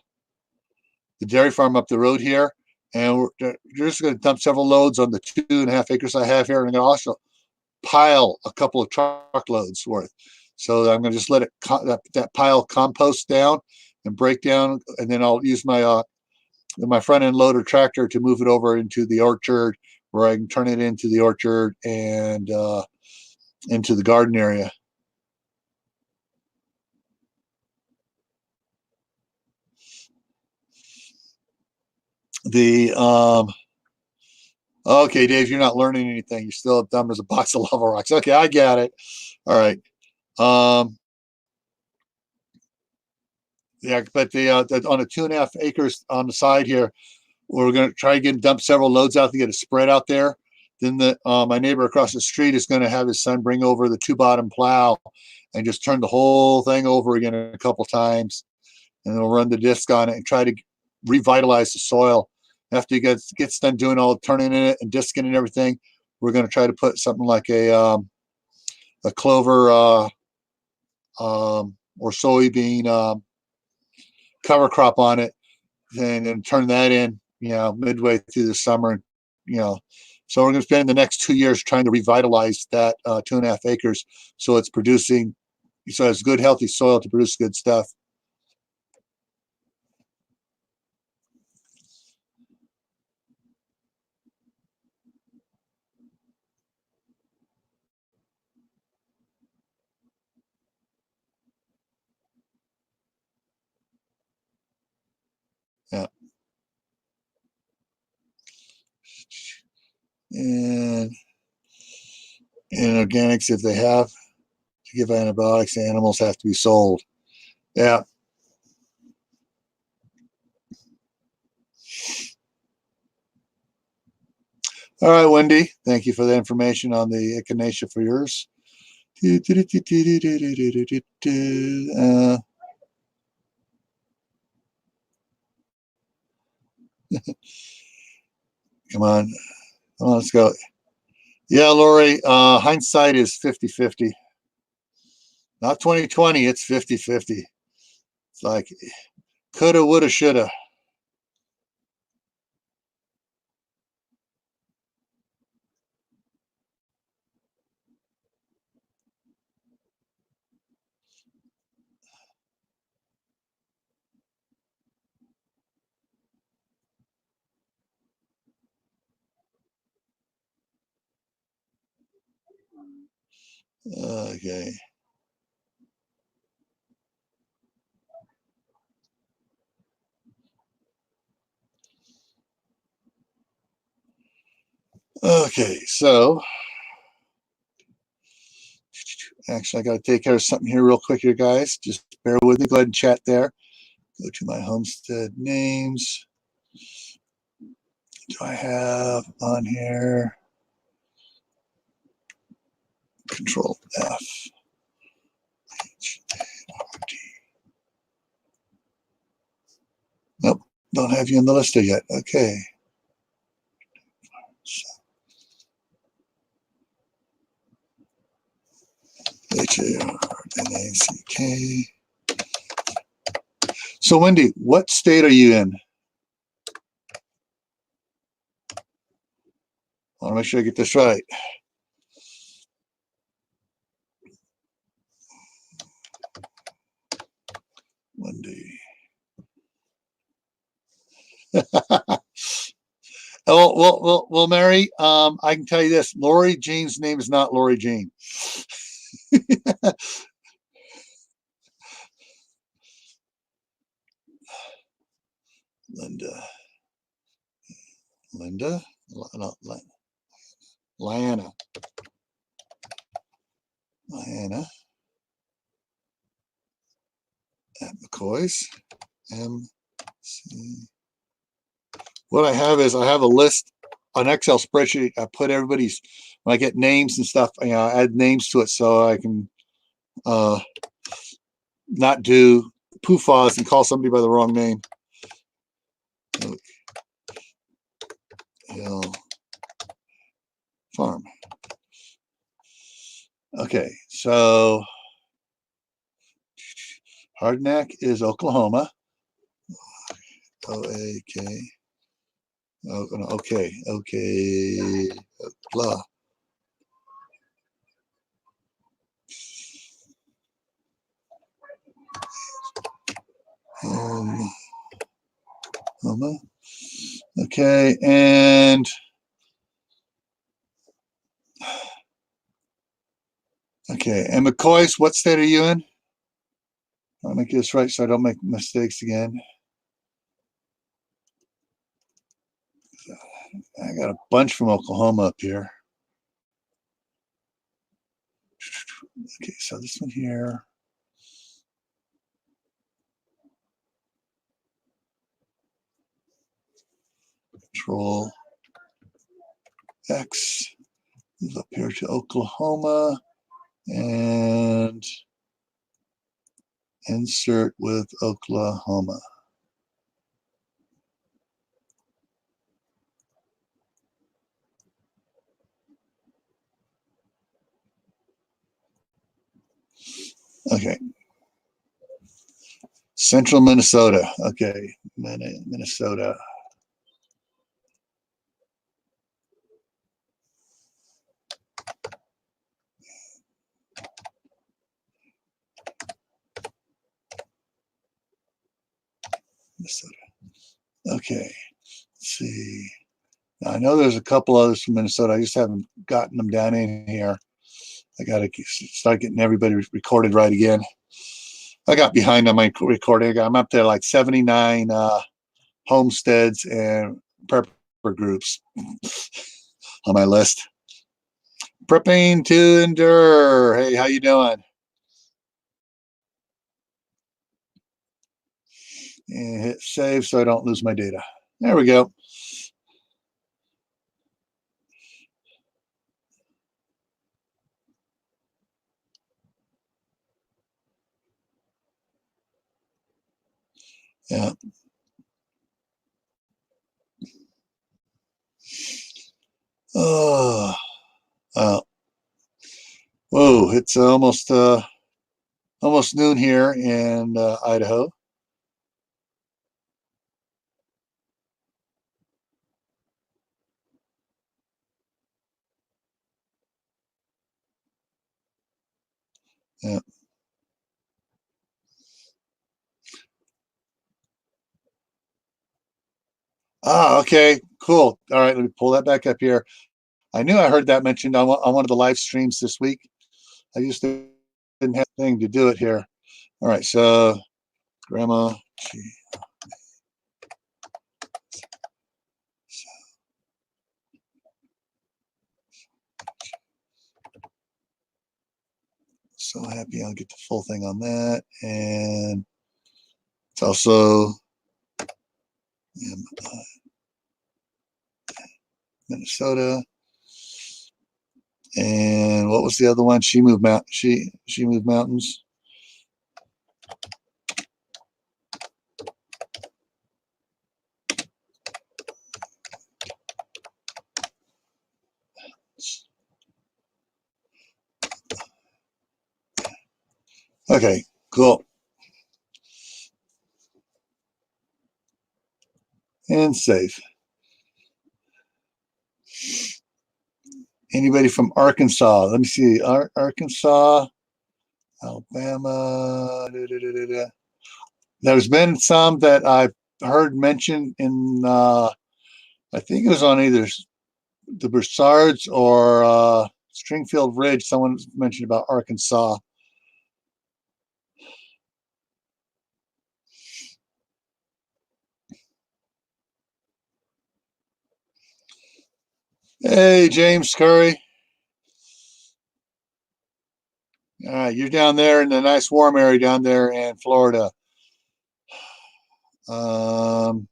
dairy farm up the road here, and we're just going to dump several loads on the 2.5 acres I have here, and I'm going to also pile a couple of truckloads worth. So I'm going to just let that pile compost down and break down, and then I'll use my front end loader tractor to move it over into the orchard where I can turn it into the orchard and into the garden area. The Okay, Dave, you're not learning anything. You're still dumb as a box of lava rocks. Okay, I got it. All right. Um, yeah, but on the 2.5 acres on the side here, we're going to try to get dump several loads out to get a spread out there. Then my neighbor across the street is going to have his son bring over the 2-bottom plow and just turn the whole thing over again a couple times, and we'll run the disc on it and try to revitalize the soil. After he gets done doing all turning in it and disking and everything, we're going to try to put something like a clover or soybean cover crop on it, and turn that in, midway through the summer. You know, so we're going to spend the next 2 years trying to revitalize that 2.5 acres so it's producing, so it's good, healthy soil to produce good stuff. Yeah. And in organics, if they have to give antibiotics, the animals have to be sold. Yeah. All right, Wendy, thank you for the information on the echinacea for yours. Come on. Oh, let's go. Yeah, Lori, hindsight is 50-50. Not 2020, it's 50-50. It's like coulda, woulda, shoulda. Okay. Okay, so actually, I got to take care of something here real quick here, guys. Just bear with me. Go ahead and chat there. Go to my homestead names. Do I have on here? Control F. H-A-R-D. Nope, don't have you in the list yet. Okay. H-A-R-N-A-C-K. So, Wendy, what state are you in? I want to make sure I get this right. Wendy. Well, Mary, I can tell you this. Lori Jean's name is not Lori Jean. Linda. No, Lyanna. At McCoy's. MC. What I have is I have a list, an Excel spreadsheet. I put everybody's, when I get names and stuff, I add names to it so I can not do poofahs and call somebody by the wrong name. Hill Farm. Okay, so Hardneck is Oklahoma. O-A-K. Oh, no, okay. Blah. Okay, and okay, and McCoy's, what state are you in? I'll make this right so I don't make mistakes again. I got a bunch from Oklahoma up here. Okay, so this one here. Control X is up here to Oklahoma and insert with Oklahoma. Okay. Central Minnesota. Okay. Minnesota. Minnesota. Okay. Let's see. Now, I know there's a couple others from Minnesota. I just haven't gotten them down in here. I got to start getting everybody recorded right again. I got behind on my recording. I'm up there like 79 homesteads and prepper groups on my list. Prepping to endure. Hey, how you doing? And hit save so I don't lose my data. There we go. Yeah. Oh, whoa! It's almost noon here in Idaho. Yeah. Ah, okay, cool. All right, let me pull that back up here. I knew I heard that mentioned on one of the live streams this week. I just didn't have anything to do it here. All right, so grandma, she so happy I'll get the full thing on that. And it's also Minnesota. And what was the other one? She moved mountains. Okay, cool. And safe. Anybody from Arkansas? Let me see. Arkansas, Alabama. There's been some that I've heard mentioned in, I think it was on either the Broussards or Stringfield Ridge. Someone mentioned about Arkansas. Hey, James Curry. You're down there in the nice warm area down there in Florida. Um,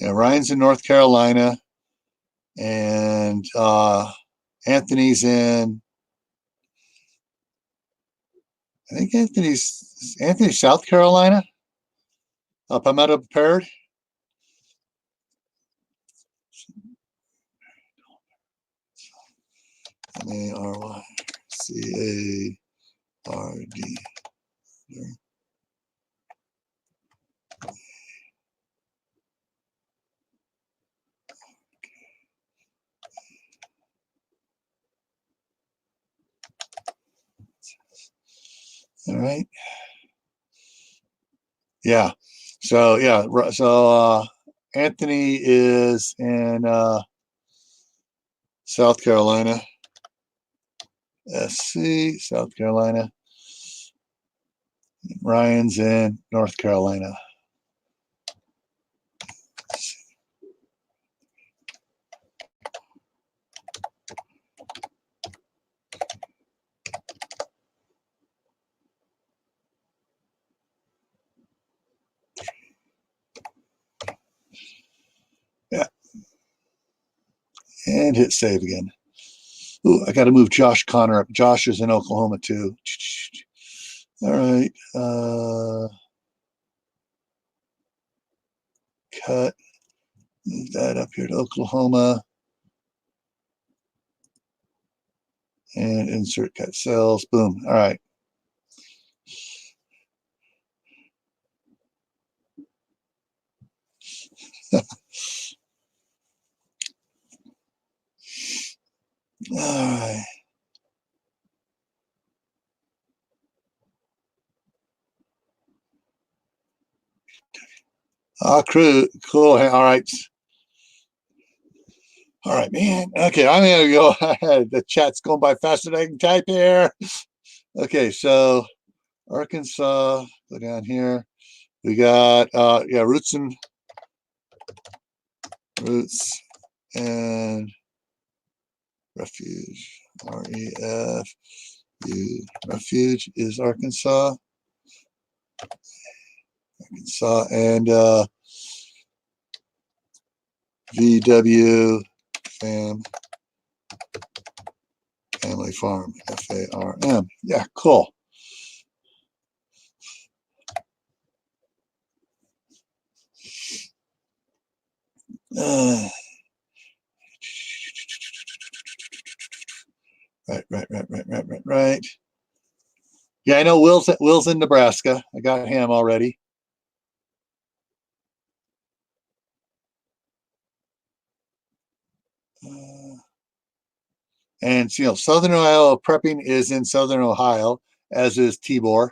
yeah, Ryan's in North Carolina, and Anthony's in. I think Anthony's South Carolina. Palmetto Prepared. Marcard. All right. Yeah. So yeah. So Anthony is in South Carolina. SC, South Carolina. Ryan's in North Carolina. Yeah. And hit save again. Ooh, I got to move Josh Connor up. Josh is in Oklahoma too. All right. Cut. Move that up here to Oklahoma. And insert cut cells. Boom. All right. All right. Cool. All right. All right, man. Okay, I'm gonna go. The chat's going by faster than I can type here. Okay, so Arkansas, go down here. We got roots and refuge. REFU. Refuge is Arkansas. Arkansas and VW Family Farm, F-A-R-M. Yeah, cool. Right. Yeah, I know Will's in Nebraska. I got him already. And Southern Ohio prepping is in Southern Ohio, as is Tibor.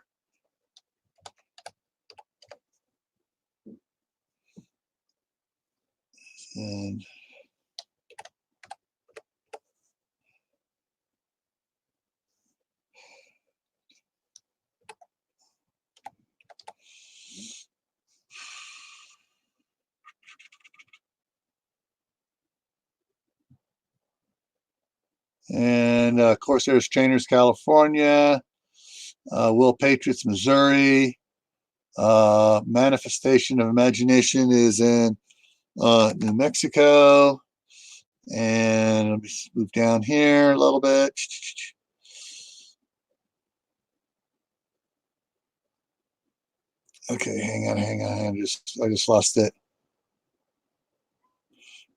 And of course, there's Trainers, California, Will Patriots, Missouri. Manifestation of Imagination is in New Mexico. And let me move down here a little bit. Okay, hang on. I just lost it.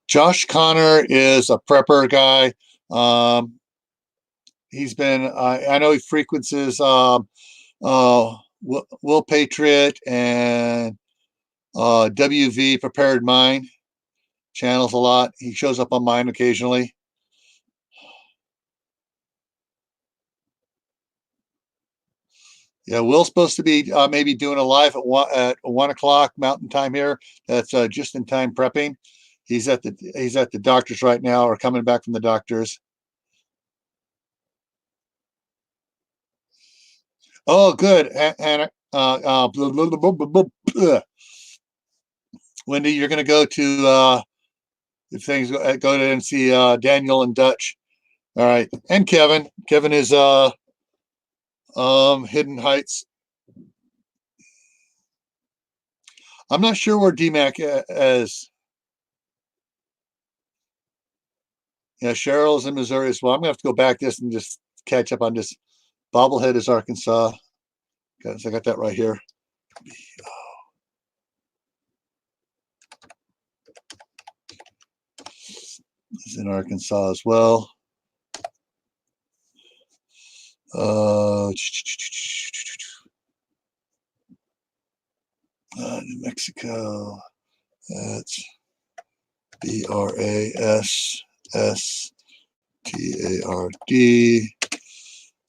Josh Connor is a prepper guy. He's been, I know he frequents Will Patriot and WV Prepared Mind channels a lot. He shows up on mine occasionally. Yeah, Will's supposed to be maybe doing a live at 1 o'clock Mountain Time here. That's just in time prepping. He's at the doctor's right now, or coming back from the doctor's. Oh, good. And Wendy, you're going to go to if things go to and see Daniel and Dutch. All right, and Kevin. Kevin is Hidden Heights. I'm not sure where DMAC is. Yeah, Cheryl's in Missouri as well. I'm gonna have to go back this and just catch up on this. Bobblehead is Arkansas. Guys, I got that right here. It's in Arkansas as well. New Mexico. That's BRASSTARD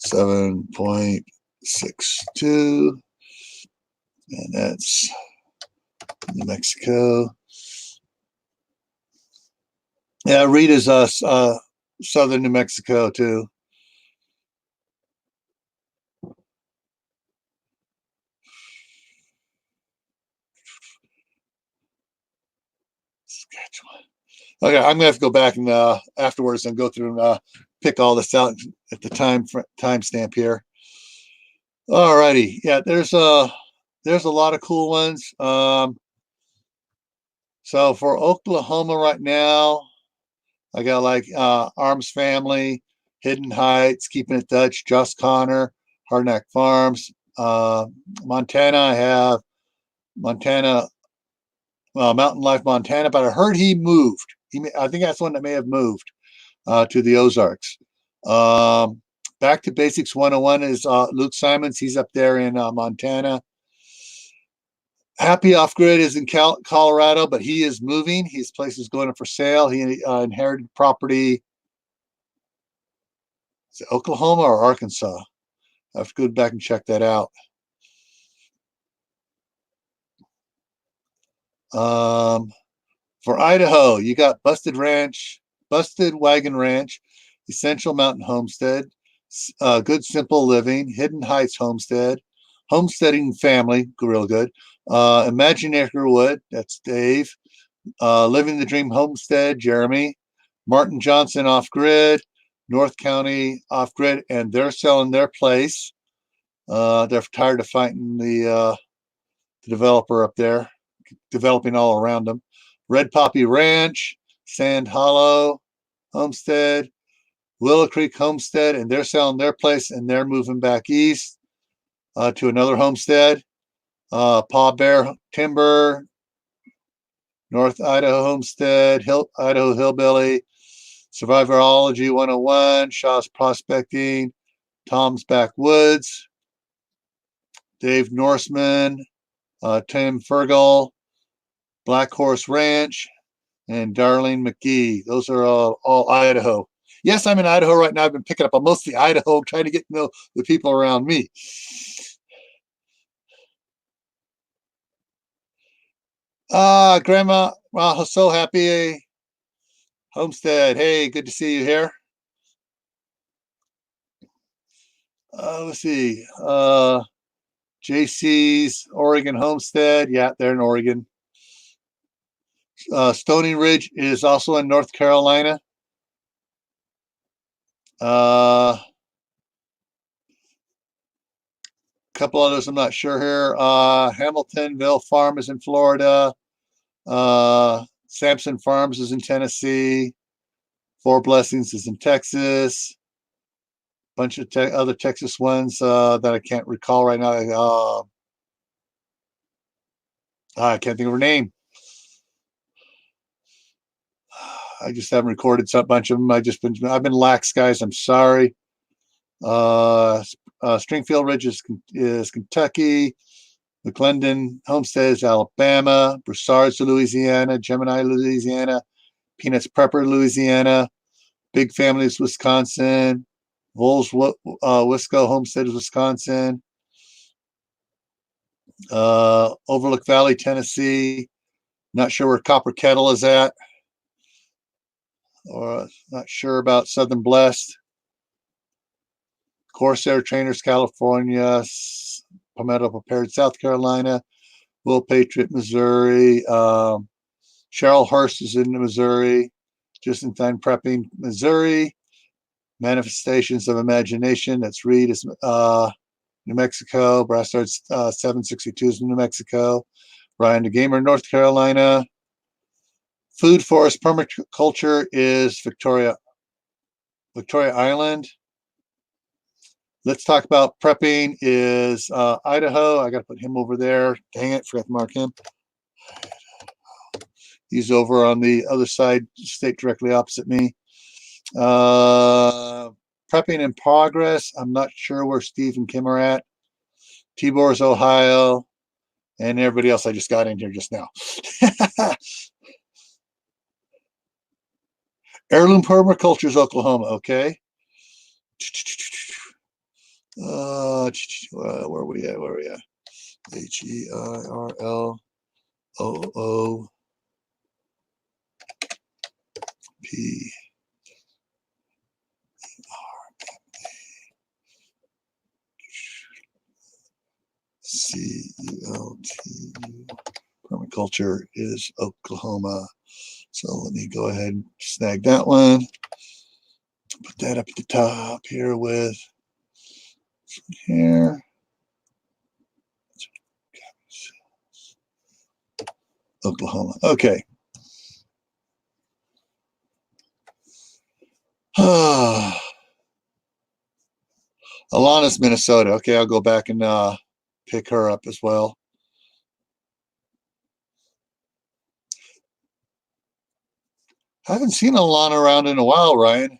7.62, and that's New Mexico. Yeah, Rita's southern New Mexico too. Okay, I'm gonna have to go back and afterwards and go through and pick all this out at the time stamp here. All righty, yeah, there's a lot of cool ones. So for Oklahoma right now, I got like Arms Family, Hidden Heights, Keeping It Dutch, Just Connor, Hardneck Farms. Montana, I have Montana, Mountain Life Montana, but I heard he moved. I think that's one that may have moved to the Ozarks. Back to Basics 101 is Luke Simons. He's up there in Montana. Happy Off Grid is in Colorado, but he is moving. His place is going up for sale. He inherited property. Is it Oklahoma or Arkansas? I have to go back and check that out. For Idaho, you got Busted Wagon Ranch, Essential Mountain Homestead, Good Simple Living, Hidden Heights Homestead, Homesteading Family, real good. Imaginary Wood, that's Dave. Living the Dream Homestead, Jeremy. Martin Johnson Off Grid, North County Off Grid, and they're selling their place. They're tired of fighting the developer up there, developing all around them. Red Poppy Ranch, Sand Hollow, Homestead, Willow Creek Homestead, and they're selling their place and they're moving back east to another homestead. Paw Bear Timber, North Idaho Homestead, Idaho Hillbilly, Survivorology 101, Shaw's Prospecting, Tom's Backwoods, Dave Norseman, Tim Fergal, Black Horse Ranch, and Darlene McGee. Those are all Idaho. Yes, I'm in Idaho right now. I've been picking up on mostly Idaho, trying to get to know the people around me. Grandma, well, so happy. Homestead, hey, good to see you here. Let's see. JC's Oregon Homestead. Yeah, they're in Oregon. Stony Ridge is also in North Carolina. A couple others I'm not sure here. Hamiltonville Farm is in Florida. Sampson Farms is in Tennessee. Four Blessings is in Texas. Bunch of other Texas ones that I can't recall right now. I can't think of her name. I just haven't recorded a bunch of them. I've been lax, guys. I'm sorry. Stringfield Ridge is Kentucky. McClendon Homestead is Alabama. Broussard's Louisiana. Gemini, Louisiana. Peanuts Prepper, Louisiana. Big Families, Wisconsin. Vols Wisco Homestead is Wisconsin. Overlook Valley, Tennessee. Not sure where Copper Kettle is at. Or not sure about Southern Blessed. Corsair Trainers, California. Palmetto Prepared, South Carolina. Will Patriot, Missouri. Cheryl Hurst is in Missouri. Just in Time Prepping, Missouri. Manifestations of Imagination, that's Reed, is New Mexico. Brassard's 762 is New Mexico. Ryan the Gamer, North Carolina. Food Forest Permaculture is Victoria Island. Let's Talk About Prepping is Idaho. I got to put him over there. Dang it, forgot to mark him. He's over on the other side, state directly opposite me. Prepping in Progress. I'm not sure where Steve and Kim are at. Tibor's, Ohio. And everybody else I just got in here just now. Heirloom Permaculture's Oklahoma. Okay. Where are we at? HEIRLOOP. CELTU. Permaculture is Oklahoma. So let me go ahead and snag that one. Put that up at the top here with here. Oklahoma. Okay. Alana's Minnesota. Okay, I'll go back and pick her up as well. I haven't seen Alana around in a while, Ryan.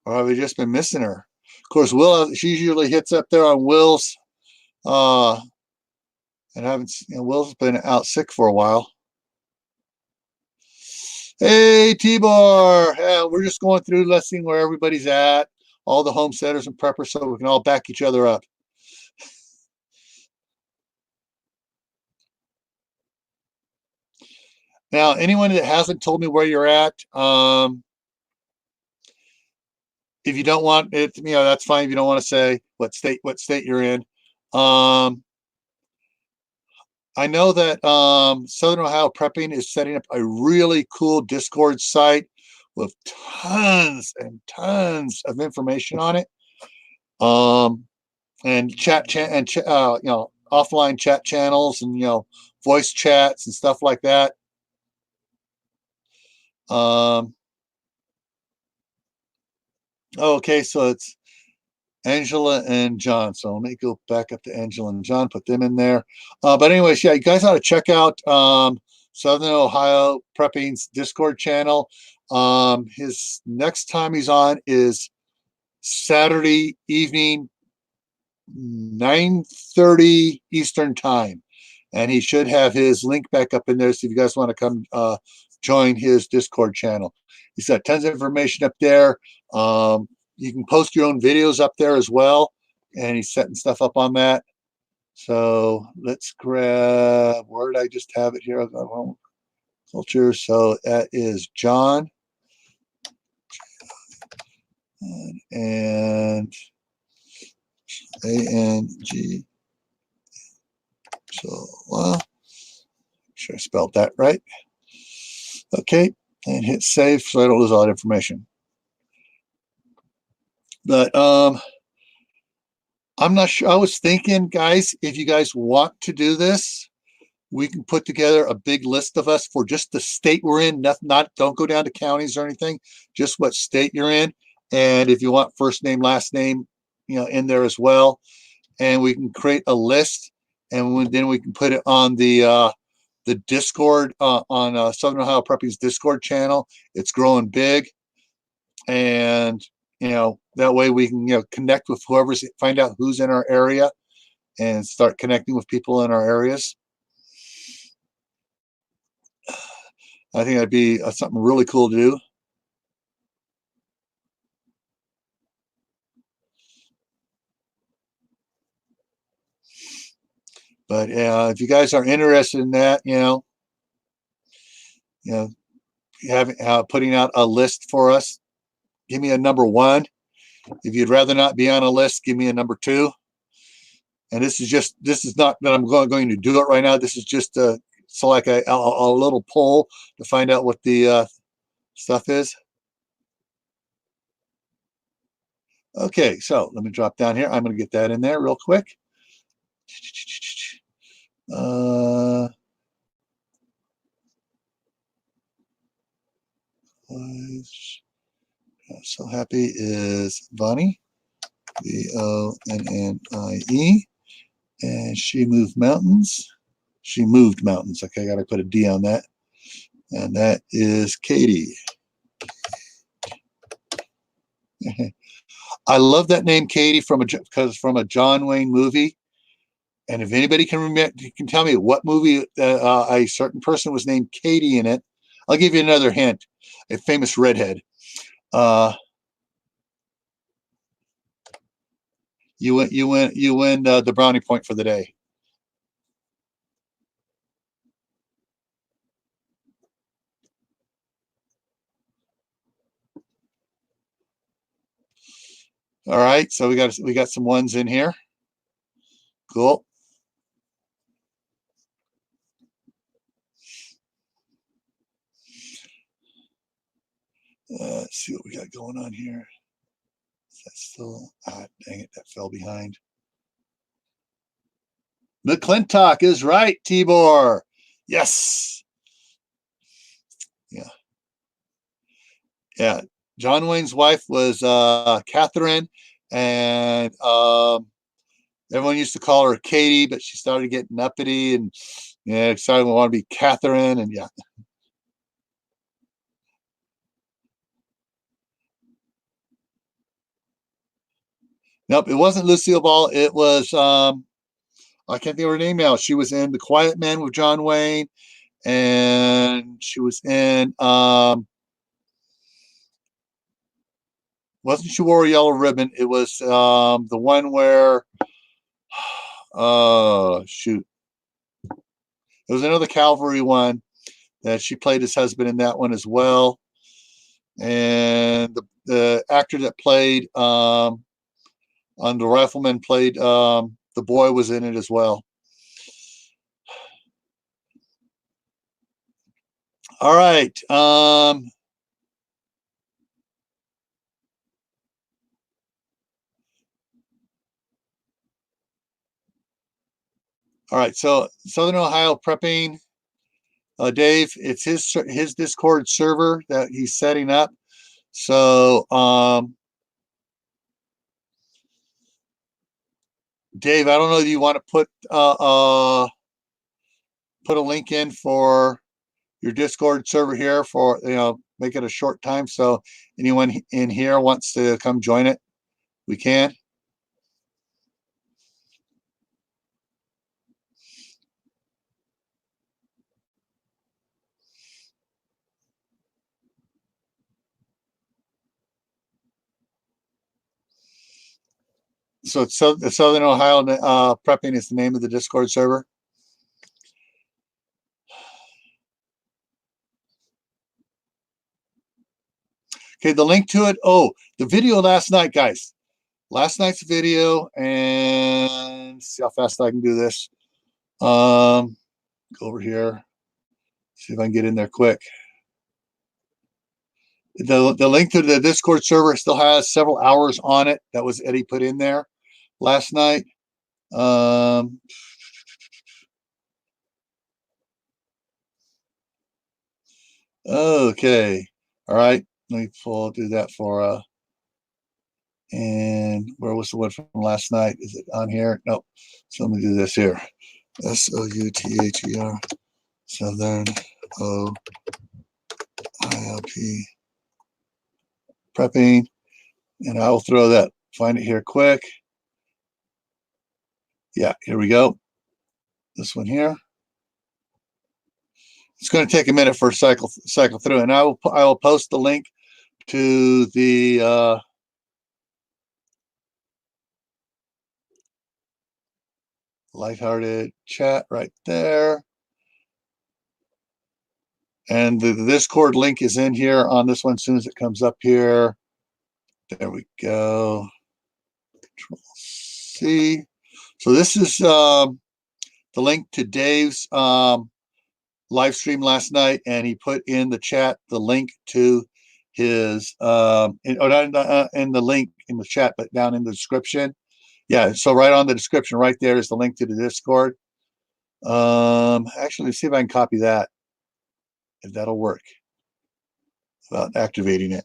Or have we just been missing her? Of course, she usually hits up there on Will's. And Will's been out sick for a while. Hey, Tibor. Yeah, we're just going through, let's see where everybody's at. All the homesteaders and preppers, so we can all back each other up. Now, anyone that hasn't told me where you're at, if you don't want it, that's fine. If you don't want to say what state you're in. I know that Southern Ohio Prepping is setting up a really cool Discord site with tons and tons of information on it. And offline chat channels and voice chats and stuff like that. Okay, so it's Angela and John. So let me go back up to Angela and John, put them in there. But anyways, yeah, you guys ought to check out Southern Ohio Prepping's Discord channel. His next time he's on is Saturday evening, 9:30 Eastern time. And he should have his link back up in there. So if you guys want to come join his Discord channel, he's got tons of information up there. You can post your own videos up there as well. And he's setting stuff up on that. So let's grab, where did I just have it here? Culture. So that is John. And A-N-G. So, well, sure I spelled that right. Okay, and hit save so I don't lose all that information. But I'm not sure. I was thinking, guys, if you guys want to do this, we can put together a big list of us for just the state we're in. Not don't go down to counties or anything, just what state you're in. And if you want first name, last name, in there as well. And we can create a list, and then we can put it on the Discord on Southern Ohio Prepping's Discord channel. It's growing big, and that way we can connect with whoever's, find out who's in our area, and start connecting with people in our areas. I think that'd be something really cool to do. But if you guys are interested in that, having putting out a list for us, give me a number 1. If you'd rather not be on a list, give me a number 2. And this is not that I'm going to do it right now. This is just so like a little poll to find out what the stuff is. Okay, so let me drop down here. I'm going to get that in there real quick. So happy is Bonnie, Bonnie, and she moved mountains. She moved mountains. Okay, I got to put a D on that. And that is Katie. I love that name, Katie, because from a John Wayne movie. And if anybody can remember, you can tell me what movie a certain person was named Katie in it. I'll give you another hint: a famous redhead. You win the brownie point for the day. All right, so we got some ones in here. Cool. Let's see what we got going on here. Is that still? Dang it, that fell behind. McClintock is right, Tibor. Yes. Yeah. John Wayne's wife was Catherine, and everyone used to call her Katie, but she started getting uppity and decided we want to be Catherine, and yeah. Nope, it wasn't Lucille Ball. It was I can't think of her name now. She was in The Quiet Man with John Wayne, and she was in wasn't She Wore a Yellow Ribbon. It was the one where shoot. It was another Calvary one that she played his husband in that one as well. And the actor that played on The Rifleman played the boy was in it as well. All right. All right. So Southern Ohio Prepping Dave, it's his Discord server that he's setting up. So, Dave, I don't know. Do you want to put a link in for your Discord server here for, make it a short time so anyone in here wants to come join it, we can. So it's the Southern Ohio Prepping is the name of the Discord server. Okay, the link to it. Oh, the video last night, guys. Last night's video, and see how fast I can do this. Go over here. See if I can get in there quick. The link to the Discord server still has several hours on it. That was Eddie put in there last night. Okay. All right. Let me do that for and where was the one from last night? Is it on here? Nope. So let me do this here. SOUTHER Southern OILP Prepping. And I will throw that, find it here quick. Yeah, here we go. This one here. It's going to take a minute for a cycle through, and I will post the link to the lighthearted chat right there. And the Discord link is in here on this one as soon as it comes up here. There we go. Control C. So this is the link to Dave's live stream last night, and he put in the chat the link to his not in the link in the chat, but down in the description. Yeah, so right on the description, right there is the link to the Discord. Actually, let's see if I can copy that, if that'll work without activating it.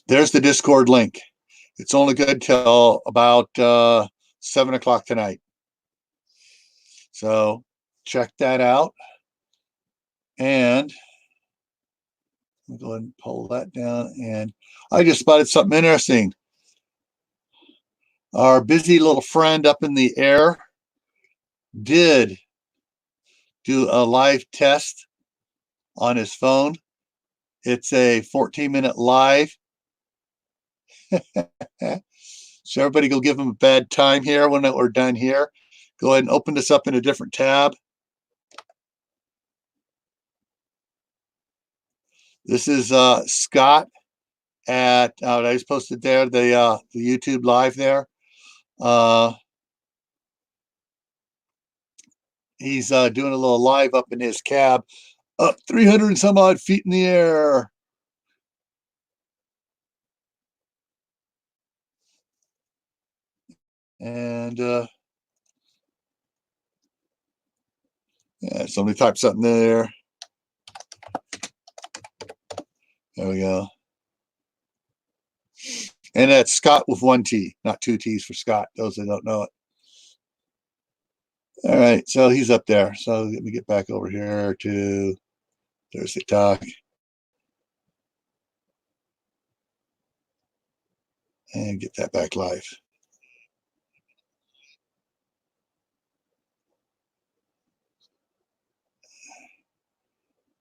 There's the Discord link. It's only good till about 7 o'clock tonight. So check that out. And I'll go ahead and pull that down. And I just spotted something interesting. Our busy little friend up in the air did do a live test on his phone. It's a 14-minute live. So everybody go give him a bad time here when we're done here. Go ahead and open this up in a different tab. This is Scott at I just posted there the YouTube live there. He's doing a little live up in his cab, up 300 and some odd feet in the air. And yeah, somebody typed something there. There we go. And that's Scott with one T, not two T's for Scott, those that don't know it. All right, so he's up there. So let me get back over here to Thursday Talk. And get that back live.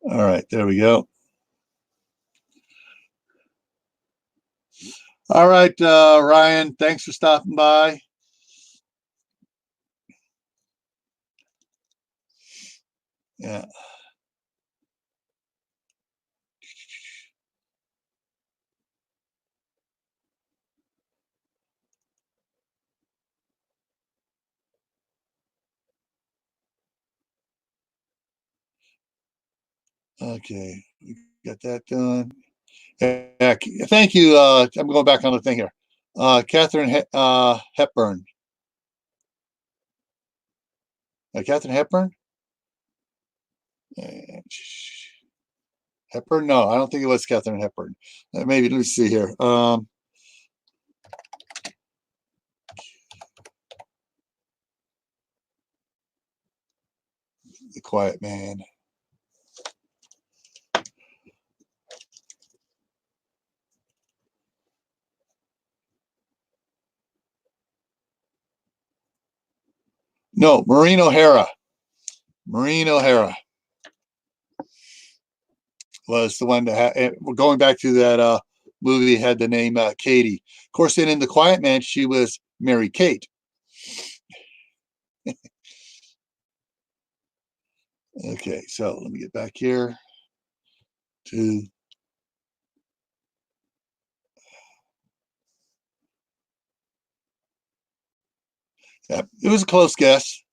All right, there we go. All right, Ryan, thanks for stopping by. Yeah. Okay, we got that done. Yeah, thank you. I'm going back on the thing here. Catherine Hepburn. Katharine Hepburn? Hepburn? No, I don't think it was Katharine Hepburn. Maybe, let me see here. The Quiet Man. No, Maureen O'Hara. Maureen O'Hara was the one that had, going back to that movie, had the name Katie. Of course, then in The Quiet Man, she was Mary Kate. Okay, so let me get back here to. Yeah, it was a close guess,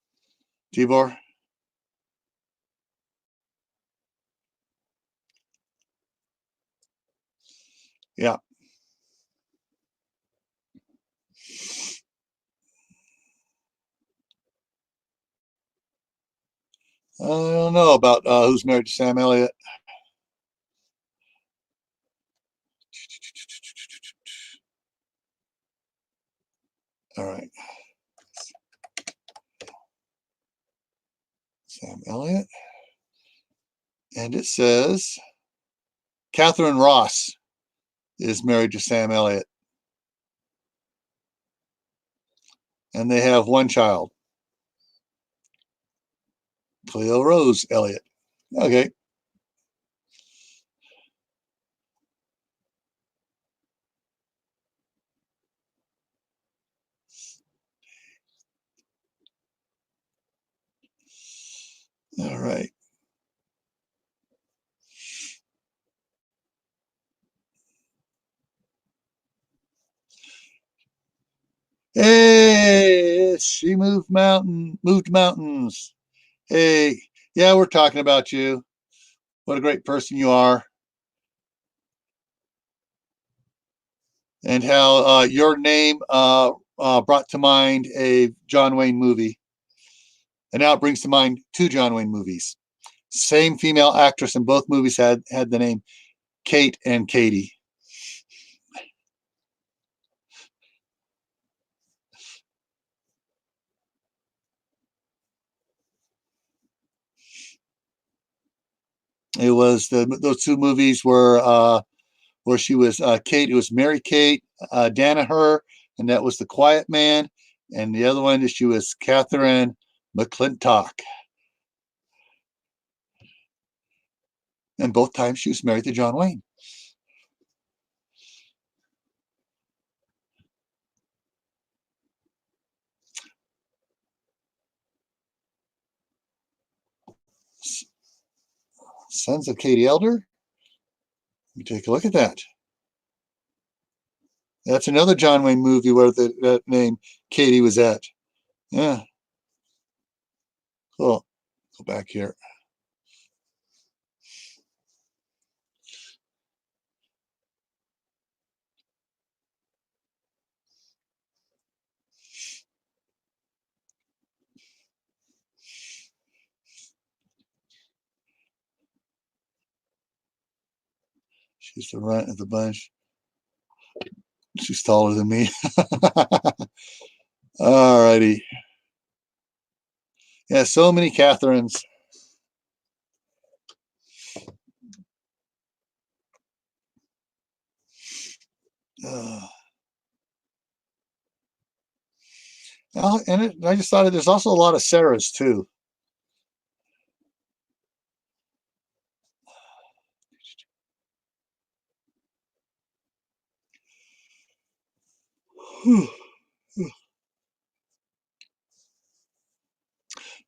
Tibor. Yeah. I don't know about Who's Married to Sam Elliott. All right. Sam Elliott. And it says Catherine Ross is married to Sam Elliott. And they have one child, Cleo Rose Elliott. Okay. All right. Hey, she moved mountains. Hey, yeah, we're talking about you. What a great person you are. And how your name brought to mind a John Wayne movie. And now it brings to mind two John Wayne movies. Same female actress in both movies had the name Kate and Katie. It was those two movies where she was Kate. It was Mary Kate Danaher, and that was The Quiet Man. And the other one is she was Catherine McClintock. And both times she was married to John Wayne. Sons of Katie Elder. Let me take a look at that. That's another John Wayne movie where that name Katie was at. Yeah. Cool. Go back here. She's the runt of the bunch. She's taller than me. All righty. Yeah, so many Catherines. Uh, I just thought there's also a lot of Sarahs too.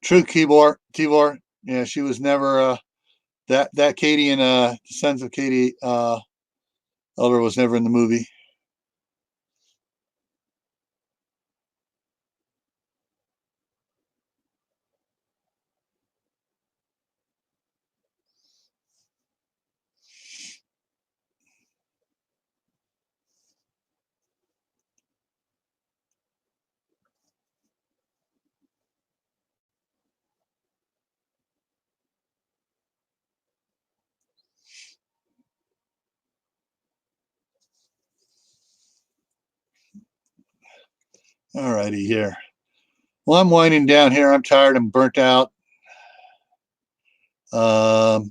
True, Tibor. Yeah, she was never that Katie and Sons of Katie Elder was never in the movie. All righty here. Well, I'm winding down here. I'm tired. I'm burnt out. Oh,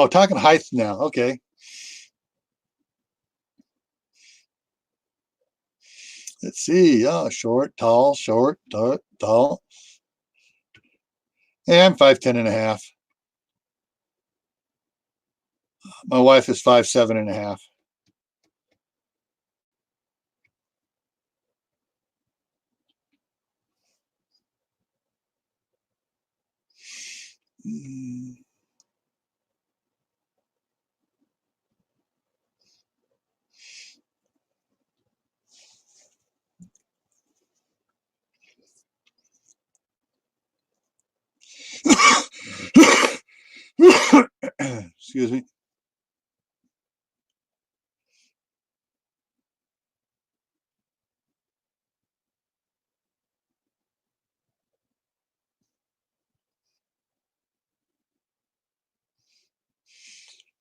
talking height now. Okay. Let's see. Oh, short, tall, short, tall, tall. Yeah, I'm 5'10.5". My wife is 5'7.5". Mm. Excuse me.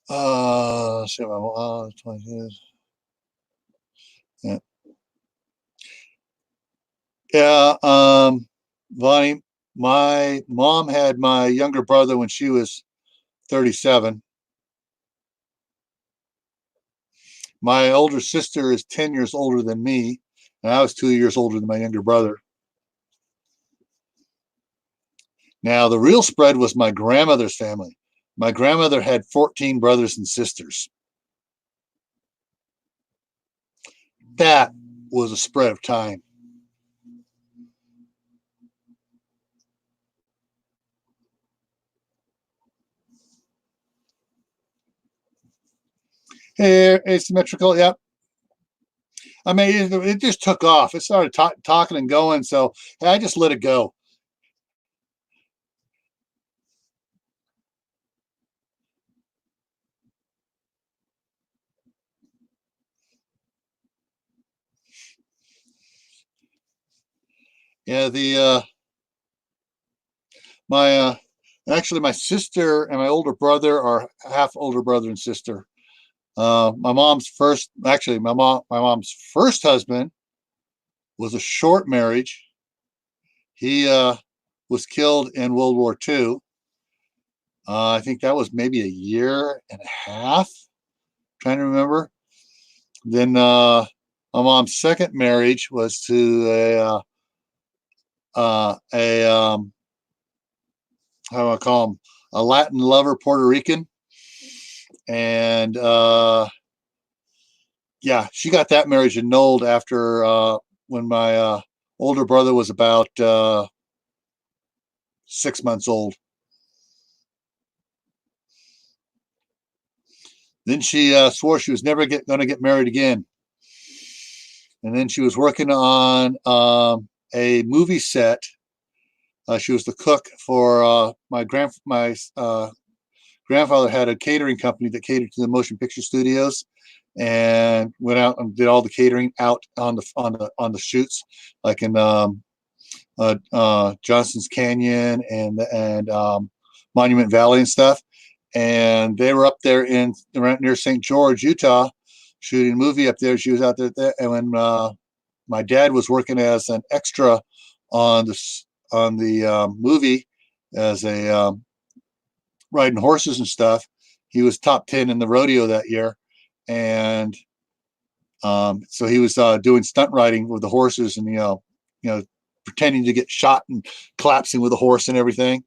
So 20 years. Yeah. Yeah. Vonnie, my mom had my younger brother when she was 37. My older sister is 10 years older than me, and I was 2 years older than my younger brother. Now, the real spread was my grandmother's family. My grandmother had 14 brothers and sisters. That was a spread of time. Hey, asymmetrical, yep. I mean, it just took off. It started talking and going, so I just let it go. Yeah, the my actually my sister and my older brother are half older brother and sister. My mom's first, actually my mom's first husband was a short marriage. He was killed in World War II. I think that was maybe a year and a half. Trying to remember. Then my mom's second marriage was to a how do I call him, a Latin lover Puerto Rican, and yeah, she got that marriage annulled after when my older brother was about 6 months old. Then she swore she was never going to get married again. And then she was working on a movie set. She was the cook for my grandfather had a catering company that catered to the motion picture studios, and went out and did all the catering out on the shoots, like in Johnson's Canyon and Monument Valley and stuff. And they were up there in around near St. George, Utah, shooting a movie up there. She was out there, and when my dad was working as an extra on the movie as a riding horses and stuff. He was top 10 in the rodeo that year, and so he was doing stunt riding with the horses, and pretending to get shot and collapsing with a horse and everything.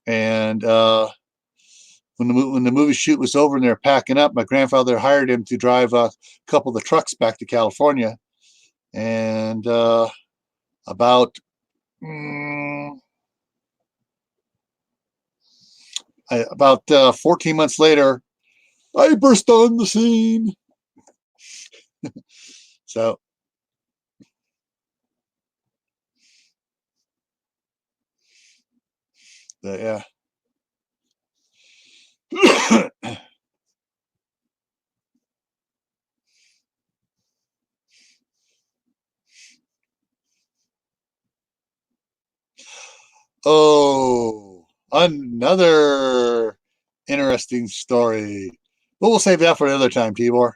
And when the movie shoot was over and they were packing up, my grandfather hired him to drive a couple of the trucks back to California. And about mm, 14 months later, I burst on the scene. So yeah. Oh, another interesting story. But we'll save that for another time, Tibor.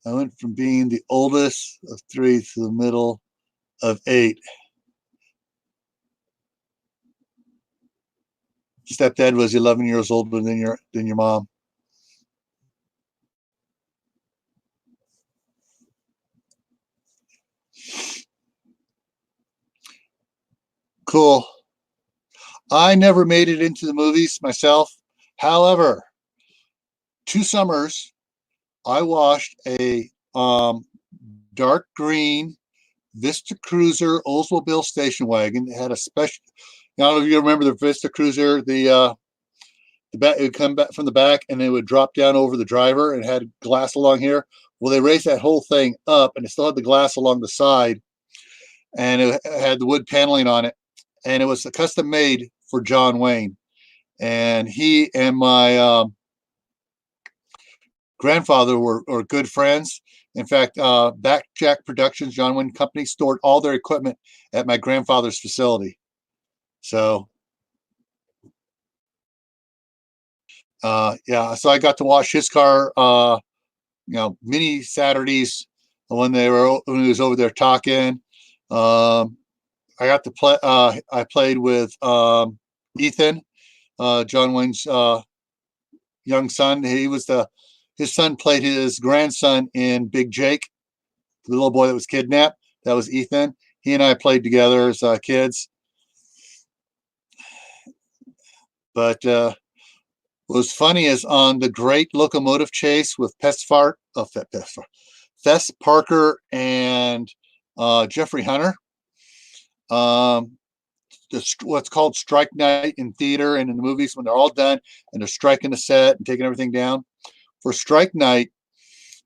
I went from being the oldest of three to the middle of eight. Stepdad was 11 years older than your mom. Cool. I never made it into the movies myself. However, 2 summers I washed a dark green Vista Cruiser Oldsmobile station wagon. It had a special. I don't know if you remember the Vista Cruiser. The back, it would come back from the back and it would drop down over the driver and had glass along here. Well, they raised that whole thing up and it still had the glass along the side, and it had the wood paneling on it, and it was custom made for John Wayne. And he and my grandfather were good friends. In fact, Backjack Productions, John Wayne Company, stored all their equipment at my grandfather's facility. So, yeah, so I got to wash his car, many Saturdays when he was over there talking. I got to play. I played with Ethan, John Wayne's young son. His son played his grandson in Big Jake, the little boy that was kidnapped. That was Ethan. He and I played together as kids. But what was funny is on the Great Locomotive Chase with Fess Parker and Jeffrey Hunter. What's called strike night in theater and in the movies, when they're all done and they're striking the set and taking everything down. For strike night,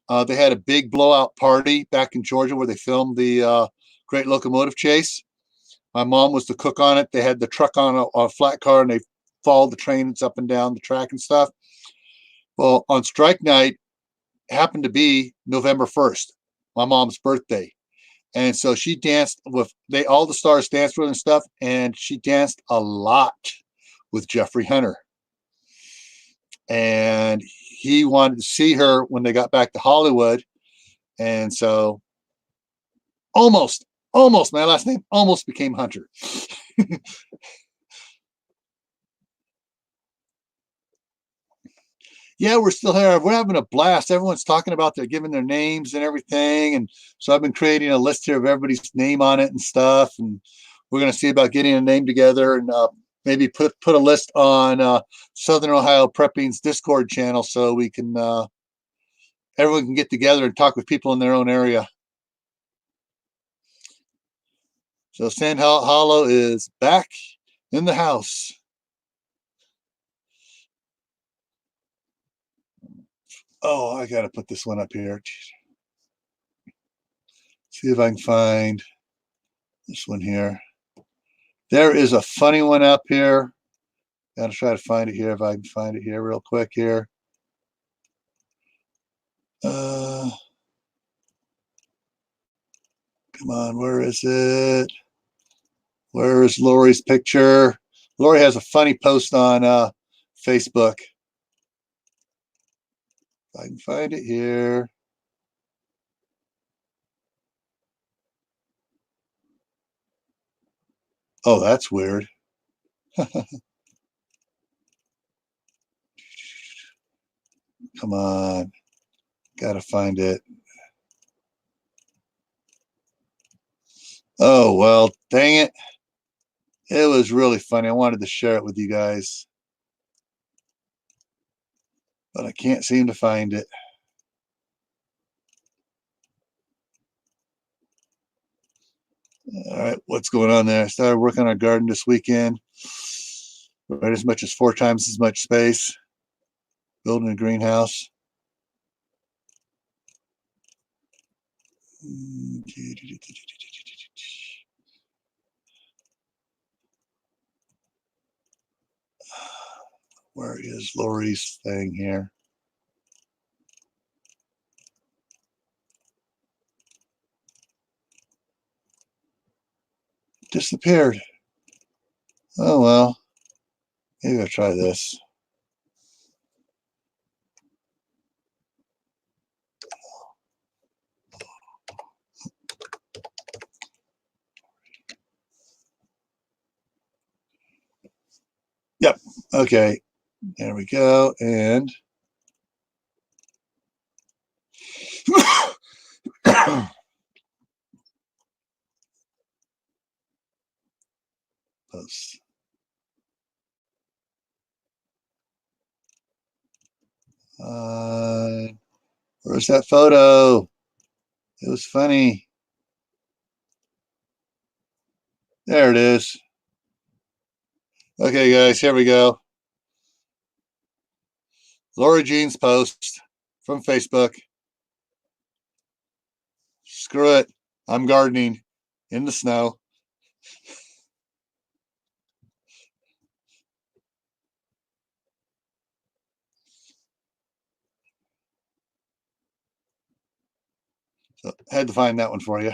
they had a big blowout party back in Georgia where they filmed the Great Locomotive Chase. My mom was the cook on it. They had the truck on a flat car and they followed the trains up and down the track and stuff. Well, on strike night happened to be November 1st, my mom's birthday. And so she danced with all the stars danced with her and stuff, and she danced a lot with Jeffrey Hunter. And he wanted to see her when they got back to Hollywood. And so almost my last name almost became Hunter. Yeah, we're still here. We're having a blast. Everyone's talking about they're giving their names and everything. And so I've been creating a list here of everybody's name on it and stuff. And we're going to see about getting a name together and maybe put a list on Southern Ohio Prepping's Discord channel so we can everyone can get together and talk with people in their own area. So Sand Hollow is back in the house. Oh, I got to put this one up here. See if I can find this one here. There is a funny one up here. Gotta try to find it here if I can find it here real quick here. Come on, where is it? Where is Lori's picture? Lori has a funny post on Facebook. If I can find it here. Oh, that's weird. Come on. Gotta find it. Oh, well, dang it. It was really funny. I wanted to share it with you guys, but I can't seem to find it. All right, what's going on there? I started working on our garden this weekend. Right, as much as 4 times as much space. Building a greenhouse. Where is Lori's thing here? Disappeared. Oh well. Maybe I'll try this. Okay, there we go. And post. Where's that photo? It was funny. There it is. Okay, guys, here we go. Laura Jean's post from Facebook. Screw it. I'm gardening in the snow. So I had to find that one for you.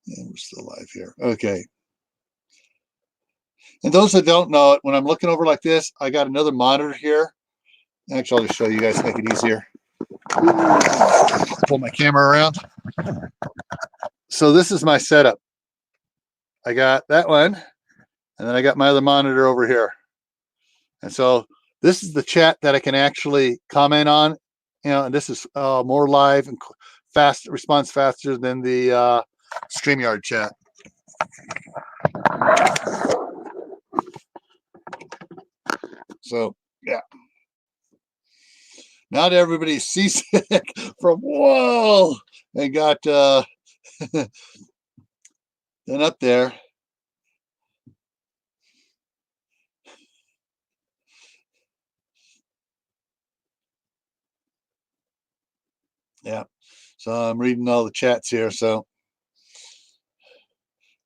And we're still live here. Okay. And those that don't know it, when I'm looking over like this, I got another monitor here. Actually, I'll just show you guys, make it easier. Pull my camera around. So this is my setup. I got that one, and then I got my other monitor over here. And so this is the chat that I can actually comment on, and this is more live and fast response faster than the StreamYard chat. So yeah. Now that everybody's seasick from whoa, they got then up there. Yeah. So I'm reading all the chats here. So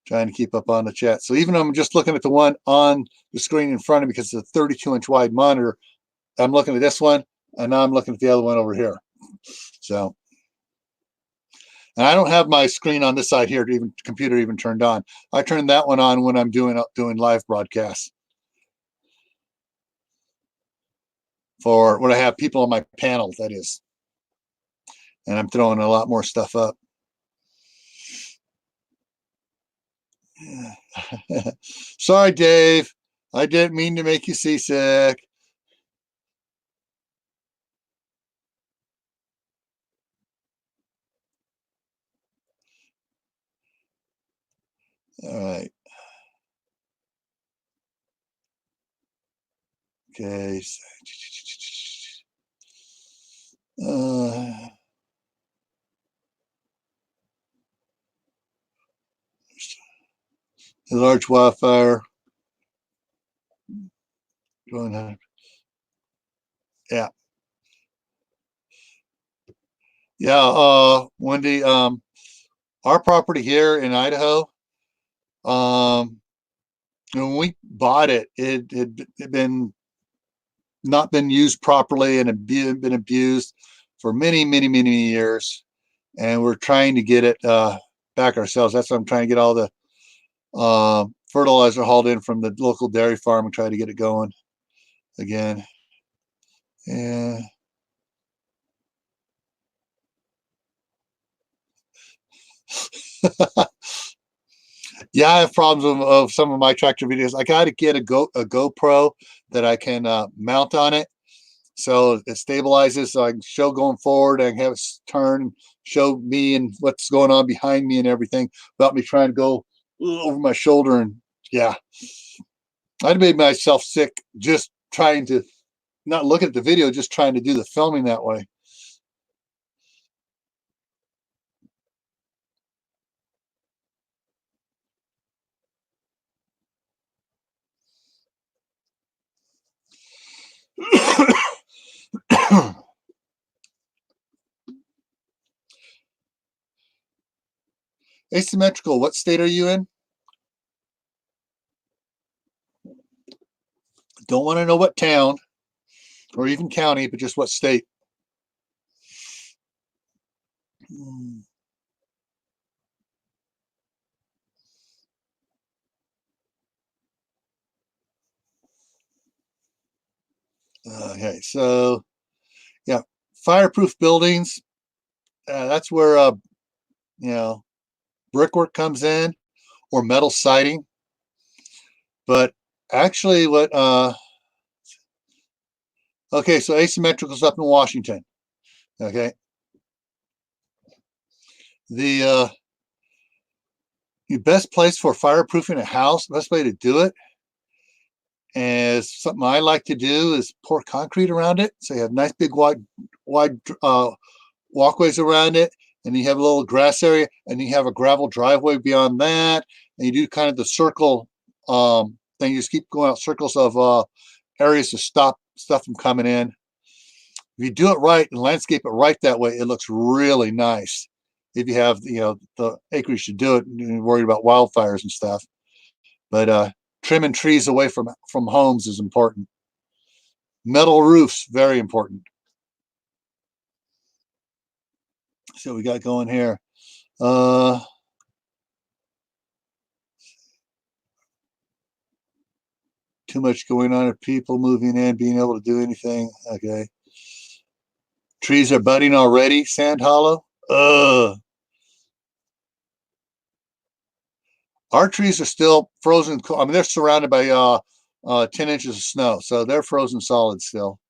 trying to keep up on the chat. So even though I'm just looking at the one on the screen in front of me because it's a 32-inch wide monitor, I'm looking at this one, and now I'm looking at the other one over here. So, and I don't have my screen on this side here, to even computer even turned on. I turn that one on when I'm doing live broadcasts for when I have people on my panel, that is. And I'm throwing a lot more stuff up. Sorry, Dave. I didn't mean to make you seasick. All right. Okay. A large wildfire going on. Yeah. Yeah, Wendy, our property here in Idaho, when we bought it, it had been not been used properly and been abused for many, many, many years. And we're trying to get it back ourselves. That's why I'm trying to get all the fertilizer hauled in from the local dairy farm and try to get it going again. Yeah. Yeah, I have problems of some of my tractor videos. I got to get a GoPro that I can mount on it, so it stabilizes, so I can show going forward. I can have it turn, show me and what's going on behind me and everything, without me trying to go over my shoulder. And yeah, I'd made myself sick just trying to not look at the video, just trying to do the filming that way. Asymmetrical, what state are you in? Don't want to know what town or even county, but just what state. Okay, so yeah, fireproof buildings. That's where brickwork comes in. or metal siding. But actually, okay, so asymmetrical's up in Washington. Okay, the best place for fireproofing a house, the best way to do it is something I like to do is pour concrete around it. So you have nice big wide walkways around it, and you have a little grass area, and you have a gravel driveway beyond that, and you do kind of the circle thing. You just keep going out circles of areas to stop stuff from coming in. If you do it right and landscape it right that way, it looks really nice. If you have the acreage to do it, and you're worried about wildfires and stuff. But trimming trees away from homes is important. Metal roofs, very important. So we got going here. Too much going on of people moving in, being able to do anything. Okay. Trees are budding already, Sand Hollow. Our trees are still frozen. I mean, they're surrounded by 10 inches of snow, so they're frozen solid still.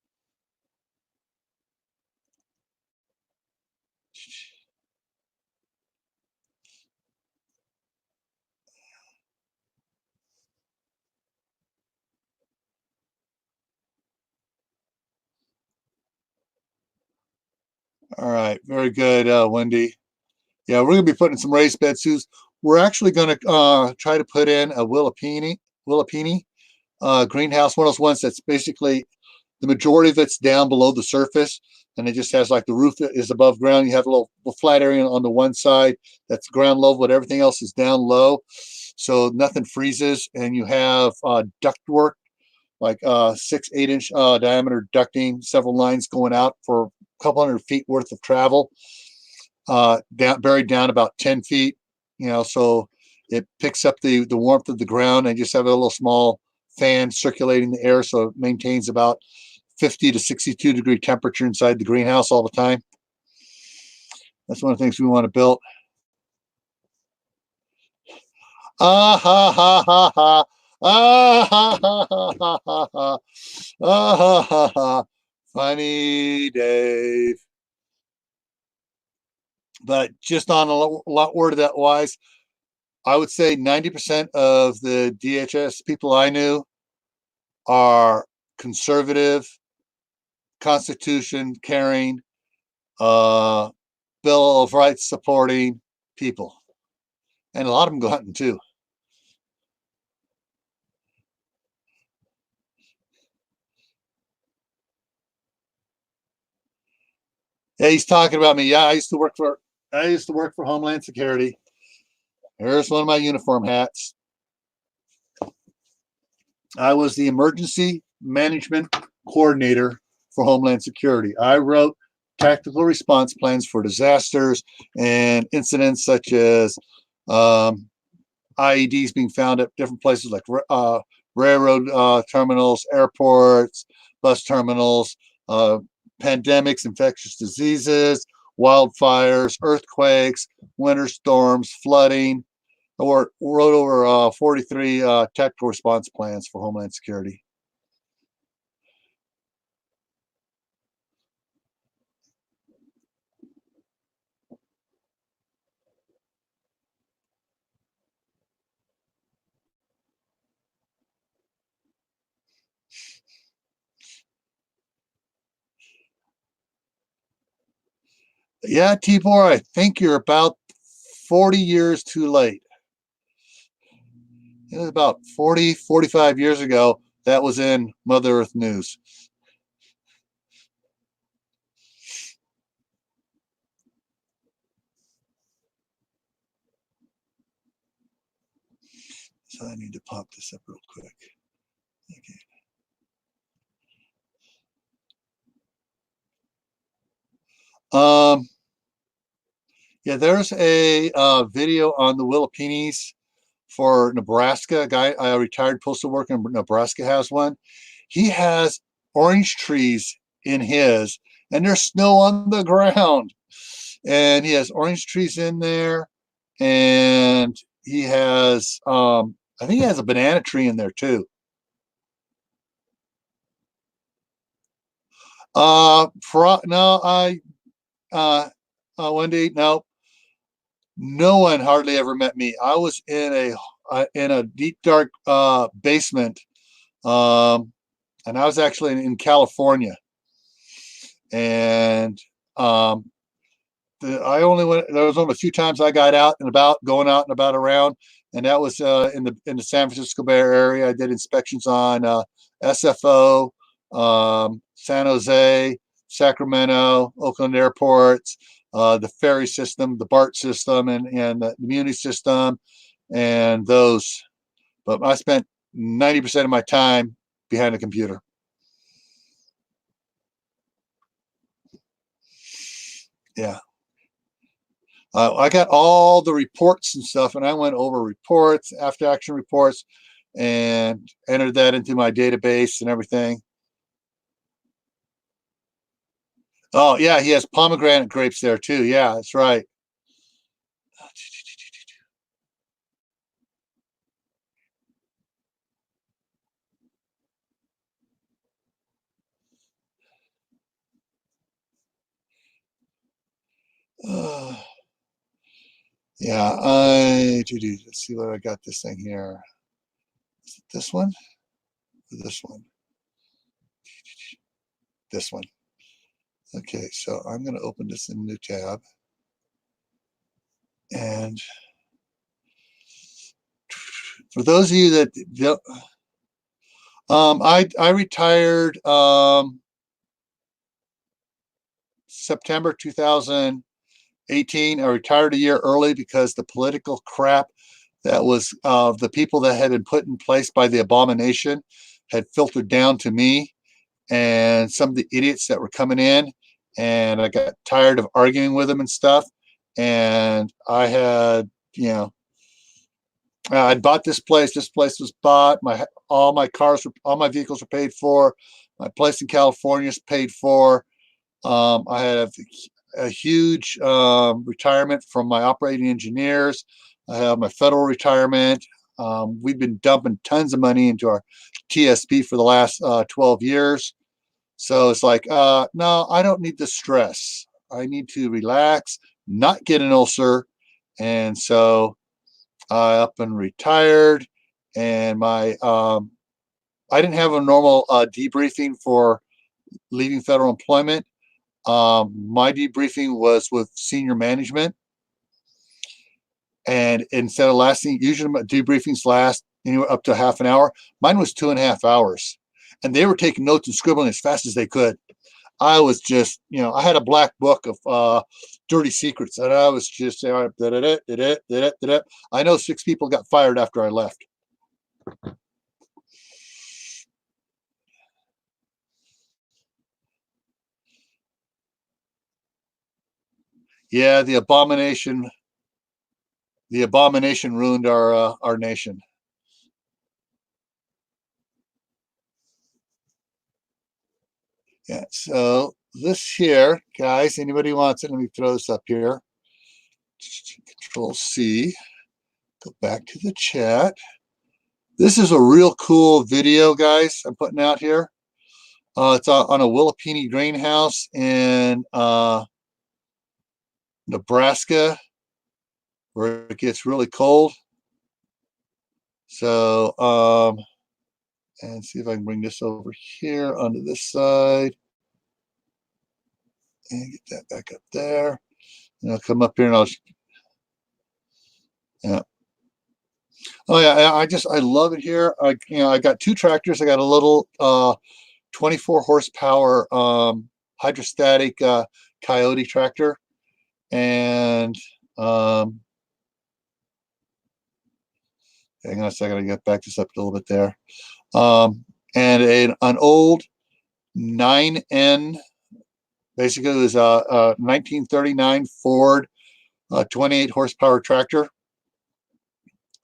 All right, very good, Wendy. Yeah, we're going to be putting some raised bed soos. We're actually going to try to put in a Willapini greenhouse, one of those ones that's basically the majority of it's down below the surface, and it just has like the roof that is above ground. You have a little flat area on the one side that's ground level, but everything else is down low, so nothing freezes. And you have ductwork, like 6-8 inch diameter ducting, several lines going out for a couple hundred feet worth of travel, buried down about 10 feet. So it picks up the warmth of the ground, and just have a little small fan circulating the air, so it maintains about 50 to 62 degree temperature inside the greenhouse all the time. That's one of the things we want to build. Ah ha ha ha ha. Ah ha ha ha ha ha ha. Ah ha ha ha. Funny, Dave. But just on a lot word of that wise, I would say 90% of the DHS people I knew are conservative, Constitution caring, Bill of Rights supporting people, and a lot of them go hunting too. Yeah, he's talking about me. Yeah, I used to work for Homeland Security. Here's one of my uniform hats. I was the emergency management coordinator for Homeland Security. I wrote tactical response plans for disasters and incidents such as IEDs being found at different places like railroad terminals, airports, bus terminals, pandemics, infectious diseases, wildfires, earthquakes, winter storms, flooding. I wrote over 43 tactical response plans for Homeland Security. Yeah, Tibor, I think you're about 40 years too late. It was about 40, 45 years ago. That was in Mother Earth News. So I need to pop this up real quick. Okay. Yeah, there's a video on the Willopinis for Nebraska. A guy, a retired postal worker in Nebraska, has one. He has orange trees in his, and there's snow on the ground. And he has orange trees in there, and he has, I think he has a banana tree in there too. No, Wendy, no, no one hardly ever met me. I was in a deep dark basement, and I was actually in California, and I only went. There was only a few times I got out and about, going out and about around, and that was in the San Francisco Bay Area. I did inspections on SFO, San Jose, Sacramento, Oakland airports, the ferry system, the BART system, and the Muni system, and those. But I spent 90% of my time behind a computer. Yeah. I got all the reports and stuff, and I went over reports, after action reports, and entered that into my database and everything. Oh, yeah, he has pomegranate grapes there too. Yeah, that's right. Uh, yeah, let's see what I got this thing here. Is it this one? Or this one? This one. Okay, so I'm going to open this in a new tab. And for those of you that don't, I retired September 2018. I retired a year early because the political crap that was the people that had been put in place by the abomination had filtered down to me and some of the idiots that were coming in, and I got tired of arguing with them and stuff. And I had, I'd bought this place. This place was bought. All my vehicles were paid for. My place in California is paid for. I had a huge retirement from my operating engineers. I have my federal retirement. We've been dumping tons of money into our TSP for the last 12 years. So it's like, no, I don't need the stress. I need to relax, not get an ulcer. And so I up and retired. And I didn't have a normal debriefing for leaving federal employment. My debriefing was with senior management. And instead of usually my debriefings last anywhere up to half an hour, mine was 2.5 hours. And they were taking notes and scribbling as fast as they could. I was just, I had a black book of dirty secrets, and I was just saying, I know 6 people got fired after I left. Yeah, the abomination ruined our nation. Yeah, so this here, guys, anybody wants it? Let me throw this up here. Control C. Go back to the chat. This is a real cool video, guys, I'm putting out here. It's on a Willapini greenhouse in Nebraska, where it gets really cold. So, and see if I can bring this over here onto this side. And get that back up there. And I'll come up here and yeah. Oh yeah, I love it here. I got 2 tractors. I got a little 24 horsepower hydrostatic Coyote tractor, and hang on a second, I get back this up a little bit there. And an old 9N, basically it was a 1939 Ford 28 horsepower tractor.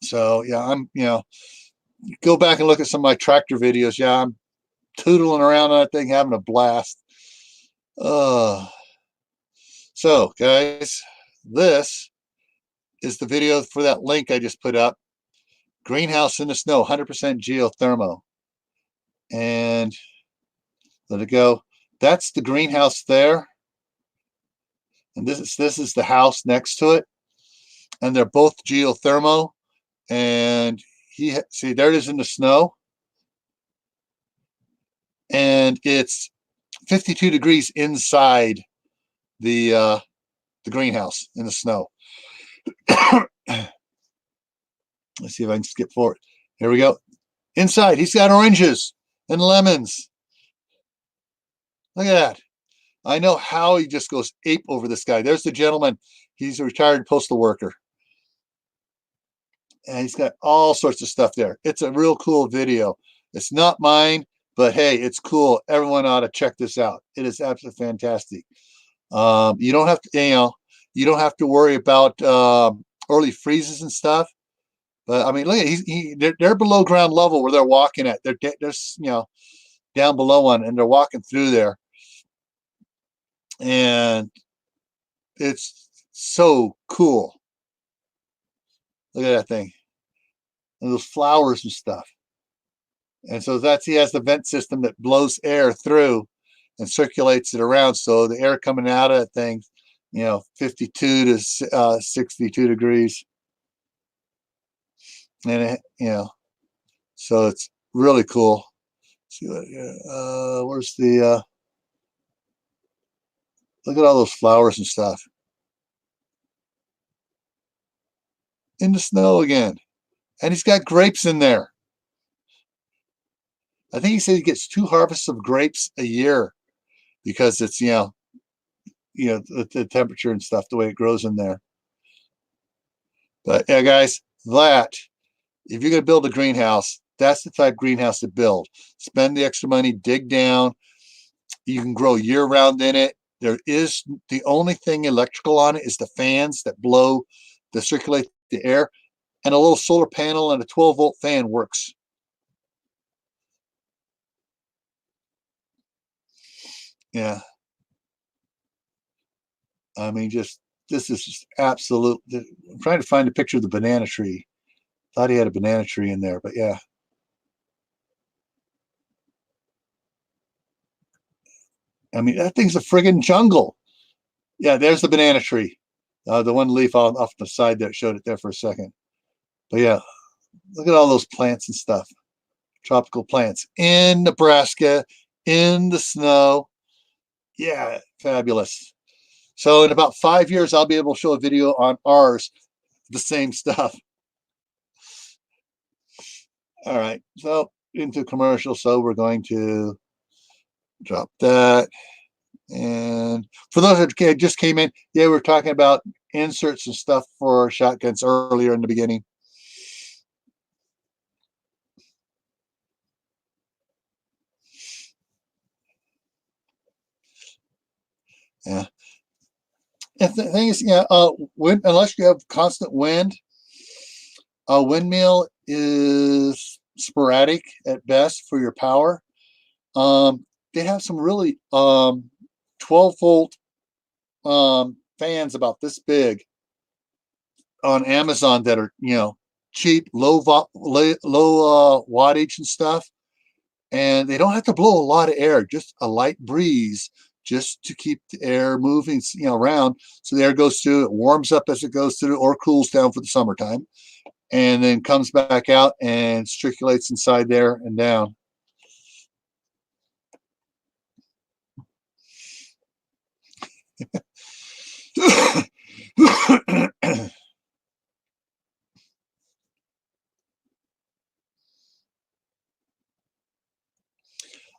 So yeah, go back and look at some of my tractor videos. Yeah, I'm tootling around on that thing, having a blast. So guys, this is the video for that link I just put up. Greenhouse in the snow, 100% geothermal. And let it go. That's the greenhouse there. And this is the house next to it. And they're both geothermal. And see, there it is in the snow. And it's 52 degrees inside the greenhouse in the snow. Let's see if I can skip forward. Here we go. Inside, he's got oranges and lemons. Look at that. I know how he just goes ape over this guy. There's the gentleman. He's a retired postal worker. And he's got all sorts of stuff there. It's a real cool video. It's not mine, but hey, it's cool. Everyone ought to check this out. It is absolutely fantastic. You don't have to, you don't have to worry about early freezes and stuff. But I mean, look at they're below ground level where they're walking at. They're down below one, and they're walking through there, and it's so cool. Look at that thing, and those flowers and stuff. And so he has the vent system that blows air through and circulates it around. So the air coming out of that thing, 52 to 62 degrees. And so it's really cool. Let's see what where's the look at all those flowers and stuff in the snow again. And he's got grapes in there. I think he said he gets 2 harvests of grapes a year because it's the temperature and stuff, the way it grows in there. But yeah, guys, if you're going to build a greenhouse, that's the type of greenhouse to build. Spend the extra money, dig down. You can grow year round in it. The only thing electrical on it is the fans that circulate the air, and a little solar panel and a 12-volt fan works. Yeah. I mean, this is just absolute. I'm trying to find a picture of the banana tree. Thought he had a banana tree in there, but yeah. I mean, that thing's a friggin' jungle. Yeah, there's the banana tree. The one leaf off the side that showed it there for a second. But yeah, look at all those plants and stuff. Tropical plants in Nebraska, in the snow. Yeah, fabulous. So in about 5 years, I'll be able to show a video on ours, the same stuff. All right, so into commercial. So we're going to drop that. And for those that just came in, yeah, we were talking about inserts and stuff for shotguns earlier in the beginning. Yeah. And the thing is, unless you have constant wind, a windmill is sporadic at best for your power. They have some really 12-volt fans about this big on Amazon that are cheap, low wattage and stuff, and they don't have to blow a lot of air, just a light breeze, just to keep the air moving around, so the air goes through, it warms up as it goes through, or cools down for the summertime, and then comes back out and circulates inside there and down.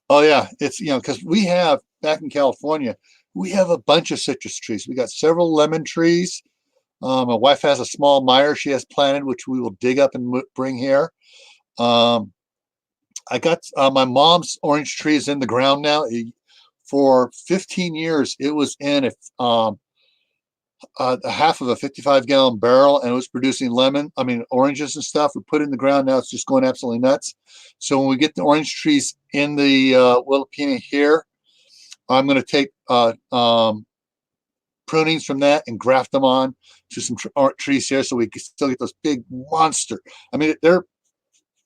Oh yeah, it's because we have back in California, we have a bunch of citrus trees. We got several lemon trees. My wife has a small Meyer she has planted, which we will dig up and bring here. I got my mom's orange tree is in the ground now. For 15 years, it was in a half of a 55-gallon barrel, and it was producing oranges and stuff. We put it in the ground. Now it's just going absolutely nuts. So when we get the orange trees in the Willapina here, I'm going to take prunings from that and graft them on to some trees here, so we can still get those big monster. I mean, they're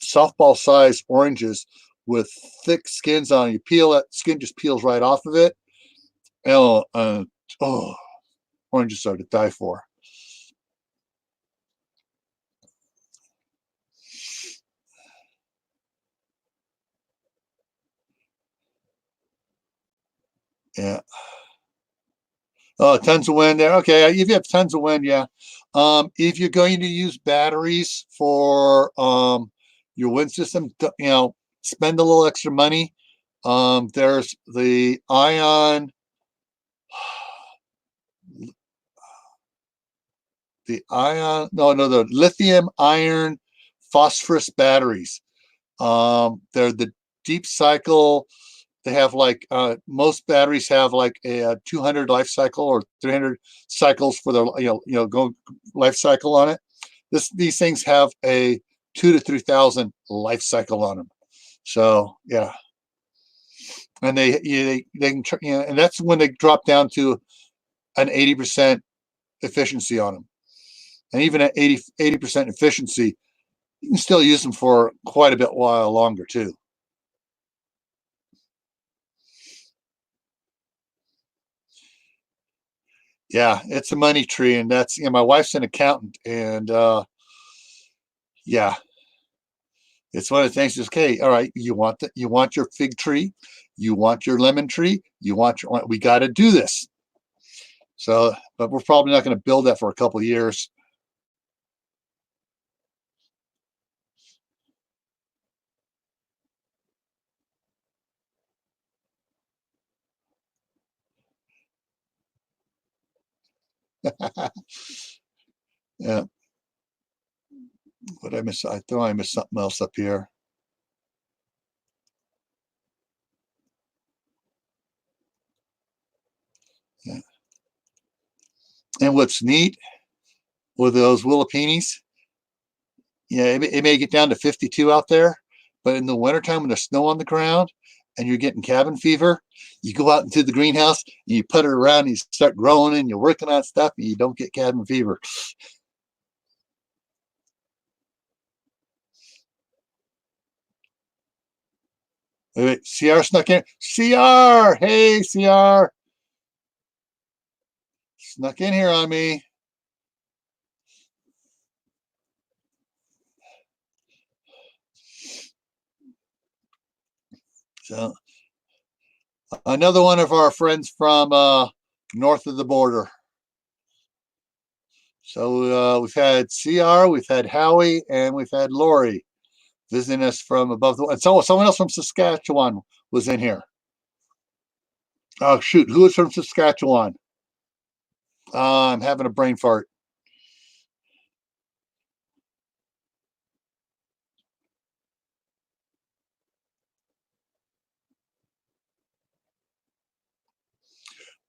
softball size oranges with thick skins on. You peel that skin, just peels right off of it. Oh, oh, oranges are to die for. Yeah. Oh, tons of wind there. Okay, if you have tons of wind, yeah. If you're going to use batteries for your wind system, spend a little extra money. There's the the lithium iron phosphorus batteries. They're the deep cycle. They have like most batteries have like a 200 life cycle or 300 cycles for their go life cycle on it. These things have a 2 to 3,000 life cycle on them. So yeah, and they can and that's when they drop down to an 80% efficiency on them. And even at 80% efficiency, you can still use them for quite a bit while longer too. Yeah, it's a money tree, and that's my wife's an accountant, and yeah, it's one of the things. Is okay, all right, you want your fig tree, you want your lemon tree, we got to do this. So, but we're probably not going to build that for a couple of years. Yeah, what I miss? I thought I missed something else up here. Yeah. And what's neat with those willopeenies, yeah, it may get down to 52 out there, but in the wintertime when there's snow on the ground and you're getting cabin fever, you go out into the greenhouse and you put it around and you start growing and you're working on stuff and you don't get cabin fever. Wait, CR snuck in. CR! Hey, CR! Snuck in here on me. So, another one of our friends from north of the border. So we've had CR, we've had Howie, and we've had Lori visiting us from above the. And so someone else from Saskatchewan was in here. Oh shoot, who is from Saskatchewan? I'm having a brain fart.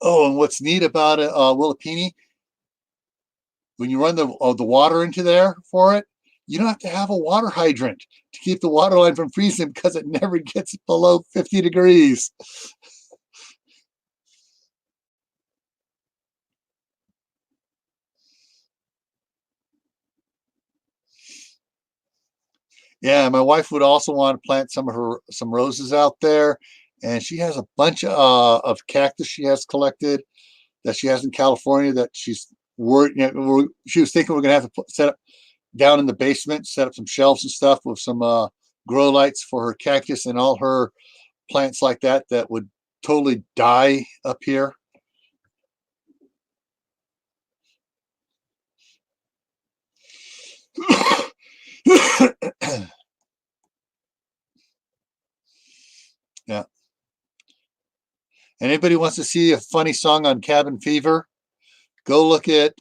Oh, and what's neat about it, Willapini, when you run the water into there for it, you don't have to have a water hydrant to keep the water line from freezing because it never gets below 50 degrees. Yeah, my wife would also want to plant some roses out there, and she has a bunch of cactus she has collected that she has in California that she's worried. She was thinking we're gonna have to set up down in the basement, set up some shelves and stuff with some grow lights for her cactus and all her plants like that that would totally die up here. Yeah. Anybody wants to see a funny song on cabin fever? Go look at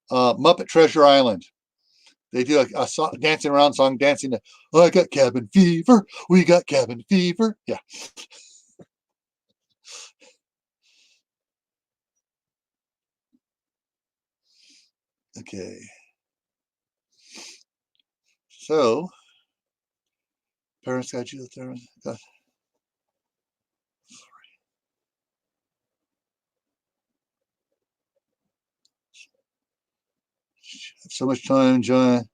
Muppet Treasure Island. They do a song, dancing around song, dancing to, oh, I got cabin fever. We got cabin fever. Yeah. Okay. So, parents got you there. Have so much time enjoying.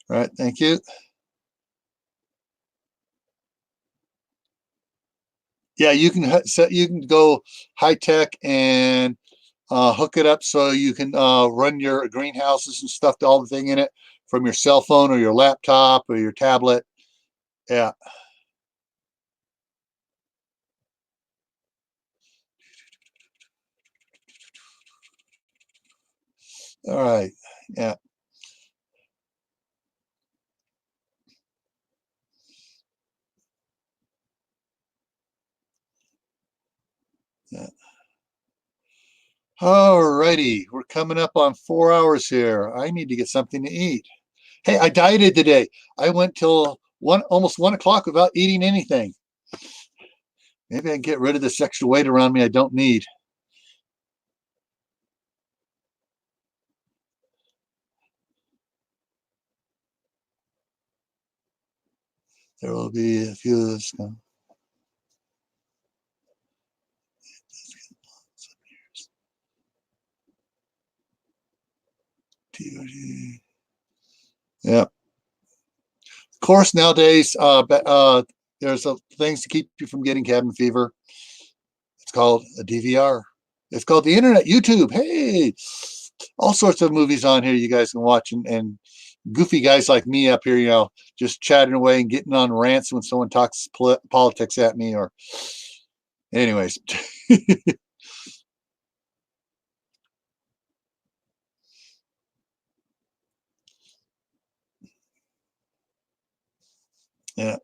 All right, thank you. Yeah, you can set. You can go high tech and hook it up so you can run your greenhouses and stuff, all the thing in it from your cell phone or your laptop or your tablet. Yeah. All right. Yeah. Yeah. All righty. We're coming up on 4 hours here. I need to get something to eat. Hey, I dieted today. I went till almost 1 o'clock without eating anything. Maybe I can get rid of this extra weight around me I don't need. There will be a few of this. Yeah. Of course, nowadays, there's things to keep you from getting cabin fever. It's called a DVR. It's called the internet, YouTube. Hey, all sorts of movies on here you guys can watch, and goofy guys like me up here, just chatting away and getting on rants when someone talks politics at me. Or, anyways, yeah.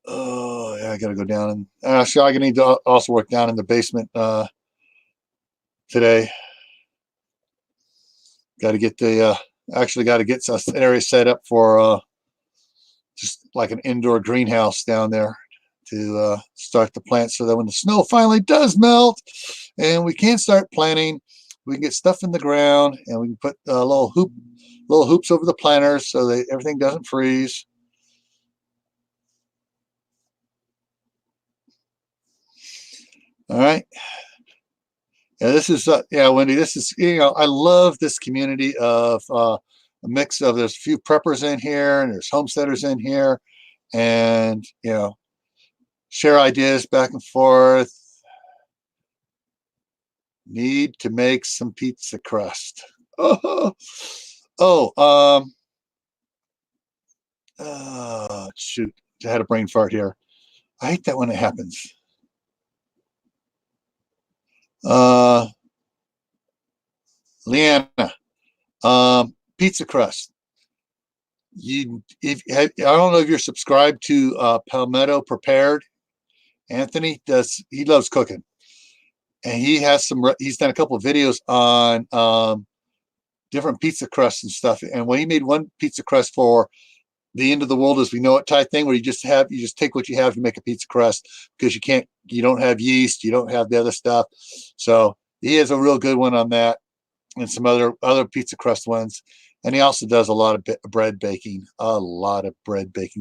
Oh, yeah, I gotta go down and so I need to also work down in the basement today. Got to get the actually got to get an area set up for just like an indoor greenhouse down there to start the plant, so that when the snow finally does melt and we can start planting, we can get stuff in the ground and we can put little hoops over the planters so that everything doesn't freeze. All right. Yeah, this is yeah, Wendy. This is I love this community of a mix of there's a few preppers in here and there's homesteaders in here, and share ideas back and forth. Need to make some pizza crust. Oh, oh, shoot! I had a brain fart here. I hate that when it happens. Uh, Leanna, pizza crust. I don't know if you're subscribed to Palmetto Prepared. Anthony does. He loves cooking, and he's done a couple of videos on different pizza crusts and stuff. And when he made one pizza crust for the end of the world as we know it type thing, where you just take what you have to make a pizza crust, because you don't have yeast, you don't have the other stuff. So he has a real good one on that, and some other pizza crust ones. And he also does a lot of bread baking,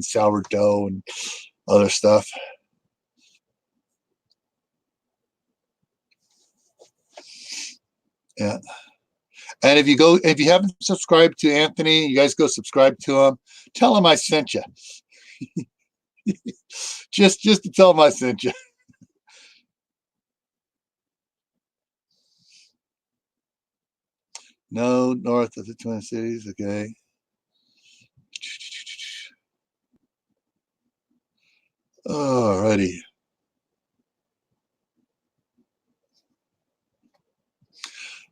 sourdough and other stuff. Yeah. And if you haven't subscribed to Anthony, you guys go subscribe to him. Tell him I sent you. Just to tell him I sent you. No, north of the Twin Cities. Okay. Alrighty.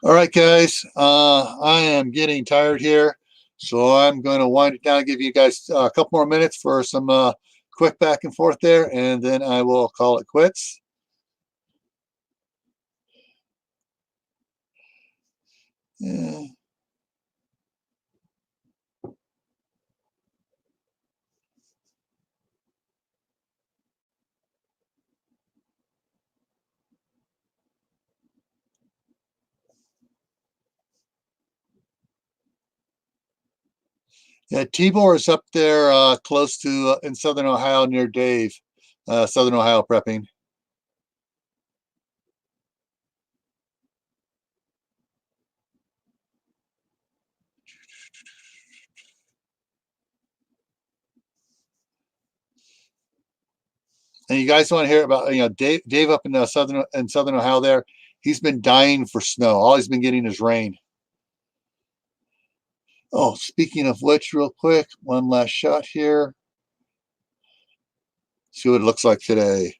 All right, guys. I am getting tired here, so I'm going to wind it down. Give you guys a couple more minutes for some quick back and forth there, and then I will call it quits. Yeah. Yeah, Tibor is up there close to in southern Ohio near Dave, southern Ohio prepping. And you guys want to hear about, Dave up in southern Ohio there. He's been dying for snow. All he's been getting is rain. Oh, speaking of which, real quick, one last shot here. See what it looks like today.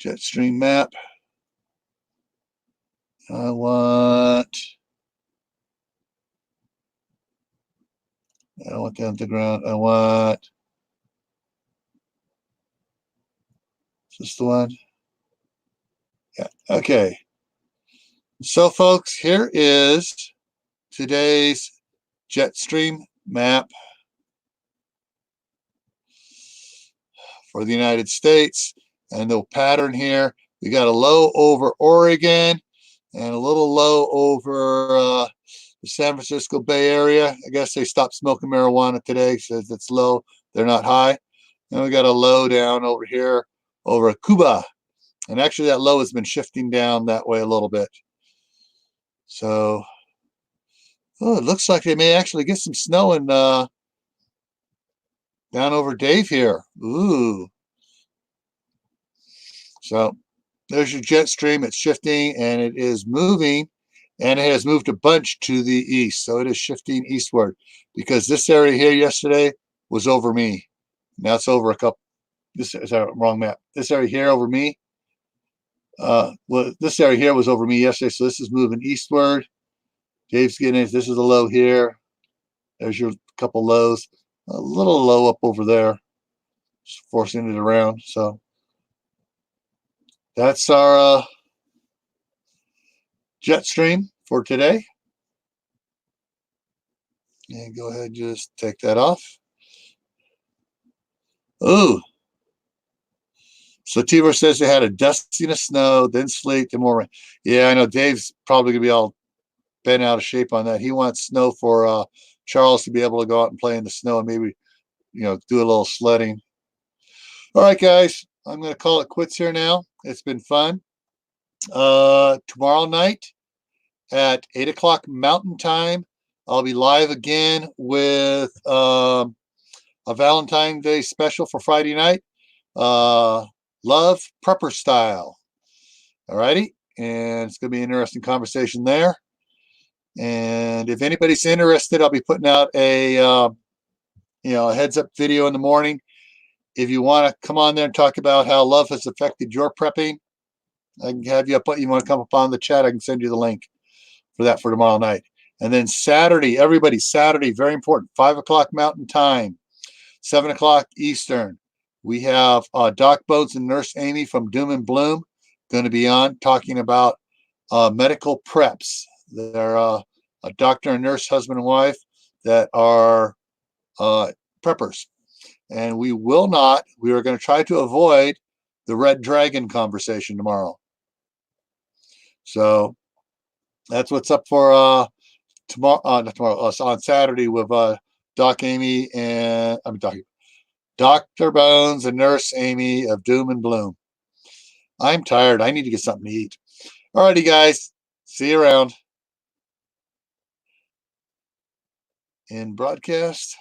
Jetstream map. I don't want down to the ground. I want. Is this the one? Yeah. Okay. So, folks, here is today's Jetstream map for the United States. And the pattern here, we got a low over Oregon and a little low over the San Francisco Bay Area. I guess they stopped smoking marijuana today, says it's low. They're not high. And we got a low down over here over Cuba. And actually that low has been shifting down that way a little bit. So, it looks like they may actually get some snow in down over Dave here. Ooh. So there's your jet stream. It's shifting and it is moving, and it has moved a bunch to the east. So it is shifting eastward because this area here yesterday was over me. Now it's over a couple. This is a wrong map. This area here over me. Well, this area here was over me yesterday. So this is moving eastward. Dave's getting it. This is a low here. There's your couple lows. A little low up over there. Just forcing it around. So that's our jet stream for today. And go ahead and just take that off. Ooh. So Tibor says they had a dusting of snow, then sleet, then more rain. Yeah, I know Dave's probably going to be all bent out of shape on that. He wants snow for Charles to be able to go out and play in the snow and maybe, do a little sledding. All right, guys. I'm going to call it quits here now. It's been fun. Tomorrow night at 8 o'clock Mountain Time, I'll be live again with a Valentine's Day special for Friday night. Love prepper style. All righty. And it's going to be an interesting conversation there. And if anybody's interested, I'll be putting out a heads up video in the morning. If you want to come on there and talk about how love has affected your prepping, I can have you up. You want to come up on the chat, I can send you the link for that for tomorrow night. And then Saturday, everybody, Saturday, very important, 5 o'clock Mountain Time, 7 o'clock Eastern. We have Doc Bones and Nurse Amy from Doom and Bloom going to be on talking about medical preps. They're a doctor and nurse, husband and wife, that are preppers. And we are going to try to avoid the Red Dragon conversation tomorrow. So that's what's up for tomorrow, not tomorrow, on Saturday with Doc Amy and Dr. Bones and Nurse Amy of Doom and Bloom. I'm tired. I need to get something to eat. All righty, guys. See you around. In broadcast.